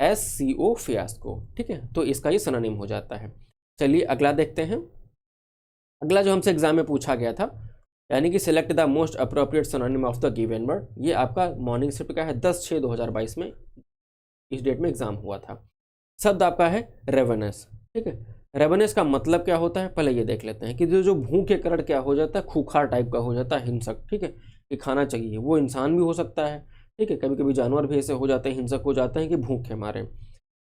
FIASCO, फियास्को। ठीक है, तो इसका ये सिनोनिम हो जाता है। चलिए अगला देखते हैं। अगला जो हमसे एग्जाम में पूछा गया था, यानी कि select the most appropriate synonym of the given word. ये आपका मॉर्निंग शिफ्ट का है, 10/6/2022 में, इस डेट में एग्जाम हुआ था। शब्द आपका है रेवनस। ठीक है, रेवनस का मतलब क्या होता है, पहले ये देख लेते हैं कि जो भूख के कारण क्या हो जाता है, खूंखार टाइप का हो जाता है, हिंसक। ठीक है, कि खाना चाहिए, वो इंसान भी हो सकता है। ठीक है, कभी कभी जानवर भी ऐसे हो जाते हैं, हिंसक हो जाते हैं कि भूख के मारे।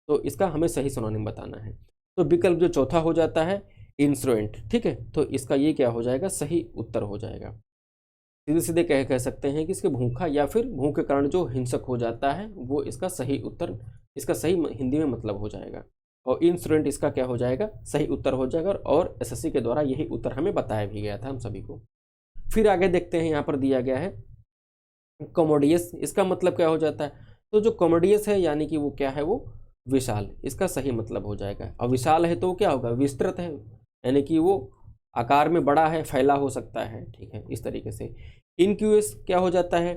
तो इसका हमें सही सिनोनिम बताना है। तो विकल्प जो चौथा हो जाता है इंस्ट्रूमेंट। ठीक है, तो इसका ये क्या हो जाएगा, सही उत्तर हो जाएगा। सीधे सीधे कह सकते हैं कि इसके भूखा या फिर भूख के कारण जो हिंसक हो जाता है, वो इसका सही उत्तर, इसका सही हिंदी में मतलब हो जाएगा। और इंस्ट्रूमेंट इसका क्या हो जाएगा, सही उत्तर हो जाएगा। और एसएससी के द्वारा यही उत्तर हमें बताया भी गया था हम सभी को। फिर आगे देखते हैं, यहाँ पर दिया गया है कॉमोडियस। इसका मतलब क्या हो जाता है, तो जो कॉमोडियस है यानी कि वो क्या है, वो विशाल, इसका सही मतलब हो जाएगा। और विशाल है तो क्या होगा, विस्तृत है, यानी कि वो आकार में बड़ा है, फैला हो सकता है। ठीक है, इस तरीके से। इनक्यूएस क्या हो जाता है,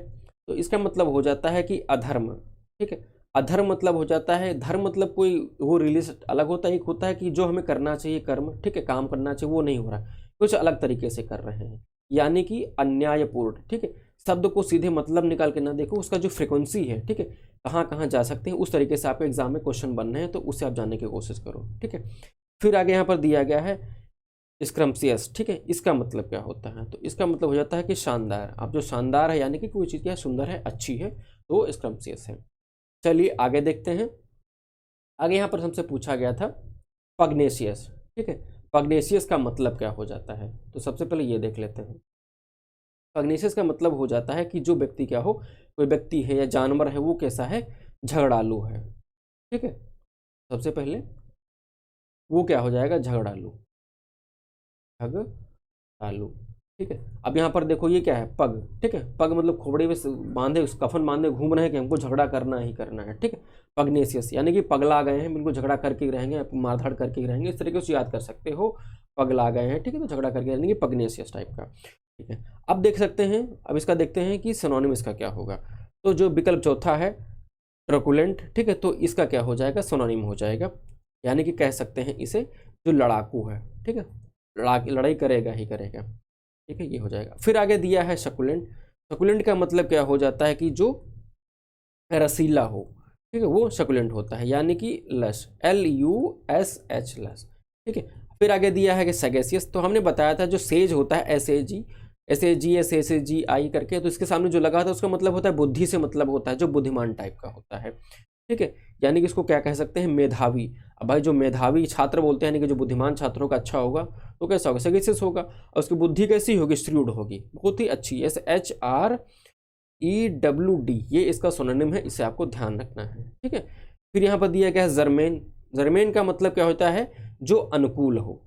तो इसका मतलब हो जाता है कि अधर्म। ठीक है, अधर्म मतलब हो जाता है, धर्म मतलब कोई वो रिलीज अलग होता है, एक होता है कि जो हमें करना चाहिए कर्म, ठीक है, काम करना चाहिए वो नहीं हो रहा, कुछ अलग तरीके से कर रहे हैं, यानी कि अन्यायपूर्ण, ठीक है। शब्द को सीधे मतलब निकाल के ना देखो, उसका जो फ्रिक्वेंसी है, ठीक है, कहाँ कहाँ जा सकते हैं, उस तरीके से आपके एग्जाम में क्वेश्चन बन रहे हैं, तो उससे आप जानने की कोशिश करो, ठीक है। फिर आगे यहाँ पर दिया गया है स्क्रम्पसियस, ठीक है, इसका मतलब क्या होता है, तो इसका मतलब हो जाता है कि शानदार। अब जो शानदार है यानी कि कोई चीज़ क्या है, सुंदर है, अच्छी है, तो वो स्क्रम्पसियस है। चलिए आगे देखते हैं। आगे यहाँ पर हमसे पूछा गया था पग्नेशियस, ठीक है, पग्नेशियस का मतलब क्या हो जाता है, तो सबसे पहले ये देख लेते हैं। पग्नेशियस का मतलब हो जाता है कि जो व्यक्ति क्या हो, कोई व्यक्ति है या जानवर है, वो कैसा है, झगड़ालू है, ठीक है। सबसे पहले वो क्या हो जाएगा, झगड़ालू, झगड़ालू, ठीक है। अब यहाँ पर देखो ये क्या है, पग, ठीक है, पग मतलब खोपड़ी में बांधे, कफन बांधे घूम रहे हैं कि हमको झगड़ा करना ही करना है, ठीक है। पग्नेशियस यानी कि पगला गए हैं, बिल्कुल झगड़ा करके ही रहेंगे, मारधाड़ करके ही रहेंगे, इस तरीके से याद कर सकते हो, पगला गए हैं, ठीक है, तो झगड़ा करके यानी कि पग्नेशियस टाइप का, ठीक है। अब देख सकते हैं, अब इसका देखते हैं कि सिनोनिम इसका क्या होगा। तो जो विकल्प चौथा है ट्रकुलेंट, ठीक है, तो इसका क्या हो जाएगा, सिनोनिम हो जाएगा, यानी कि कह सकते हैं इसे जो लड़ाकू है, ठीक है, लड़ाई करेगा ही करेगा, ठीक है, ये हो जाएगा। फिर आगे दिया है सकुलेंट। सकुलेंट का मतलब क्या हो जाता है कि जो रसीला हो, ठीक है, वो सकुलेंट होता है, यानी कि लश, LUSH, लश, ठीक है। फिर आगे दिया है कि सगेसियस, तो हमने बताया था जो सेज होता है SAGI करके, तो इसके सामने जो लगा था उसका मतलब होता है बुद्धि से मतलब होता है, जो बुद्धिमान टाइप का होता है, ठीक है, यानी कि इसको क्या कह सकते हैं, मेधावी। अब भाई जो मेधावी छात्र बोलते हैं, यानी कि जो बुद्धिमान छात्रों का अच्छा होगा, तो कैसा होगा, सगेसियस होगा, और उसकी बुद्धि कैसी होगी, श्रूड होगी, बहुत ही अच्छी, SHREWD, ये इसका सिनोनिम है, इसे आपको ध्यान रखना है, ठीक है। फिर यहाँ पर दिया गया है जर्मेन। जर्मेन का मतलब क्या होता है, जो अनुकूल हो,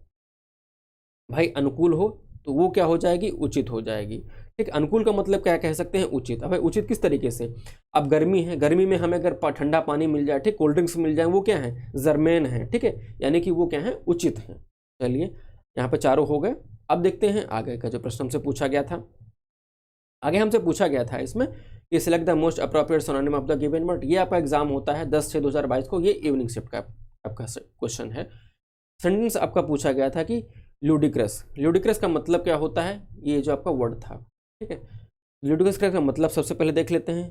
भाई अनुकूल हो तो वो क्या हो जाएगी, उचित हो जाएगी, ठीक। अनुकूल का मतलब क्या कह सकते हैं, उचित। अब भाई उचित किस तरीके से, अब गर्मी है, गर्मी में हमें अगर ठंडा पानी मिल जाए, ठीक, कोल्ड ड्रिंक्स मिल जाए, वो क्या है, जर्मेन है, ठीक है, यानी कि वो क्या है, उचित है। चलिए यहाँ पे चारों हो गए। अब देखते हैं आगे का जो प्रश्न हमसे पूछा गया था। आगे हमसे पूछा गया था इसमें कि select the most appropriate synonym of the given word. ये आपका एग्जाम होता है 10/6/2022 को, ये इवनिंग शिफ्ट का आपका क्वेश्चन है। सेंटेंस आपका पूछा गया था कि ल्यूडिक्रस, ल्यूडिक्रस का मतलब क्या होता है, ये जो आपका वर्ड था, ठीक है। ल्यूडिक्रस का मतलब सबसे पहले देख लेते हैं।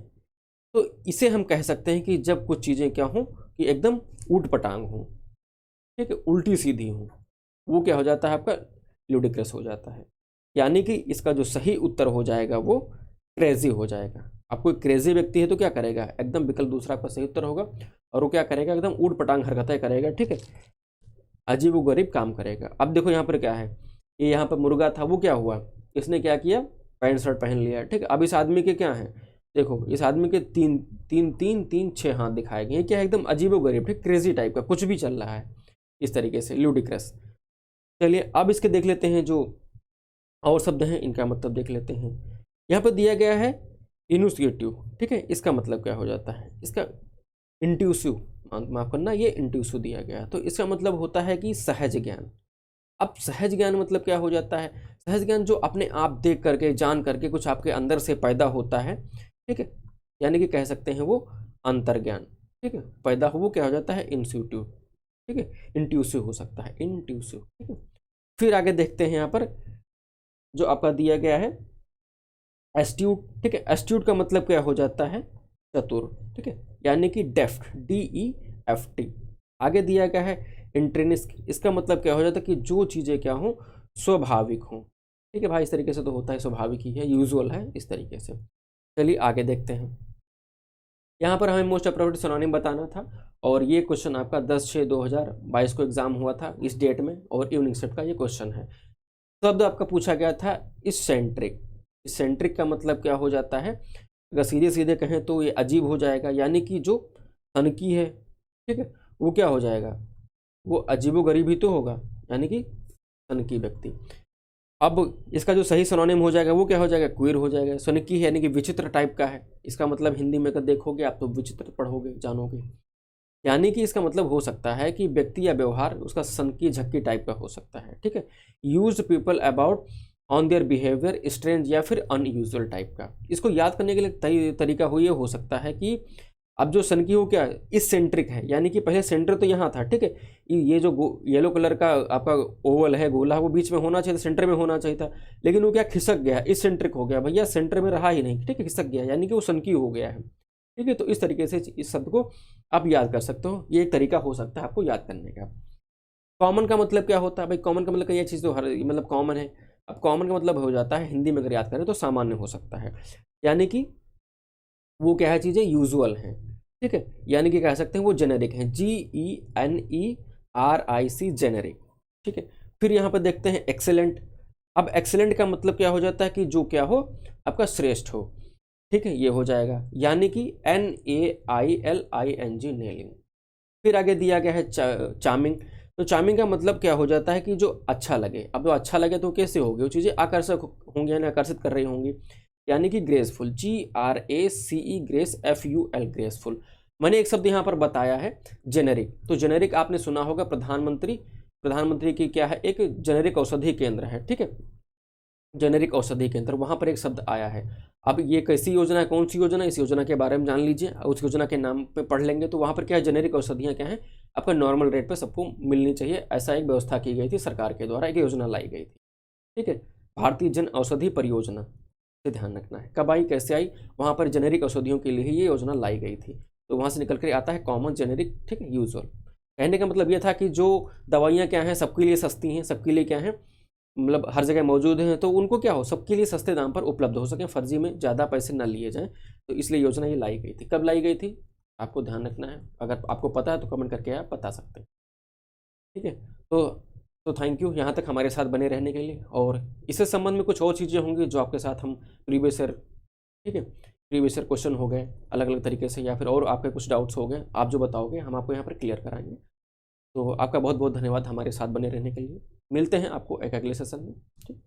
तो इसे हम कह सकते हैं कि जब कुछ चीज़ें क्या हों कि एकदम ऊट पटांग हों, ठीक है, उल्टी सीधी हों, वो क्या हो जाता है, आपका ल्यूडिक्रस हो जाता है। यानी कि इसका जो सही उत्तर हो जाएगा वो क्रेजी हो जाएगा। अब कोई क्रेजी व्यक्ति है तो क्या करेगा, एकदम विकल्प दूसरा आपका सही उत्तर होगा, और वो क्या करेगा, एकदम ऊट पटांग हरकतें करेगा, ठीक है, अजीब व गरीब काम करेगा। अब देखो यहाँ पर क्या है, ये यहाँ पर मुर्गा था, वो क्या हुआ, इसने क्या किया, पैंट शर्ट पहन लिया, ठीक है। अब इस आदमी के क्या है, देखो इस आदमी के 3 हाथ दिखाए गए, क्या है, एकदम अजीब व गरीब, ठीक, क्रेजी टाइप का कुछ भी चल रहा है, इस तरीके से ल्यूडिक्रस। चलिए अब इसके देख लेते हैं जो और शब्द हैं, इनका मतलब देख लेते हैं। यहाँ पर दिया गया है इनिशिएटिव, ठीक है, इसका मतलब क्या हो जाता है, इसका इंट्यूसिव, माफ करना, ये इंट्यूसिव दिया गया, तो इसका मतलब होता है कि सहज ज्ञान। अब सहज ज्ञान मतलब क्या हो जाता है, सहज ज्ञान जो अपने आप देख करके जान करके कुछ आपके अंदर से पैदा होता है, ठीक है, यानी कि कह सकते हैं वो अंतर्ज्ञान, ठीक है, पैदा हो, वो क्या हो जाता है, इंस्टीट्यूट, ठीक है, इंट्यूसिव हो सकता है, इंट्यूसिव, ठीक है। फिर आगे देखते हैं यहाँ पर जो आपका दिया गया है एस्ट्यूट, ठीक है, एस्ट्यूट का मतलब क्या हो जाता है, चतुर, ठीक है, यानी कि डेफ्ट, DEFT। आगे दिया गया है इंट्रिनिस्क, इसका मतलब क्या हो जाता है कि जो चीज़ें क्या हों, स्वाभाविक हों, ठीक है भाई, इस तरीके से तो होता है, स्वाभाविक ही है, यूजुअल है, इस तरीके से। चलिए आगे देखते हैं। यहाँ पर हमें मोस्ट अप्रोप्रिएट सिनोनिम बताना था, और ये क्वेश्चन आपका 10/6/2022 को एग्जाम हुआ था इस डेट में, और इवनिंग शिफ्ट का ये क्वेश्चन है। शब्द आपका पूछा गया था इसेंट्रिक। इसेंट्रिक का मतलब क्या हो जाता है, अगर सीधे सीधे कहें तो ये अजीब हो जाएगा, यानी कि जो सनकी है, ठीक है, वो क्या हो जाएगा, वो अजीबोगरीब ही तो होगा, यानी कि सनकी व्यक्ति। अब इसका जो सही सिनोनिम हो जाएगा वो क्या हो जाएगा, क्वीर हो जाएगा। सनकी है यानी कि विचित्र टाइप का है, इसका मतलब हिंदी में अगर देखोगे आप तो विचित्र पढ़ोगे, जानोगे, यानी कि इसका मतलब हो सकता है कि व्यक्ति या व्यवहार उसका सनकी झक्की टाइप का हो सकता है, ठीक है। Use people about on their behaviour strange या फिर अनयूजुअल टाइप का। इसको याद करने के लिए तरीका हो ये हो सकता है कि अब जो सन की वो क्या है, इस सेंट्रिक है, यानी कि पहले सेंटर तो यहाँ था, ठीक है, ये जो येलो कलर का आपका ओवल है, गोला, वो बीच में होना चाहिए था, सेंटर में होना चाहिए था, लेकिन वो क्या खिसक गया, इस सेंट्रिक हो गया, भैया सेंटर में रहा ही नहीं, ठीक है, खिसक गया, यानी कि वो सन की हो गया है, ठीक है। तो इस तरीके से इस शब्द को आप याद कर सकते हो, ये एक तरीका हो सकता है आपको याद करने का। कॉमन का मतलब क्या होता है भाई, कॉमन का मतलब ये चीज़ तो हर मतलब कॉमन है। अब कॉमन का मतलब हो जाता है हिंदी में अगर याद करें तो सामान्य हो सकता है, यानी कि वो क्या है, चीज़ें यूजुअल हैं, ठीक है, यानी कि कह सकते हैं वो जेनेरिक हैं, GENERIC जेनेरिक, ठीक है। फिर यहाँ पर देखते हैं एक्सेलेंट। अब एक्सेलेंट का मतलब क्या हो जाता है कि जो क्या हो, आपका श्रेष्ठ हो, ठीक है, ये हो जाएगा, यानी कि NAILING नेलिंग। फिर आगे दिया गया है चार्मिंग। तो चार्मिंग का मतलब क्या हो जाता है कि जो अच्छा लगे। अब जो अच्छा लगे तो कैसे होगी, वो चीज़ें आकर्षक होंगी, यानी आकर्षित कर रही होंगी, यानी कि graceful, GRACE grace, FUL graceful. मैंने एक शब्द यहाँ पर बताया है जेनेरिक। तो जेनेरिक आपने सुना होगा, प्रधानमंत्री की क्या है, एक जेनेरिक औषधि केंद्र है, ठीक है, जेनेरिक औषधि केंद्र, वहाँ पर एक शब्द आया है। अब ये कैसी योजना है, कौन सी योजना है, इस योजना के बारे में जान लीजिए, उस योजना के नाम पे पढ़ लेंगे। तो वहाँ पर क्या है, जेनेरिक औषधियाँ क्या है, आपका नॉर्मल रेट पे सबको मिलनी चाहिए, ऐसा एक व्यवस्था की गई थी सरकार के द्वारा, एक योजना लाई गई थी, ठीक है। भारतीय जन औषधि परियोजना से ध्यान रखना है, कब आई, कैसे आई, वहाँ पर जेनेरिक औषधियों के लिए ही ये योजना लाई गई थी। तो वहाँ से निकल कर आता है कॉमन, जेनेरिक, ठीक है, यूजुअल। कहने का मतलब ये था कि जो दवाइयाँ क्या हैं सबके लिए सस्ती हैं, सबके लिए क्या है, मतलब हर जगह मौजूद हैं, तो उनको क्या हो, सबके लिए सस्ते दाम पर उपलब्ध हो सके, फर्जी में ज़्यादा पैसे ना लिए जाएं। तो इसलिए योजना ये लाई गई थी। कब लाई गई थी आपको ध्यान रखना है, अगर आपको पता है तो कमेंट करके आप बता सकते हैं, ठीक है। तो थैंक यू यहाँ तक हमारे साथ बने रहने के लिए, और इससे संबंध में कुछ और चीज़ें होंगी जो आपके साथ हम प्रीवियस ईयर, ठीक है, प्रीवियस ईयर क्वेश्चन हो गए अलग अलग तरीके से, या फिर और आपके कुछ डाउट्स हो गए, आप जो बताओगे हम आपको यहाँ पर क्लियर कराएंगे। तो आपका बहुत बहुत धन्यवाद हमारे साथ बने रहने के लिए। मिलते हैं आपको एक अगले सेशन में, ठीक।